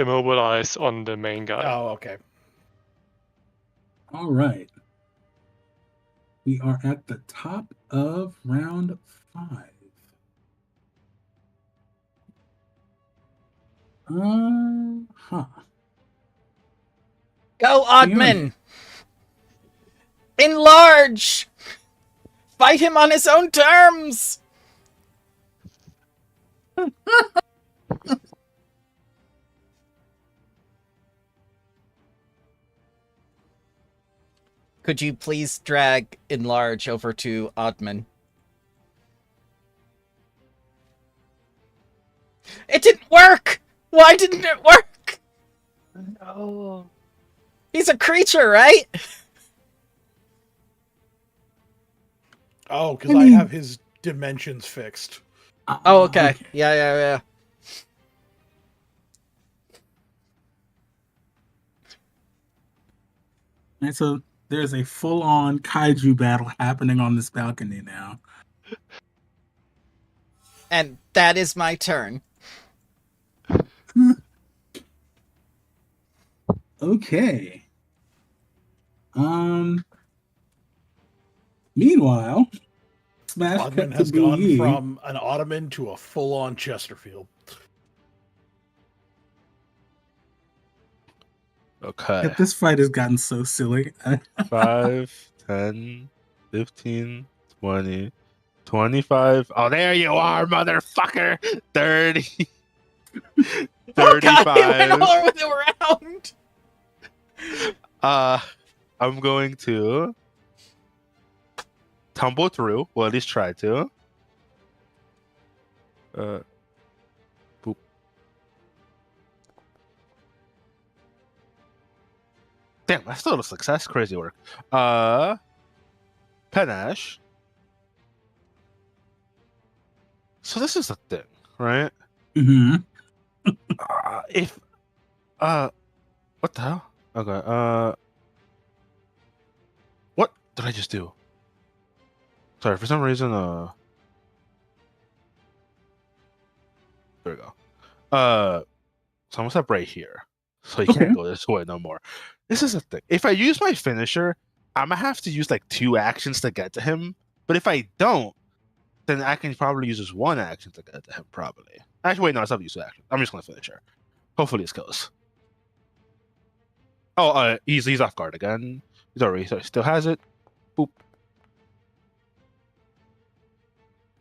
immobilize on the main guy. oh, okay. All right. We are at the top of round 5. Huh. Go, Fiona. Oddman! Enlarge! Fight him on his own terms! Could you please drag Enlarge over to Oddman? It didn't work! Why didn't it work? No. He's a creature, right? Oh, because I I mean- have his dimensions fixed. Oh, okay. Okay. Yeah. And so there's a full-on kaiju battle happening on this balcony now. And that is my turn. Okay. Meanwhile, smash cut Ogman to has gone Boogie. from an Ottoman to a full-on Chesterfield. Okay. This fight has gotten so silly. 5, 10, 15, 20, 25. Oh, there you are, motherfucker. 30. Oh god, he went 35. all the way around! I'm going to tumble through. Well, at least try to. Boop. Damn, that's still a success. Crazy work. Panache. So this is the thing, right? Mm-hmm. If what the hell? Okay. What did I just do? Sorry, for some reason. There we go. So I'm gonna stop right here, so you Okay. can't go this way no more. This is the thing. If I use my finisher, I'm gonna have to use like 2 actions to get to him. But if I don't, then I can probably use just 1 action to get to him. Probably. Actually, wait, no, it's not use 2 action. I'm just gonna finish her. Hopefully, this kills. Oh, he's off guard again. He's already still has it. Boop.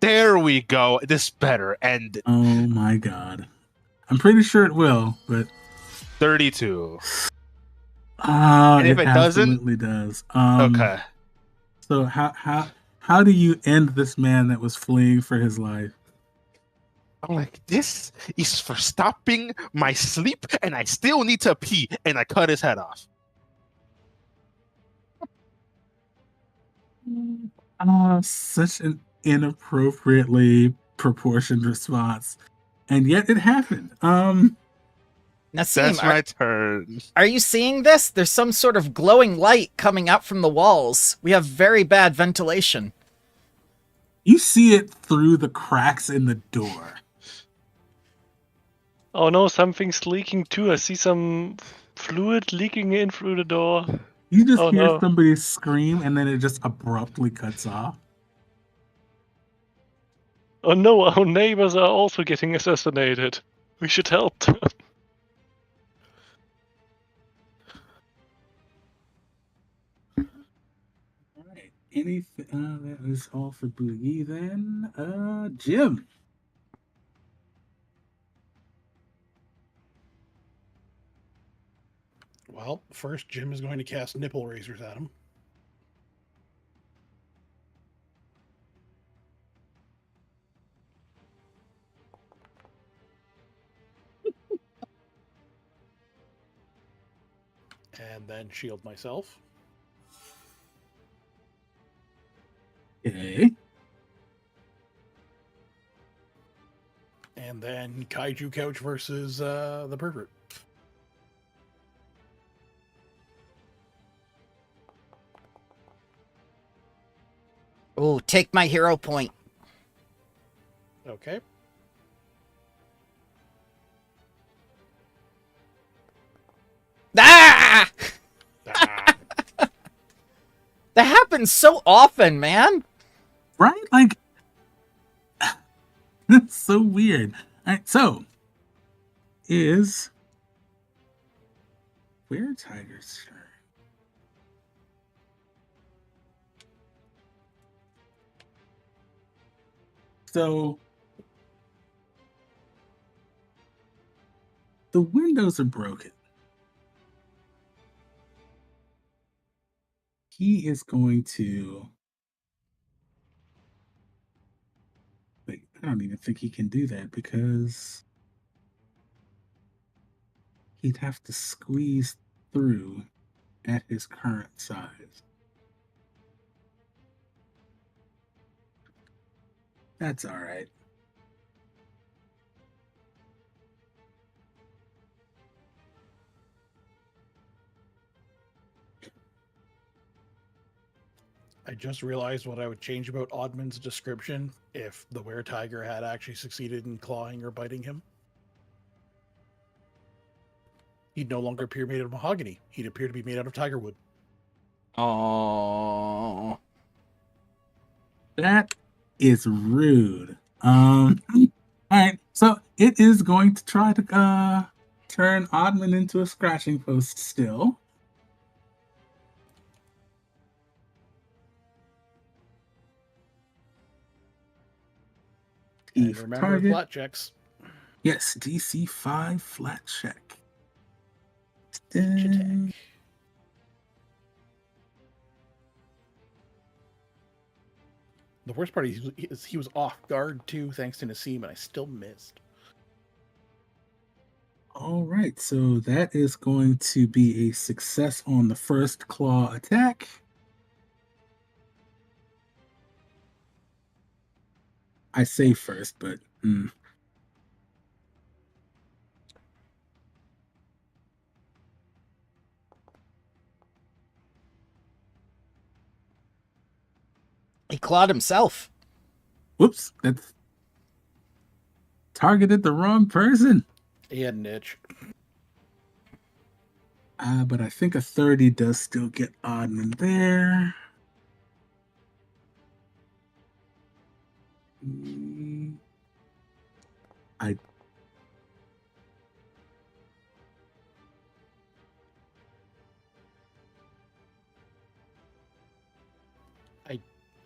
There we go. This better end. Oh my god. I'm pretty sure it will, but 32. and if it doesn't- absolutely does. Okay. So how do you end this man that was fleeing for his life? I'm like, this is for stopping my sleep, and I still need to pee, and I cut his head off. Such an inappropriately proportioned response, and yet it happened. Nassim, That's my turn. are you seeing this? There's some sort of glowing light coming out from the walls. We have very bad ventilation. You see it through the cracks in the door. Oh no, something's leaking too. I see some fluid leaking in through the door. You just Oh, hear no. somebody scream, and then it just abruptly cuts off. Oh no, our neighbors are also getting assassinated. We should help them. All right. Anything? That is all for Boogie then. Jim. Well, first Jim is going to cast nipple razors at him. And then shield myself. Okay. And then Kaiju Couch versus the Pervert. Ooh, take my hero point. Okay. Ah! Ah, That happens so often, man. Right? Like, that's so weird. All right, so is where Tiger's turn? So the windows are broken. He is going to. Wait, I don't even think he can do that because he'd have to squeeze through at his current size. That's all right. I just realized what I would change about Oddman's description if the were-tiger had actually succeeded in clawing or biting him. He'd no longer appear made of mahogany. He'd appear to be made out of tiger wood. Oh. That is rude. All right. So it is going to try to turn Oddman into a scratching post still. And If remember target. flat checks. Yes, DC 5 flat check. Each attack. The worst part is he was off guard too, thanks to Nassim, and I still missed. All right, so that is going to be a success on the first claw attack. I say first, but He clawed himself. whoops, that's targeted the wrong person. He had an itch. But I think a 30 does still get Oddman there. I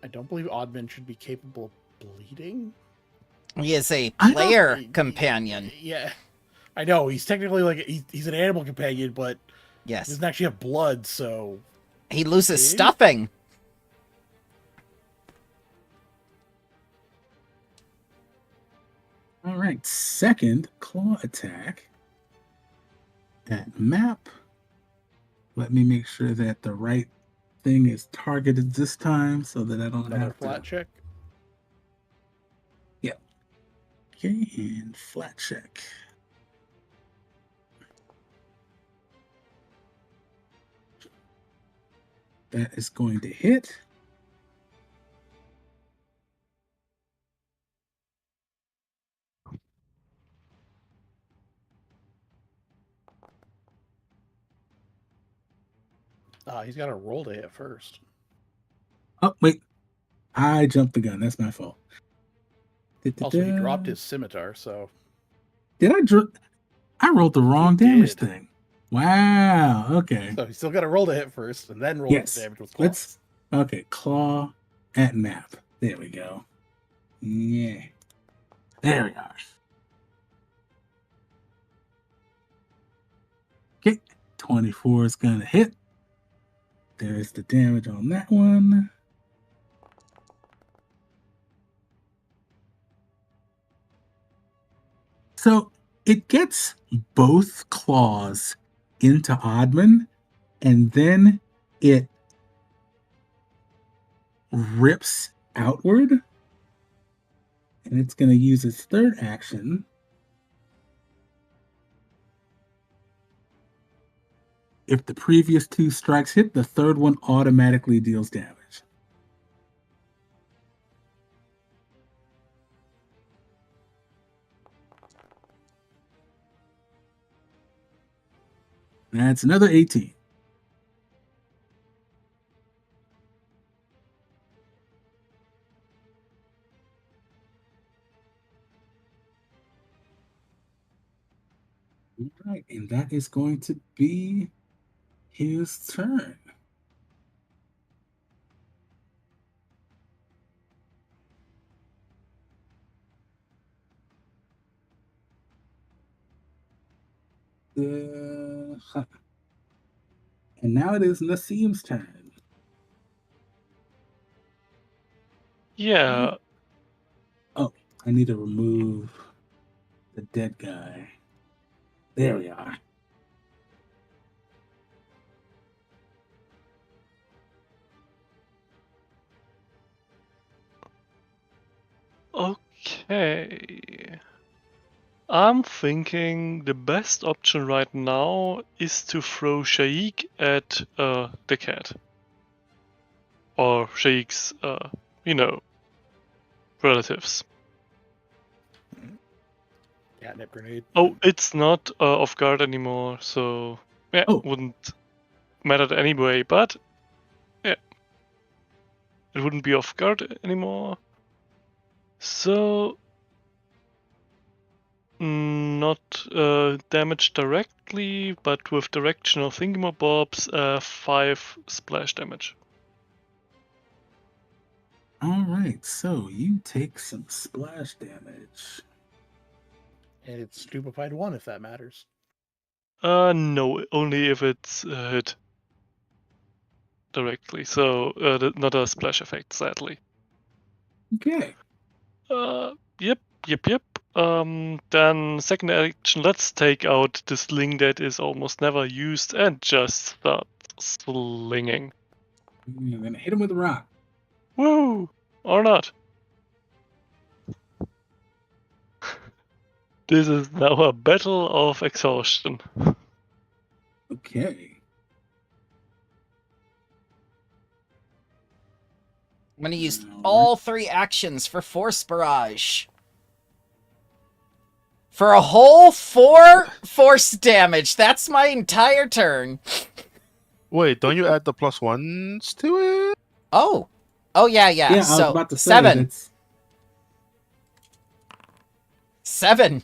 I don't believe Oddman should be capable of bleeding. He is a I- player companion. Yeah, I know he's technically like he's an animal companion, but he Yes. doesn't actually have blood, so He loses See? stuffing. all right, second claw attack at map. Let me make sure that the right thing is targeted this time so that I don't another have flat to. check. Okay, and flat check. That is going to hit. He's got to roll to hit first. Oh, wait. I jumped the gun. That's my fault. Also, he dropped his scimitar, so Did I rolled the wrong He damage did. thing. Wow. Okay. he's still got to roll to hit first, and then roll Yes. for damage with claws. Let's. Okay. Claw at map. There we go. Yeah. There we are. Okay. 24 is going to hit. There's the damage on that one. So it gets both claws into Oddman, and then it rips outward, and it's going to use its third action. If the previous two strikes hit, the third one automatically deals damage. That's another 18. All right, and that is going to be his turn. And now it is Nassim's turn. Yeah. Oh, I need to remove the dead guy. There we are. Okay. I'm thinking the best option right now is to throw Shaik at the cat. Or Shaik's, relatives. Catnip grenade. Oh, it's not off guard anymore, so yeah, Oh. wouldn't matter anyway, but yeah. It wouldn't be off guard anymore. So not damage directly, but with directional thingamabobs, 5 splash damage. All right, so you take some splash damage. And it's stupefied 1 if that matters. No, only if it's hit directly. So not a splash effect, sadly. Okay. Yep. Then second action, let's take out the sling that is almost never used and just start slinging. You're gonna hit him with a rock. Woo! Or not. This is now a battle of exhaustion. Okay. I'm going to use All all 3 actions for Force Barrage. For a whole 4 force damage. That's my entire turn. Wait, don't you add the +1s to it? Oh. Oh, yeah. Yeah, I was So, about to say 7. that's 7.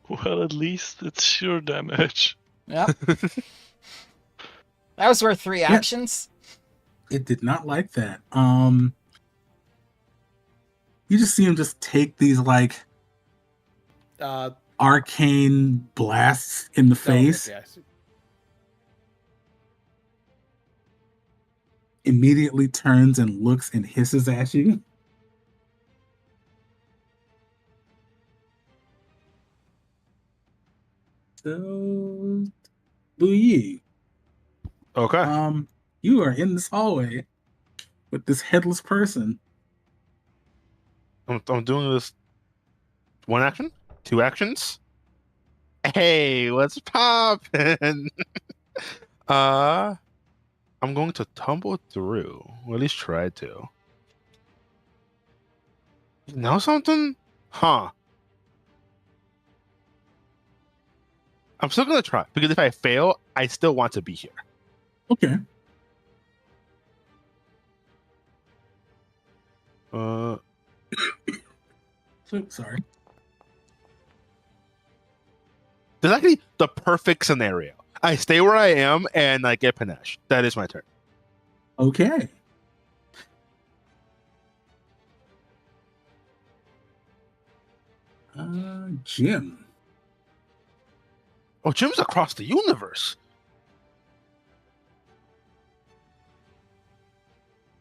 Well, at least it's sure damage. Yep. That was worth 3 actions. it did not like that. You just see him just take these like arcane blasts in the face. Okay, I see. Immediately turns and looks and hisses at you. So, Bouilly, Okay. you are in this hallway with this headless person. I'm doing this 1 action? 2 actions? Hey, what's poppin'? I'm going to tumble through. Or at least try to. You know something? Huh. I'm still gonna try, because if I fail, I still want to be here. Okay. Uh, So sorry. This is actually the perfect scenario. I stay where I am and I get panache. That is my turn. Okay. Jim. Oh, Jim's across the universe.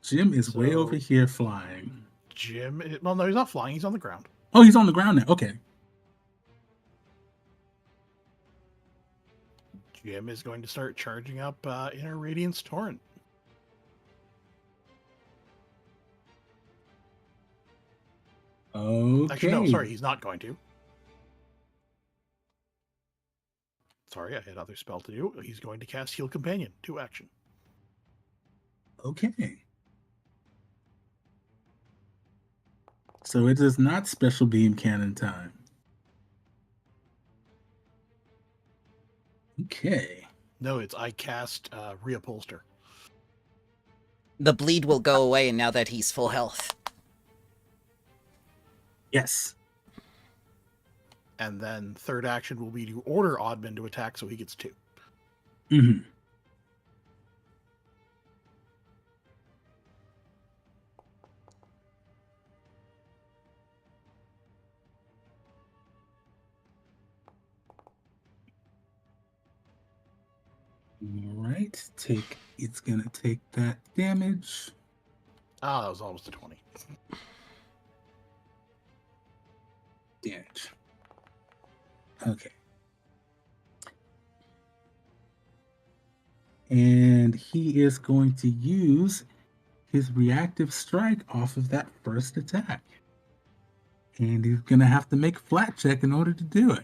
Jim is way So- over here flying. Jim. Well, no, he's not flying. He's on the ground. Oh, he's on the ground now. Okay. Jim is going to start charging up Inner Radiance Torrent. Okay. Actually, no, sorry, he's not going to. Sorry, I had other spell to do. He's going to cast Heal Companion, 2 action. Okay. So it is not special beam cannon time. Okay. No, it's I cast Reupholster. The bleed will go away now that he's full health. Yes. And then third action will be to order Oddman to attack, so he gets 2. Mm-hmm. All right. It's gonna take that damage. Ah, that was almost a 20. Damage. Okay. and he is going to use his reactive strike off of that first attack. And he's going to have to make a flat check in order to do it.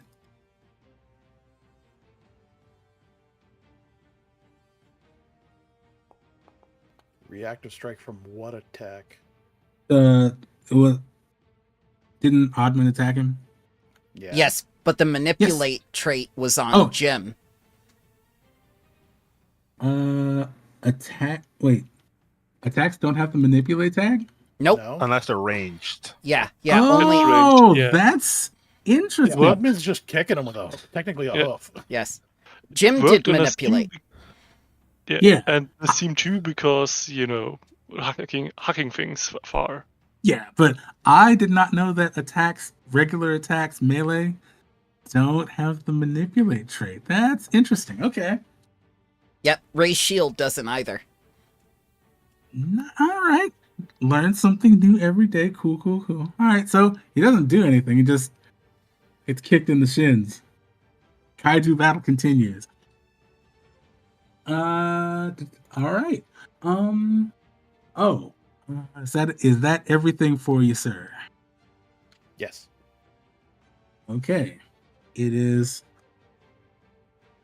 Reactive strike from what attack? It was, didn't Oddman attack him? Yeah. Yes, but the manipulate trait was on Oh. Jim. Attack. Wait. Attacks don't have the manipulate tag? Nope. No. Unless they're ranged. Yeah, Oh, range, yeah. that's Yeah, interesting. Woodman's just kicking him with a technically a Yeah. hoof. yes. Jim Worked did on a manipulate. Steam, Yeah. and the Steam too, because hacking things far. Yeah, but I did not know that attacks, regular attacks, melee, don't have the manipulate trait. That's interesting. Okay. Yep, Ray's shield doesn't either. All right. Learn something new every day. Cool. All right, so he doesn't do anything. He just gets kicked in the shins. Kaiju battle continues. All right. Oh, is that everything for you, sir? Yes. Okay. It is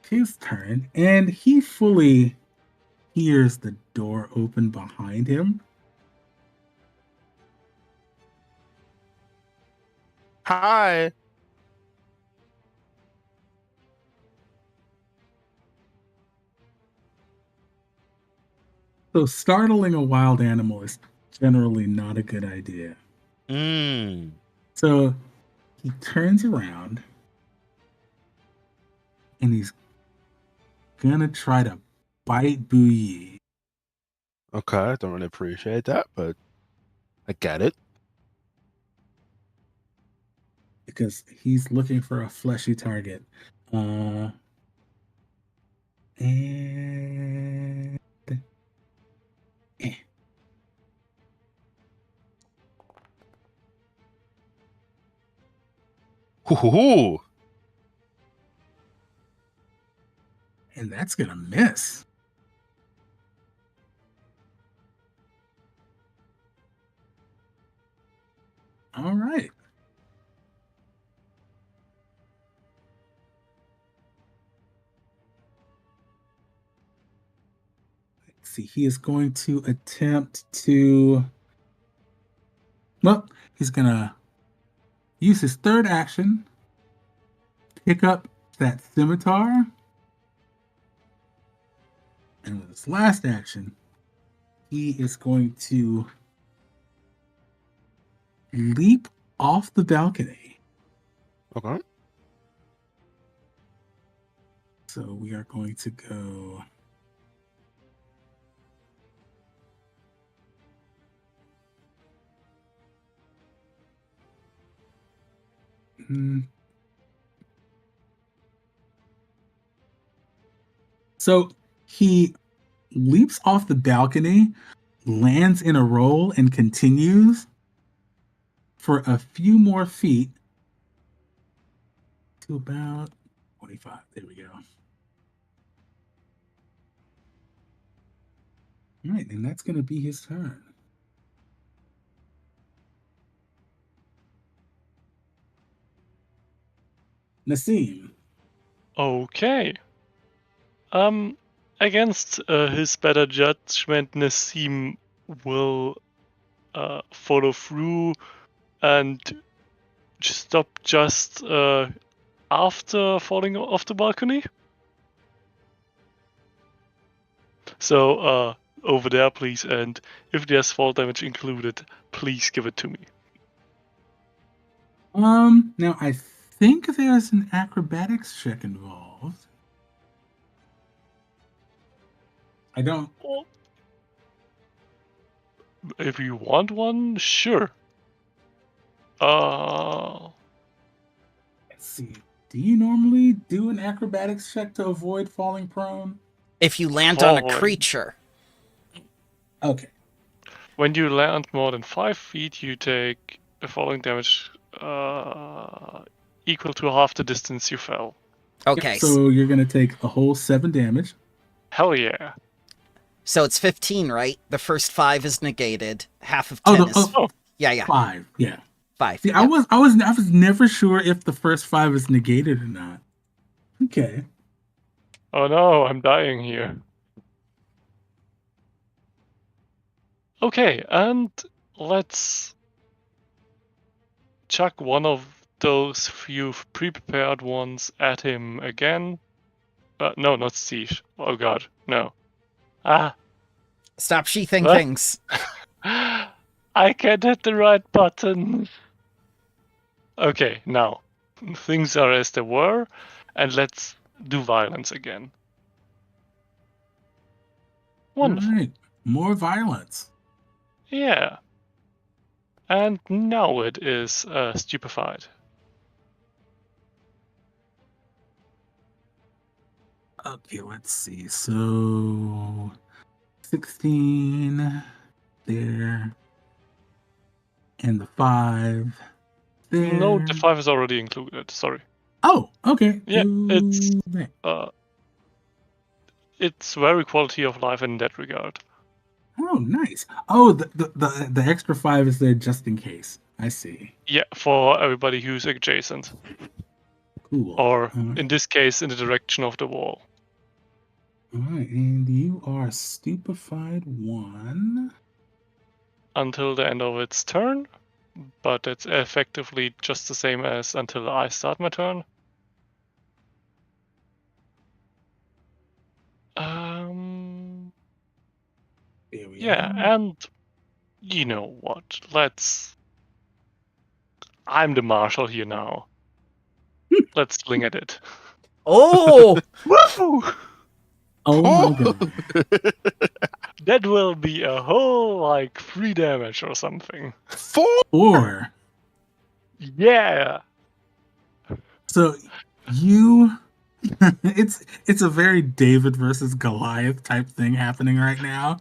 his turn, and he fully hears the door open behind him. Hi. So startling a wild animal is generally not a good idea. So he turns around and he's gonna try to bite Booyee. Okay, I don't really appreciate that, but I get it. Because he's looking for a fleshy target. And Hoo-hoo-hoo. and that's gonna miss. All right. Let's see. He is going to attempt to. Well, he's gonna use his third action, pick up that scimitar, and with his last action, he is going to leap off the balcony. Okay. So we are going to go. So he leaps off the balcony, lands in a roll, and continues for a few more feet to about 25. There we go. All right, and that's going to be his turn. Nassim. Okay. Against his better judgment, Nassim will follow through and stop just after falling off the balcony. So over there, please, and if there's fall damage included, please give it to me. Now I think there's an acrobatics check involved. I don't. If you want one, sure. Let's see. Do you normally do an acrobatics check to avoid falling prone? If you land on a Falling. creature. Okay. When you land more than 5 feet, you take a falling damage equal to half the distance you fell. Okay. Yep, so you're going to take a whole 7 damage. Hell yeah. So it's 15, right? The first 5 is negated. Half of Oh, 10 is... Oh, Yeah. 5. Yeah. 5. See, Yep. I was never sure if the first 5 is negated or not. Okay. oh no, I'm dying here. Okay, and let's chuck one of those few pre-prepared ones at him again. No, not siege. Oh god, no. Ah, Stop sheathing What? things. I can't hit the right button. Okay, now things are as they were, and let's do violence again. Wonderful. All right. More violence. Yeah. And now it is stupefied. Okay, let's see. So 16 there. And the 5 there. No, the 5 is already included. Sorry. Oh, okay. Yeah, it's Do that. it's very quality of life in that regard. Oh, nice. Oh, the extra 5 is there just in case. I see. Yeah, for everybody who's adjacent, Cool. or in this case, in the direction of the wall. All right, and you are stupefied 1. Until the end of its turn, but it's effectively just the same as until I start my turn. There we Yeah, are. and you know what? I'm the marshal here now. Let's swing at it. Oh! Woo! Oh my god. That will be a whole, like, 3 damage or something. 4. Yeah! So you it's a very David versus Goliath type thing happening right now.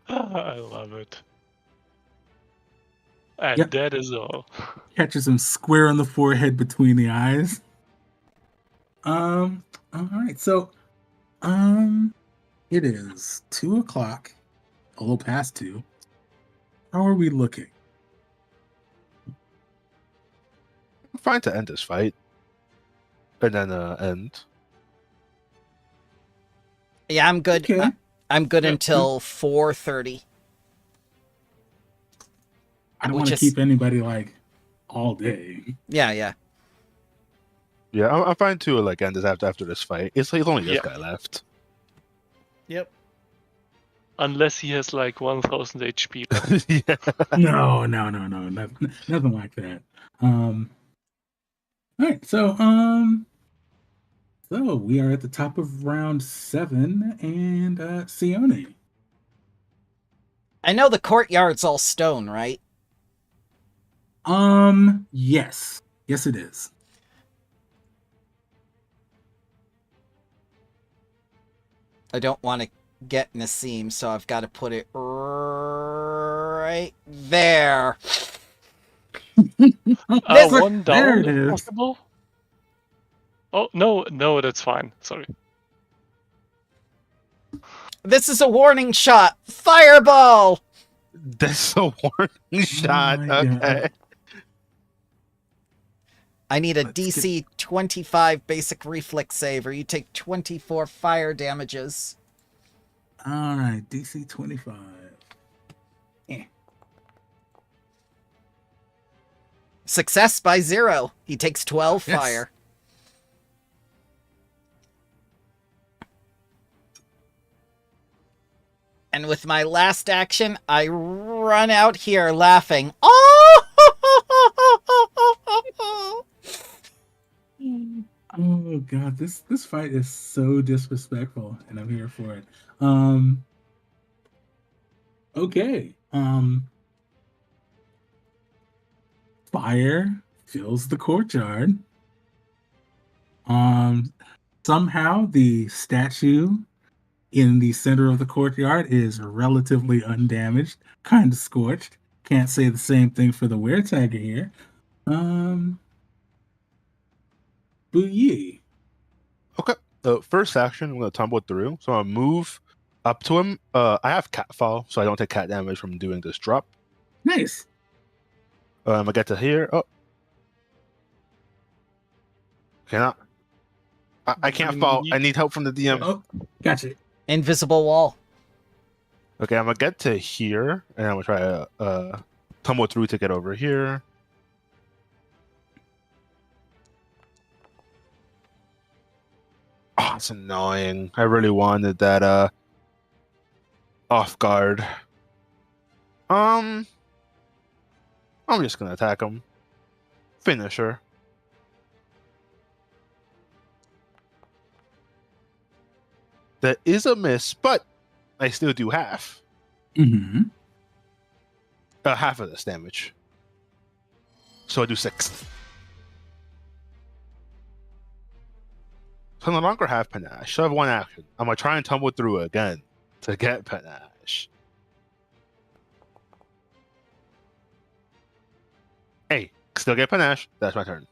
I love it. And Yep. that is all. Catches him square on the forehead between the eyes. All right. So it is 2:00, a little past 2. How are we looking? I'm fine to end this fight. And then end. Yeah, I'm good. Okay. I'm good Yep. until 4:30. I don't Which want to is- keep anybody like all day. Yeah. Yeah, I'm fine to like end this after this fight. It's like only this Yeah. guy left. Yep. Unless he has, like, 1000 HP. Yeah. No, nothing like that. All right, so we are at the top of round 7, and Sione. I know the courtyard's all stone, right? Yes, it is. I don't want to get Nassim, so I've got to put it right there. This- One there down, it if is. possible. Oh, no, that's fine. Sorry. This is a warning shot. Fireball! That's a warning shot. my God. Okay. I need a Let's DC 25 basic reflex save, or you take 24 fire damages. All right, DC 25. Success by 0. He takes 12 Yes. fire. And with my last action, I run out here laughing. Oh! Oh god, this fight is so disrespectful, and I'm here for it. Okay. Fire fills the courtyard. Somehow the statue in the center of the courtyard is relatively undamaged, kind of scorched. Can't say the same thing for the weretagger here. Bouillie. Okay. first action, I'm gonna tumble through. So I'm gonna move up to him. I have catfall, so I don't take cat damage from doing this drop. Nice. I'm gonna get to here. Oh, cannot. I can't fall. I need help from the DM. Oh, gotcha. Invisible wall. Okay, I'm gonna get to here, and I'm gonna try to tumble through to get over here. Oh, it's annoying. I really wanted that off guard. I'm just gonna attack him. Finisher. That is a miss, but I still do half. Mm-hmm. Half of this damage. So I do 6. So I no longer have panache. So I have 1 action. I'm gonna try and tumble through again to get panache. Hey, still get panache. That's my turn.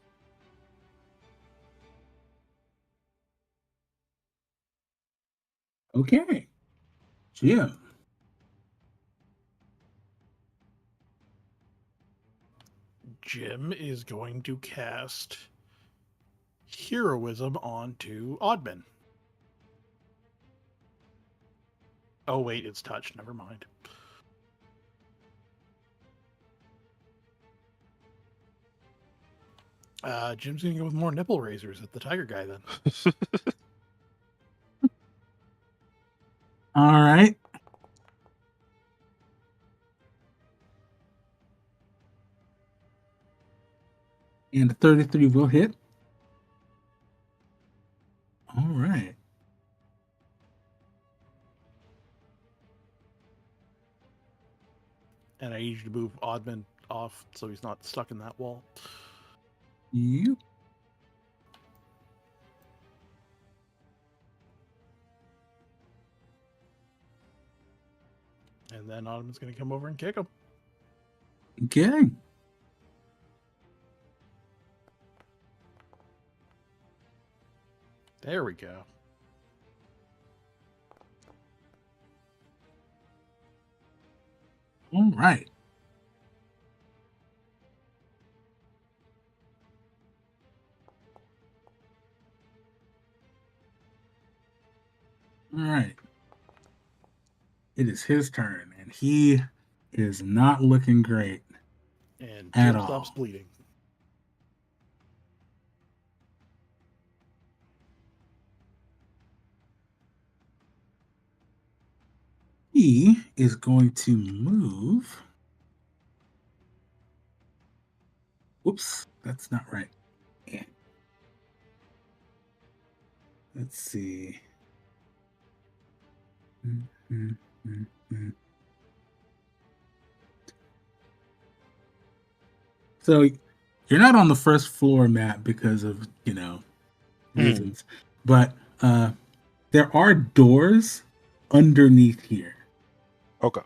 Okay. Jim. Jim is going to cast Heroism onto Oddman. Oh, wait, it's touch. Never mind. Jim's going to go with more nipple razors at the tiger guy then. All right. And the 33 will hit. All right. And I need you to move Oddman off so he's not stuck in that wall. Yep. And then Oddman's going to come over and kick him. Okay. There we go. All right. All right. It is his turn, and he is not looking great. And At Jim all. stops bleeding. He is going to move. Whoops, that's not right. Yeah. Let's see. So you're not on the first floor, Matt, because of, reasons. But there are doors underneath here. Okay.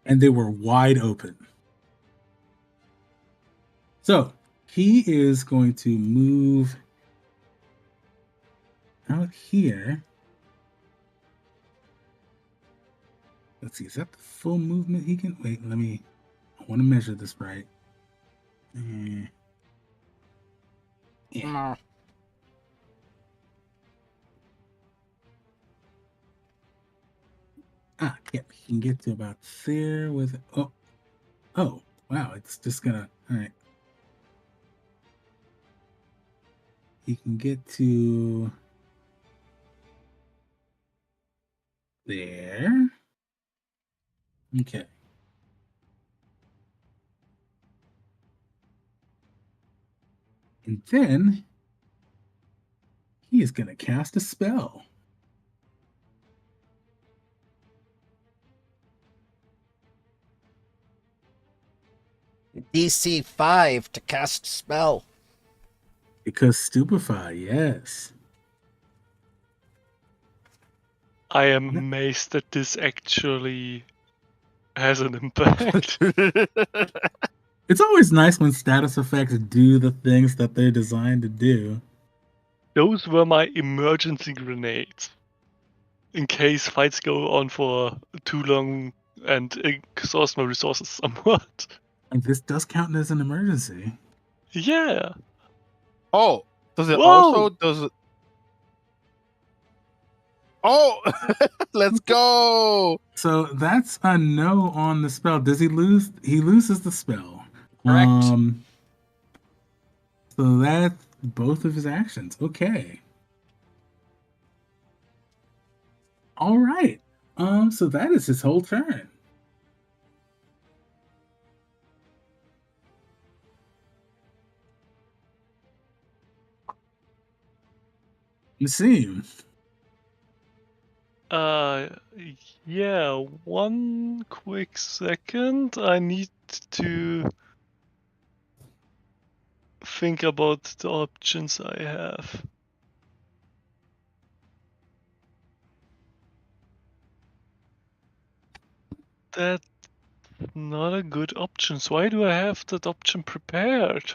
And they were wide open. So he is going to move out here. Let's see, is that the full movement he can? Wait, I want to measure this right. Yeah. Yep, he can get to about there with, oh, wow, it's just gonna, all right. He can get to there. Okay. And then he is going to cast a spell. DC 5 to cast spell. Because stupefy, yes. I am amazed that this actually has an impact. It's always nice when status effects do the things that they're designed to do. those were my emergency grenades. In case fights go on for too long and exhaust my resources somewhat. And this does count as an emergency. Yeah. Oh, does it Whoa! also does it? Oh, let's go. So that's a no on the spell. Does he lose? He loses the spell. Correct. So that's both of his actions. Okay. All right. So that is his whole turn. Nassim. Yeah, one quick second. I need to think about the options I have. That's not a good option. So why do I have that option prepared?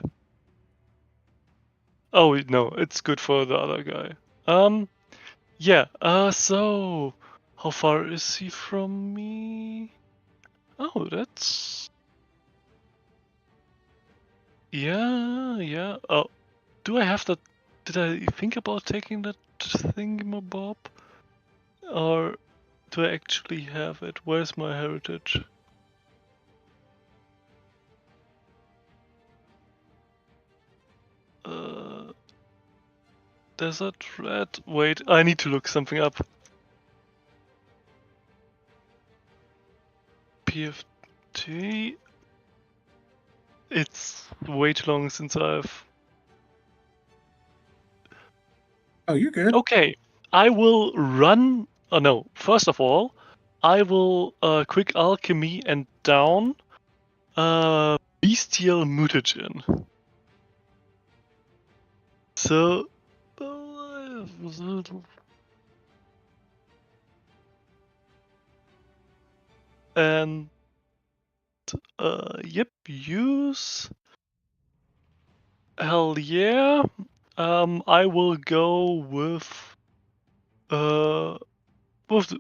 Oh no, it's good for the other guy. Yeah, so how far is he from me? Oh, that's... Yeah. Oh, do I have that? Did I think about taking that thingamabob? Or do I actually have it? Where's my heritage? Desert red? Wait, I need to look something up. PFT? It's way too long since I've... Oh, you're good. Okay, I will run... Oh no, first of all, I will quick alchemy and down bestial mutagen. So... and... yep, use... Hell yeah. I will go with... with the...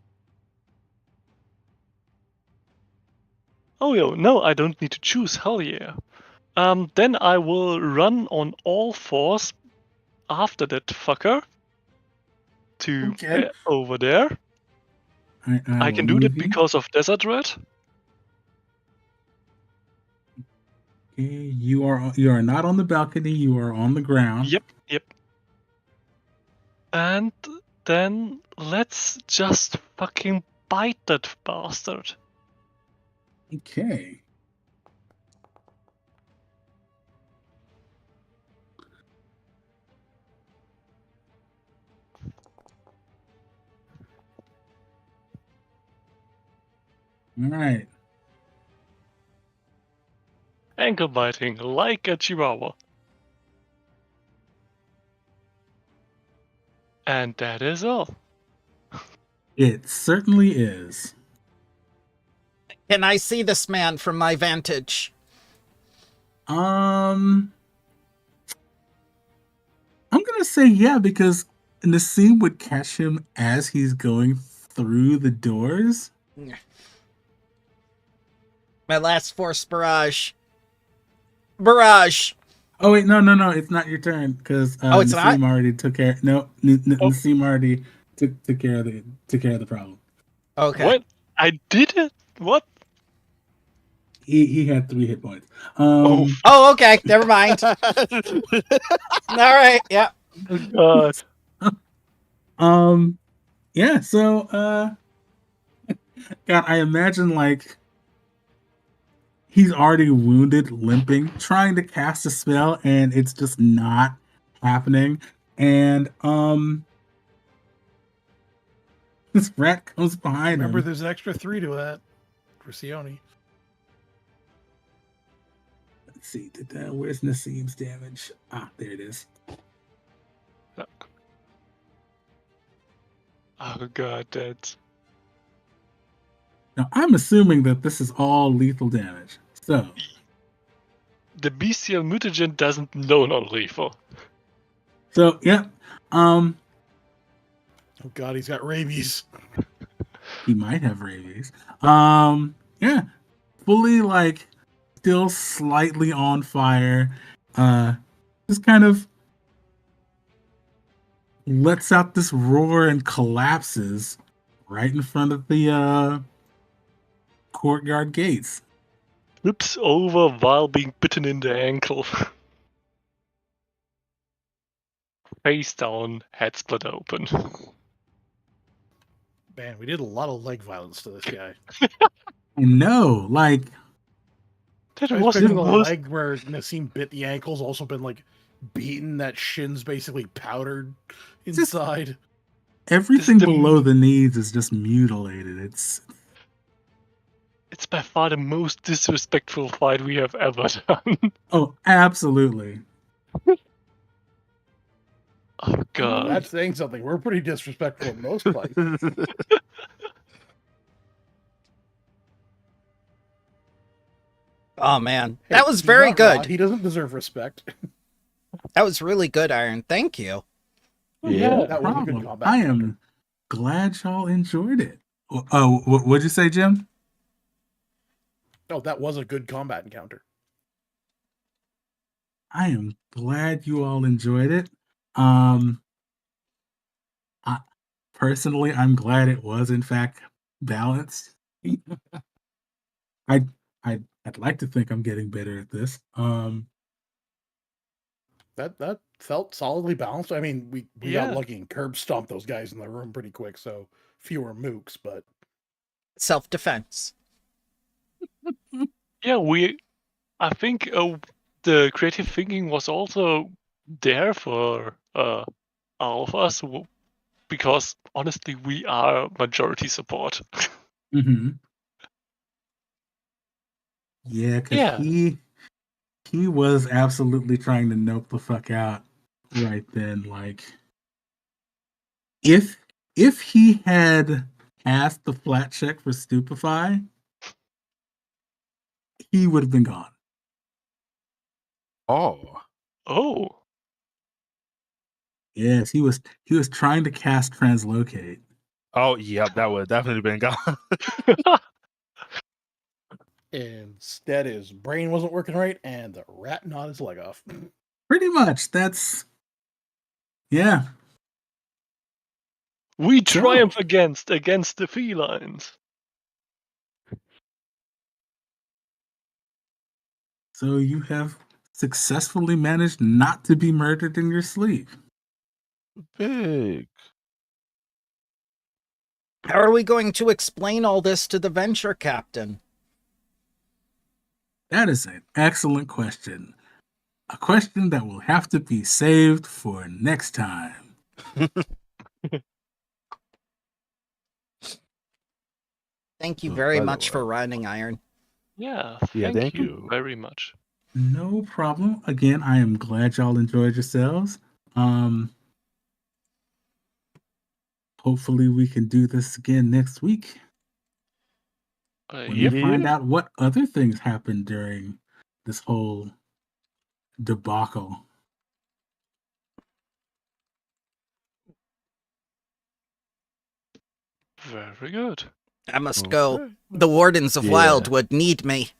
Oh, yo, no, I don't need to choose. Hell yeah. Then I will run on all fours after that fucker to Okay. over there. I will can do that move you. because of Desert Red. Okay, you are not on the balcony. You are on the ground. Yep. And then let's just fucking bite that bastard. Okay. All right. Ankle biting like a chihuahua. And that is all. It certainly is. Can I see this man from my vantage? I'm gonna say yeah, because Nassim would catch him as he's going through the doors. My last force barrage. Barrage! Oh wait, no, it's not your turn because it's not? Nassim already took care. No, Nassim already took care of the problem. Okay. What? I did it? What? He had 3 hit points. Oh, okay. Never mind. All right. Yeah. Oh, God. Yeah. So, God, I imagine like he's already wounded, limping, trying to cast a spell, and it's just not happening. And this rat comes behind Remember, him. there's an extra 3 to that for Sione. Let's see. Where's Nassim's damage? Ah, there it is. Oh god, that's... Now, I'm assuming that this is all lethal damage. So, The bestial mutagen doesn't know non-lethal. yeah. Um, Oh god, he's got rabies. he might have rabies. Yeah, fully like still slightly on fire. Just kind of lets out this roar and collapses right in front of the courtyard gates. Flips over while being bitten in the ankle. Face down, head split open. Man, we did a lot of leg violence to this guy. And no, like That I was wasn't picking the most. leg where Nassim bit the ankle's also been like beaten. That shin's basically powdered Just- inside. everything the- below the knees is just mutilated. It's by far the most disrespectful fight we have ever done. Oh, absolutely. Oh god. That's saying something. We're pretty disrespectful in most fights. Oh man, Hey, that was he's very not raw. good. He doesn't deserve respect. That was really good, Iron. Thank you. Yeah. That was a good Problem. combat. I encounter. am glad y'all enjoyed it. Oh, what'd you say, Jim? Oh, that was a good combat encounter. I am glad you all enjoyed it. I, personally, I'm glad it was in fact balanced. I I'd like to think I'm getting better at this. That felt solidly balanced. I mean, we got Yeah. lucky and curb stomped those guys in the room pretty quick, so fewer mooks, but Self-defense. Yeah, I think the creative thinking was also there for all of us because honestly, we are majority support. mhm. Yeah, because Yeah. he was absolutely trying to nope the fuck out right then. Like if he had asked the flat check for stupefy, he would have been gone. Oh. Oh. Yes, he was trying to cast translocate. Oh, yep, that would definitely been gone. instead his brain wasn't working right and the rat gnawed his leg off. Pretty much. That's yeah. We So- triumph against the felines. So you have successfully managed not to be murdered in your sleep. Big. How are we going to explain all this to the venture captain? That is an excellent question. A question that will have to be saved for next time. Thank you Oh, very by the much for way. running, Iron. Yeah, Yeah, thank thank you you. very much. No problem. Again, I am glad y'all enjoyed yourselves. Hopefully we can do this again next week when Yep. we find out what other things happened during this whole debacle. Very good. I must go. Okay. The Wardens of Yeah. Wildwood need me.